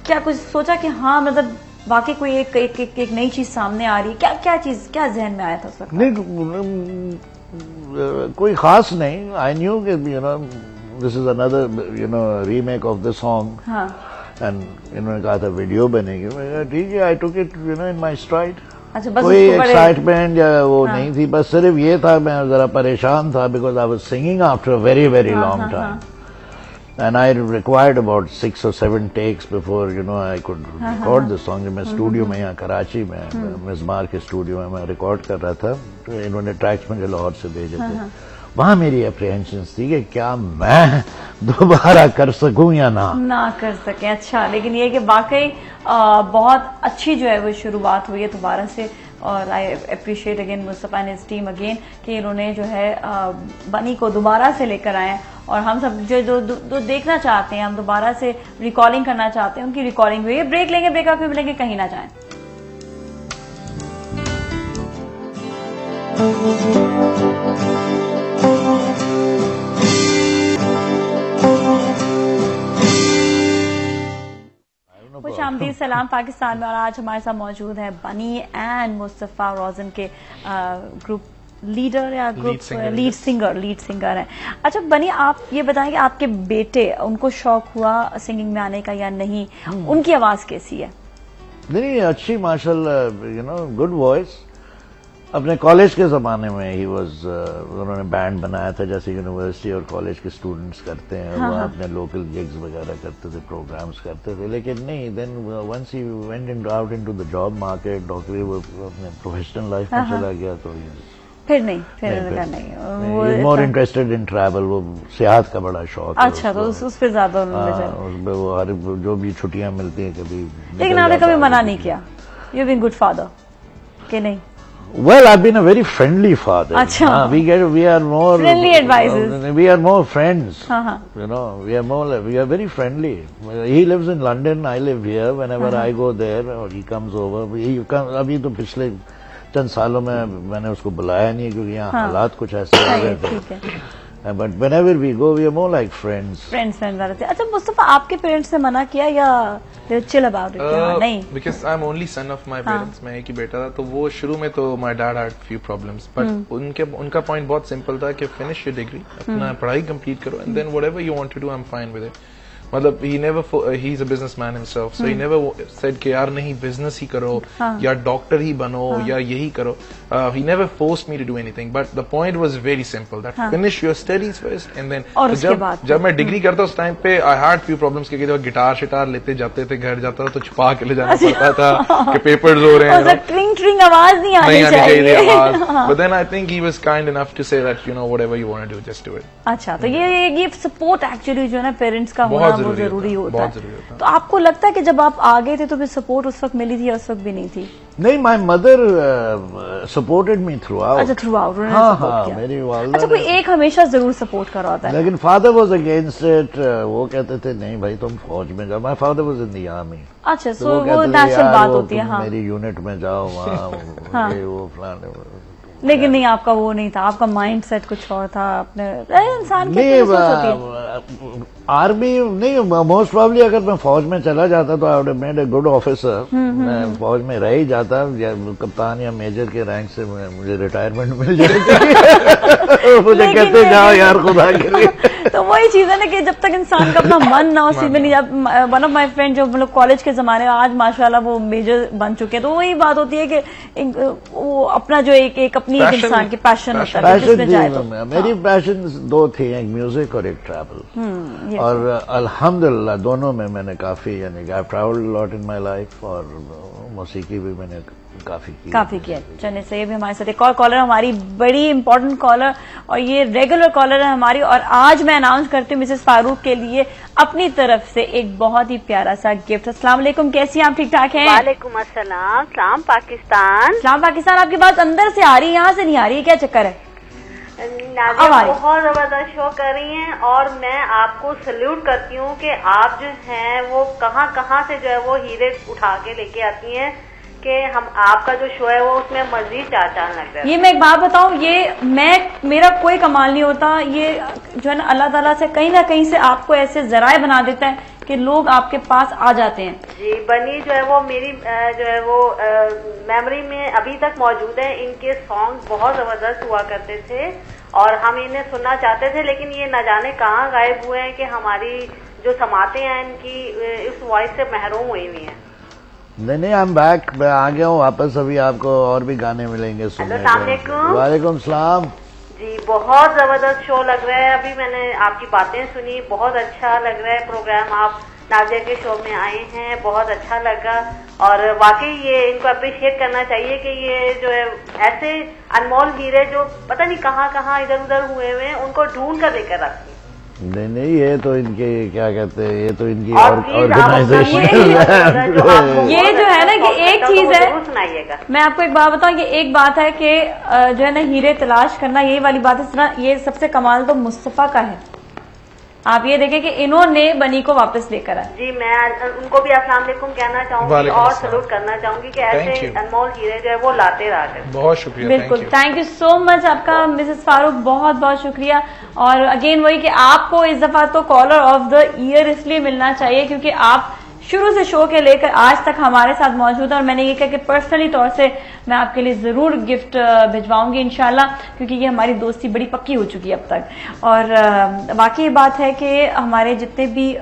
क्या कुछ सोचा कि हाँ मतलब वाकई कोई एक नई चीज सामने आ रही है? क्या जहन में आया था उस वक्त? नहीं कोई खास नहीं. आई न्यू कि this is another remake of the song. And इन्होंने कहा था वीडियो बनेगी. ठीक है, I took it in my stride. कोई एक्साइटमेंट या वो नहीं थी, बस सिर्फ ये था मैं जरा परेशान था because I was singing after a very very long time. And I required about 6 or 7 takes before I could record the song. मैं स्टूडियो में यहाँ कराची में मिज़मार के स्टूडियो में मैं रिकॉर्ड कर रहा था. तो इन्होंने ट्रैक्स मुझे लाहौर से भेजे थे. वहाँ मेरी अप्रीहेंशंस थी कि क्या मैं दोबारा कर सकूं या ना कर सके. अच्छा, लेकिन ये कि वाकई बहुत अच्छी जो है वो शुरुआत हुई है दोबारा से. और I appreciate again Mustafa and his team again कि इन्होंने जो है बनी को दोबारा से लेकर आए. और हम सब जो देखना चाहते हैं, हम दोबारा से रिकॉर्डिंग करना चाहते हैं, उनकी रिकॉर्डिंग हुई है. ब्रेक लेंगे, ब्रेक आके मिलेंगे, कहीं ना जाएं. खुशामदीद, सलाम पाकिस्तान में. और आज हमारे साथ मौजूद है बनी एंड मुस्तफा रोजन के ग्रुप लीडर या ग्रुप लीड सिंगर है. अच्छा बनी, आप ये बताएं कि आपके बेटे, उनको शौक हुआ सिंगिंग में आने का या नहीं? उनकी आवाज कैसी है? नहीं, अच्छी माशाल्लाह, गुड वॉइस. अपने कॉलेज के ज़माने में ही उन्होंने बैंड बनाया था जैसे यूनिवर्सिटी और कॉलेज के स्टूडेंट्स करते हैं. वो अपने लोकल गिग्स वगैरह करते थे, प्रोग्राम्स करते थे. लेकिन नहीं, then once he went out into the job market, डॉक्टरी, वो अपने प्रोफेशनल लाइफ में चला गया. तो फिर नहीं मोर इंटरेस्टेड इन ट्रैवल. वो सियाहत का बड़ा शौक है. अच्छा, तो उस पर ज्यादा उसमें वो हर जो भी छुट्टियां मिलती हैं कभी. लेकिन आपने कभी मना नहीं किया? यू बीन गुड फादर कि नहीं? Well, I've been a very friendly father. Achha. We are more friendly advices. We are more friends. We are very friendly. He lives in London. I live here. Whenever I go there or he comes over, अभी तो पिछले चंद सालों में मैंने उसको बुलाया नहीं क्योंकि यहाँ हालात कुछ ऐसे हो गए थे। But whenever we go, we are more like friends. Friends वाले थे। अच्छा मुस्तफा, आपके पेरेंट्स ने मना किया या chill about it? नहीं। Because I'm only son of my parents, मैं एक ही बेटा था, तो वो शुरू में तो my dad had few problems, but उनका point बहुत simple था कि finish your degree, अपना पढ़ाई complete करो, and then whatever you want to do, I'm fine with it. मतलब he's a businessman himself, so he never said कि यार नहीं business ही करो या डॉक्टर ही बनो या यही करो. He never forced me to do anything, but the point was very simple that finish your studies first and then. और उसके बाद जब मैं डिग्री करता उस टाइम पे I had few problems क्योंकि जब गिटार शिटार लेते जाते थे घर जाता था तो छुपा के ले जाना पड़ता था कि पेपर्स हो रहे हैं. ट्रिंग ट्रिंग आवाज नहीं आनी चाहिए आवाज. But then I think he was kind enough to say that whatever you want to do just do it. अच्छा, तो ये सपोर्ट एक्चुअली जो है ना पेरेंट्स का होना बहुत जरूरी होता है. तो आपको लगता है कि जब आप आ गए थे तो फिर सपोर्ट उस वक्त मिली थी या उस वक्त भी नहीं थी? नहीं, my mother supported me through out. अच्छा, थ्रू आउट. हाँ, मेरी वालिदा. अच्छा, कोई एक हमेशा जरूर सपोर्ट कर रहा होता है. लेकिन फादर वाज अगेंस्ट इट. वो कहते थे नहीं भाई तुम फौज में जाओ. My father was in the army. अच्छा, सो वो नेचुरल बात होती है. हाँ, मेरी यूनिट में जाओ वहाँ वो फलाने. लेकिन नहीं, आपका वो नहीं था, आपका माइंड सेट कुछ और था. अपने इंसान की सोच होती है. आर्मी नहीं, मोस्ट प्रॉब्ली अगर मैं फौज में चला जाता तो I would have made a good officer. मैं फौज में रह ही जाता या कप्तान या मेजर के रैंक से मुझे रिटायरमेंट मिल जाती. मुझे कहते जाओ यार खुदा के लिए. तो वही चीज है ना कि जब तक इंसान का अपना मन ना उसी में नहीं. वन ऑफ माई फ्रेंड जो मतलब कॉलेज के जमाने में आज माशाल्लाह वो मेजर बन चुके हैं, तो वही बात होती है कि वो अपना जो एक अपनी इंसान की पैशन होता है जिसमें जाए. तो मेरी पैशन दो थी, एक म्यूजिक और एक ट्रैवल. और अल्हम्दुलिल्लाह दोनों में मैंने काफी I travelled lot in my life और मौसीकी भी मैंने काफी किया. चलिए, सही भी हमारे साथ एक और कॉलर, हमारी बड़ी इंपॉर्टेंट कॉलर और ये रेगुलर कॉलर है हमारी. और आज मैं अनाउंस करती हूँ मिसेस फारूक के लिए अपनी तरफ से एक बहुत ही प्यारा सा गिफ्ट. अस्सलाम वालेकुम, कैसी हैं आप? ठीक ठाक हैं? वालेकुम अस्सलाम. सलाम पाकिस्तान. सलाम पाकिस्तान. आपकी बात अंदर से आ रही है, यहाँ से नहीं आ रही है, क्या चक्कर है? नाज़िया बहुत जबरदस्त शो कर रही हैं और मैं आपको सल्यूट करती हूँ कि आप जो हैं वो कहाँ से जो है वो हीरे उठा के लेके आती हैं कि हम आपका जो शो है वो उसमें मजीद चार लग रहा है. ये मैं एक बात बताऊं, ये मेरा कोई कमाल नहीं होता. ये जो है ना अल्लाह ताला से कहीं ना कहीं से आपको ऐसे जराए बना देता है कि लोग आपके पास आ जाते हैं. जी, बनी जो है वो मेरी जो है वो मेमोरी में अभी तक मौजूद है. इनके सॉन्ग बहुत जबरदस्त हुआ करते थे और हम इन्हें सुनना चाहते थे, लेकिन ये न जाने कहाँ गायब हुए हैं कि हमारी जो समाते हैं इनकी इस वॉइस से महरूम हुई हुई हैं. नहीं, आई एम बैक. मैं आ गया हूँ वापस. अभी आपको और भी गाने मिलेंगे सुनने को. वालेकुम सलाम. जी, बहुत जबरदस्त शो लग रहा है. अभी मैंने आपकी बातें सुनी, बहुत अच्छा लग रहा है प्रोग्राम. आप नाज़िया के शो में आए हैं, बहुत अच्छा लगा और वाकई ये इनको अप्रिशिएट करना चाहिए कि ये जो है ऐसे अनमोल हीरे जो पता नहीं कहाँ इधर उधर हुए हैं उनको ढूंढ कर लेकर रखती. नहीं, ये तो इनके क्या कहते हैं, ये तो इनकी ऑर्गेनाइजेशन. ये जो है ना कि एक चीज है, सुनाइएगा. मैं आपको एक बात बताऊं, ये एक बात है कि जो है ना हीरे तलाश करना, यही वाली बात है. ये सबसे कमाल तो मुस्तफा का है. आप ये देखें कि इन्होंने बनी को वापस लेकर आए. जी, मैं उनको भी अस्सलाम वालेकुम कहना चाहूंगी और सलूट करना चाहूंगी कि ऐसे अनमोल हीरे जो है वो लाते रहा. बहुत शुक्रिया. बिल्कुल, थैंक यू सो मच आपका मिसेस फारूक, बहुत बहुत शुक्रिया. और अगेन वही कि आपको इस दफा तो कॉलर ऑफ द ईयर इसलिए मिलना चाहिए क्योंकि आप शुरू से शो के लेकर आज तक हमारे साथ मौजूद है. और मैंने ये कहा कि पर्सनली तौर से मैं आपके लिए जरूर गिफ्ट भिजवाऊंगी इंशाल्लाह, क्योंकि ये हमारी दोस्ती बड़ी पक्की हो चुकी है अब तक. और बाकी बात है कि हमारे जितने भी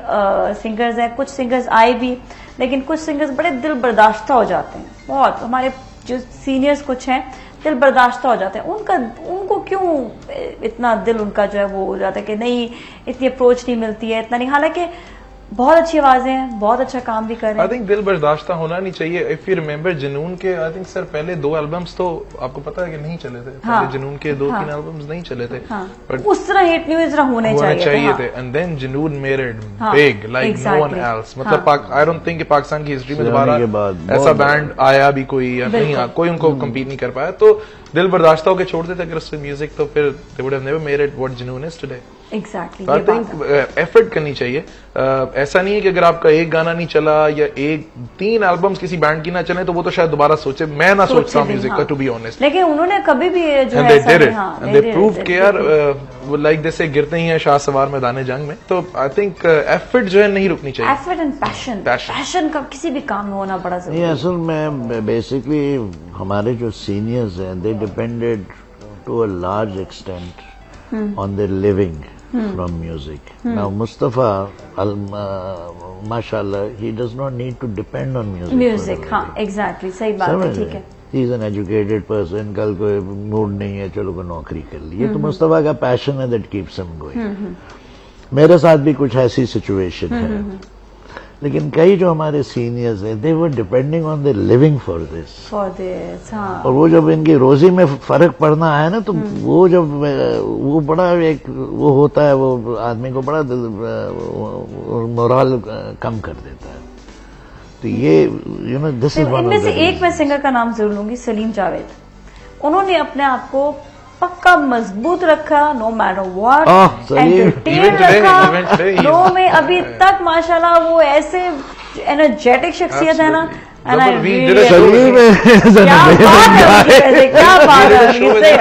सिंगर्स हैं, कुछ सिंगर्स आए भी, लेकिन कुछ सिंगर्स बड़े दिल बर्दाश्ता हो जाते हैं. बहुत हमारे जो सीनियर्स कुछ हैं दिल बर्दाश्ता हो जाते हैं. उनको क्यों इतना दिल उनका जो है वो हो जाता है कि नहीं, इतनी अप्रोच नहीं मिलती है, इतना नहीं. हालांकि बहुत अच्छी आवाजें हैं, बहुत अच्छा काम भी कर रहे हैं. आई थिंक दिल बर्दाश्ता होना नहीं चाहिए. इफ यू रिमेम्बर जुनून के, आई थिंक सर पहले 2 एल्बम्स तो आपको पता है कि नहीं चले थे. हाँ, पहले जुनून के 2-3 एल्बम्स नहीं चले थे. बट उस तरह हिट न्यूज होने चाहिए थे. And then Junoon made it big like no one else. मतलब आई डोंट थिंक पाकिस्तान की हिस्ट्री में दोबारा ऐसा बैंड आया भी कोई या नहीं, कोई उनको कम्पीट नहीं कर पाया. तो दिल बर्दाश्ता होकर छोड़ते थे अगर उससे म्यूजिक, तो फिर they would have never made it what Junoon is today. Exactly I think effort करनी चाहिए। ऐसा नहीं है कि अगर आपका एक गाना नहीं चला या 3 एल्बम्स किसी बैंड की ना चले तो वो तो शायद दोबारा सोचे, मैं ना सोचता हूँ म्यूजिक का, टू बी ऑनेस्ट। लेकिन उन्होंने कभी भी जो है दे प्रूव के यार लाइक जैसे गिरते ही हैं शाह सवार मैदान जंग में, तो आई थिंक एफर्ट जो है नहीं रुकनी चाहिए। एफर्ट एंड पैशन का किसी भी काम में होना बड़ा जरूरी है। असल में बेसिकली हमारे जो सीनियर्स हैं they depended to a large extent on their living from music. Now Mustafa, mashallah, he does not need to depend on music. हाँ, exactly, सही बात है, ठीक है। He is an educated person. कल को मूड नहीं है, चलो को नौकरी कर ली। ये तो मुस्तफा का पैशन है that keeps him going. मेरे साथ भी कुछ ऐसी सिचुएशन है, लेकिन कई जो हमारे सीनियर्स हैं they were depending on their living for this. हाँ। और वो जब इनकी रोजी में फर्क पड़ना है ना, तो वो जब वो बड़ा एक वो होता है, वो आदमी को बड़ा मोरल कम कर देता है। तो ये दिस इज वन। इनमें से एक मैं सिंगर का नाम जरूर लूंगी, सलीम जावेद। उन्होंने अपने आप को पक्का मजबूत रखा, नो मैटर व्हाट, एंटरटेन रखा। लो में अभी तक माशाल्लाह वो ऐसे एनर्जेटिक शख्सियत है ना। And I really क्या बात है, क्या बात है।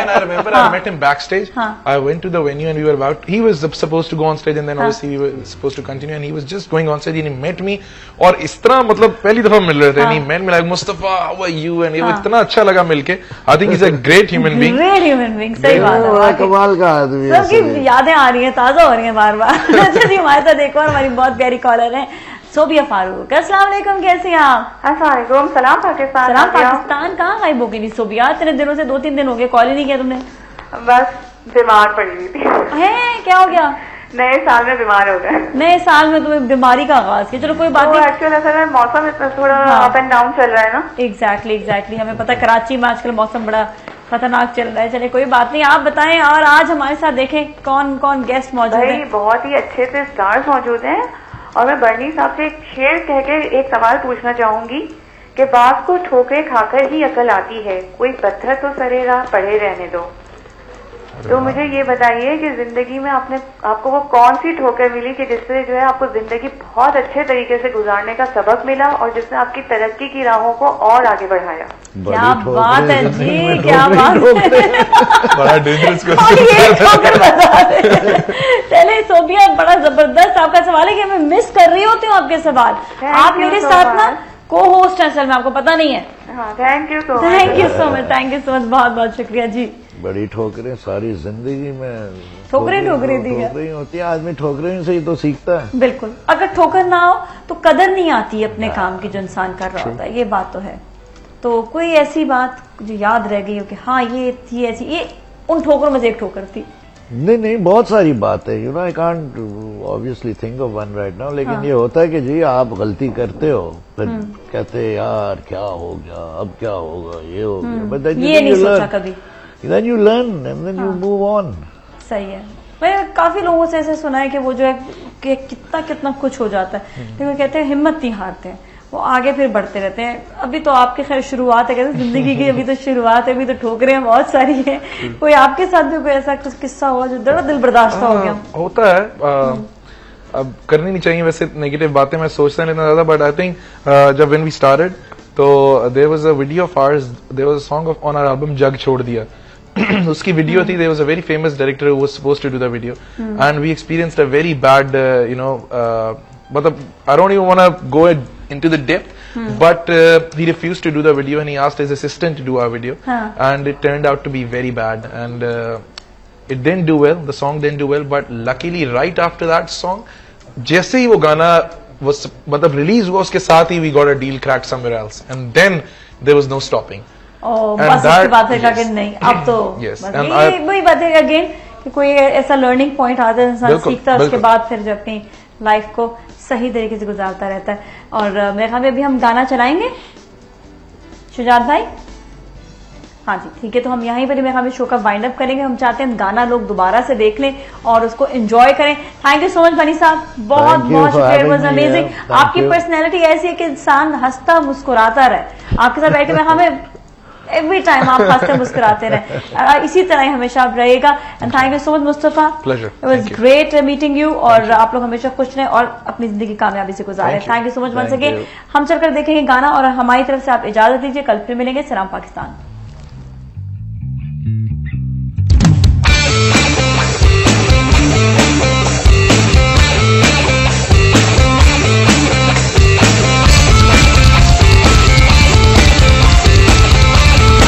I remember I met him backstage. I went to the venue and we were about. He was supposed to go on stage and then obviously we were supposed to continue and he was just going on stage and he met me. और इस तरह मतलब पहली दफा मिल रहे थे। And he met me like Mustafa, how are you? And ये इतना अच्छा लगा मिलके। I think he's a great human being. Great human being, सही बात है। कमाल का आदमी। सबकी यादें आ रही हैं, ताजा हो रही हैं बार-बार। अच्छा जी, हमारे साथ एक और हमारी बहुत प्यारी कॉलर है सोबिया फारूक। अस्सलाम वालेकुम, कैसी हैं आप? अस्सलाम वालेकुम, सलाम पाकिस्तान। सलाम पाकिस्तान। कहाँ गायब हो गई सोबिया? इतने दिनों से 2-3 दिन हो गए, कॉल ही नहीं किया तुमने। बस बीमार पड़ गई थी। है, क्या हो गया? नए साल में बीमार हो गए। नए साल में तुम्हें बीमारी का आगाज किया? चलो कोई बात नहीं। एक्चुअली असल में मौसम इतना थोड़ा अप एंड डाउन चल रहा है ना। एग्जैक्टली हमें पता है कराची में आजकल मौसम बड़ा खतरनाक चल रहा है। चले कोई बात नहीं, आप बताएं। और आज हमारे साथ देखें कौन कौन गेस्ट मौजूद है। बहुत ही अच्छे से स्टार्स मौजूद हैं और मैं बर्नी साहब से एक शेर कह के एक सवाल पूछना चाहूंगी कि बाप को ठोकरे खाकर ही अकल आती है, कोई पत्थर तो सरे राह पड़े रहने दो। तो मुझे ये बताइए कि जिंदगी में आपको वो कौन सी ठोकर मिली कि जिससे जो है आपको जिंदगी बहुत अच्छे तरीके से गुजारने का सबक मिला और जिसने आपकी तरक्की की राहों को और आगे बढ़ाया। क्या बात है जी, क्या बात है। बड़ा डेंजरस चले सोबिया, बड़ा जबरदस्त आपका सवाल है कि मैं मिस कर रही होती हूँ आपके सवाल। आप मेरे साथ ना को होस्ट है, असल में आपको पता नहीं है। Thank you so much, thank you so much, बहुत बहुत शुक्रिया जी। बड़ी ठोकरें सारी जिंदगी में ठोकरें होती है, आदमी ठोकरें से ही तो सीखता है। बिल्कुल, अगर ठोकर ना हो तो कदर नहीं आती अपने काम की जो इंसान कर रहा होता है, ये बात तो है। तो कोई ऐसी बात जो याद रह गई हो कि हाँ ये थी ऐसी, ये उन ठोकरों में से एक ठोकर थी? नहीं, बहुत सारी बात है। I can't obviously think of one right now, लेकिन ये होता है कि जी आप गलती करते हो, फिर कहते यार क्या हो गया, अब क्या होगा, ये हो गया, बट ये नहीं सोचा कभी। Then you learn and then you move on. सही है। मैंने काफी लोगों से ऐसे सुना है कि वो जो है कि कितना कुछ हो जाता है, लेकिन कहते हैं हिम्मत नहीं हारते हैं, वो आगे फिर बढ़ते रहते हैं। अभी तो आपकी खैर शुरुआत है, कहते हैं जिंदगी की अभी तो शुरुआत है, अभी तो ठोकरें बहुत सारी हैं। कोई आपके साथ भी कोई ऐसा कुछ किस्सा हुआ जो बड़ा दिल बर्दाश्त हो गया? होता है, अब करनी नहीं चाहिए वैसे नेगेटिव बातें, मैं सोचता नहीं ज्यादा, बट आई थिंक जब व्हेन वी स्टार्टेड तो there was a video of ours, there was a song on our album जग छोड़ दिया। उसकी वीडियो थी, there was a very famous director who was supposed to do the video and we experienced a very bad मतलब I don't even want to go into the depth, but he refused to do the video and he asked his assistant to do our video and it turned out to be very bad and it didn't do well, the song didn't do well, but luckily right after that song जैसे ही वो गाना मतलब release हुआ उसके साथ ही we got a deal cracked somewhere else and then there was no stopping. बस उसके बाद फिर कहा नहीं अब तो वही बात है अगेन कि कोई ऐसा लर्निंग पॉइंट आता है, इंसान सीखता है, उसके बाद फिर जो अपनी लाइफ को सही तरीके से गुजारता रहता है। और मेरे ख्याल में अभी हम गाना चलाएंगे शुजात भाई। हाँ जी ठीक है, तो हम यहीं पर मेरे ख्याल में शो का वाइंड अप करेंगे। हम चाहते हैं गाना लोग दोबारा से देख लें और उसको एंजॉय करें। थैंक यू सो मच बनी साहब, बहुत बहुत शुक्रिया, इट वाज अमेजिंग। आपकी पर्सनैलिटी ऐसी है कि इंसान हंसता मुस्कुराता रहे। आपके साथ बैठ के मैं हमें एवरी टाइम आप हंसते मुस्कुराते रहे, इसी तरह ही हमेशा आप रहेगा। And thank you so much Mustafa, it was great meeting you, और आप लोग हमेशा खुश रहें और अपनी जिंदगी कामयाबी से गुजारें। Thank you so much once again. हम चलकर देखेंगे गाना और हमारी तरफ से आप इजाजत दीजिए, कल फिर मिलेंगे। सलाम पाकिस्तान।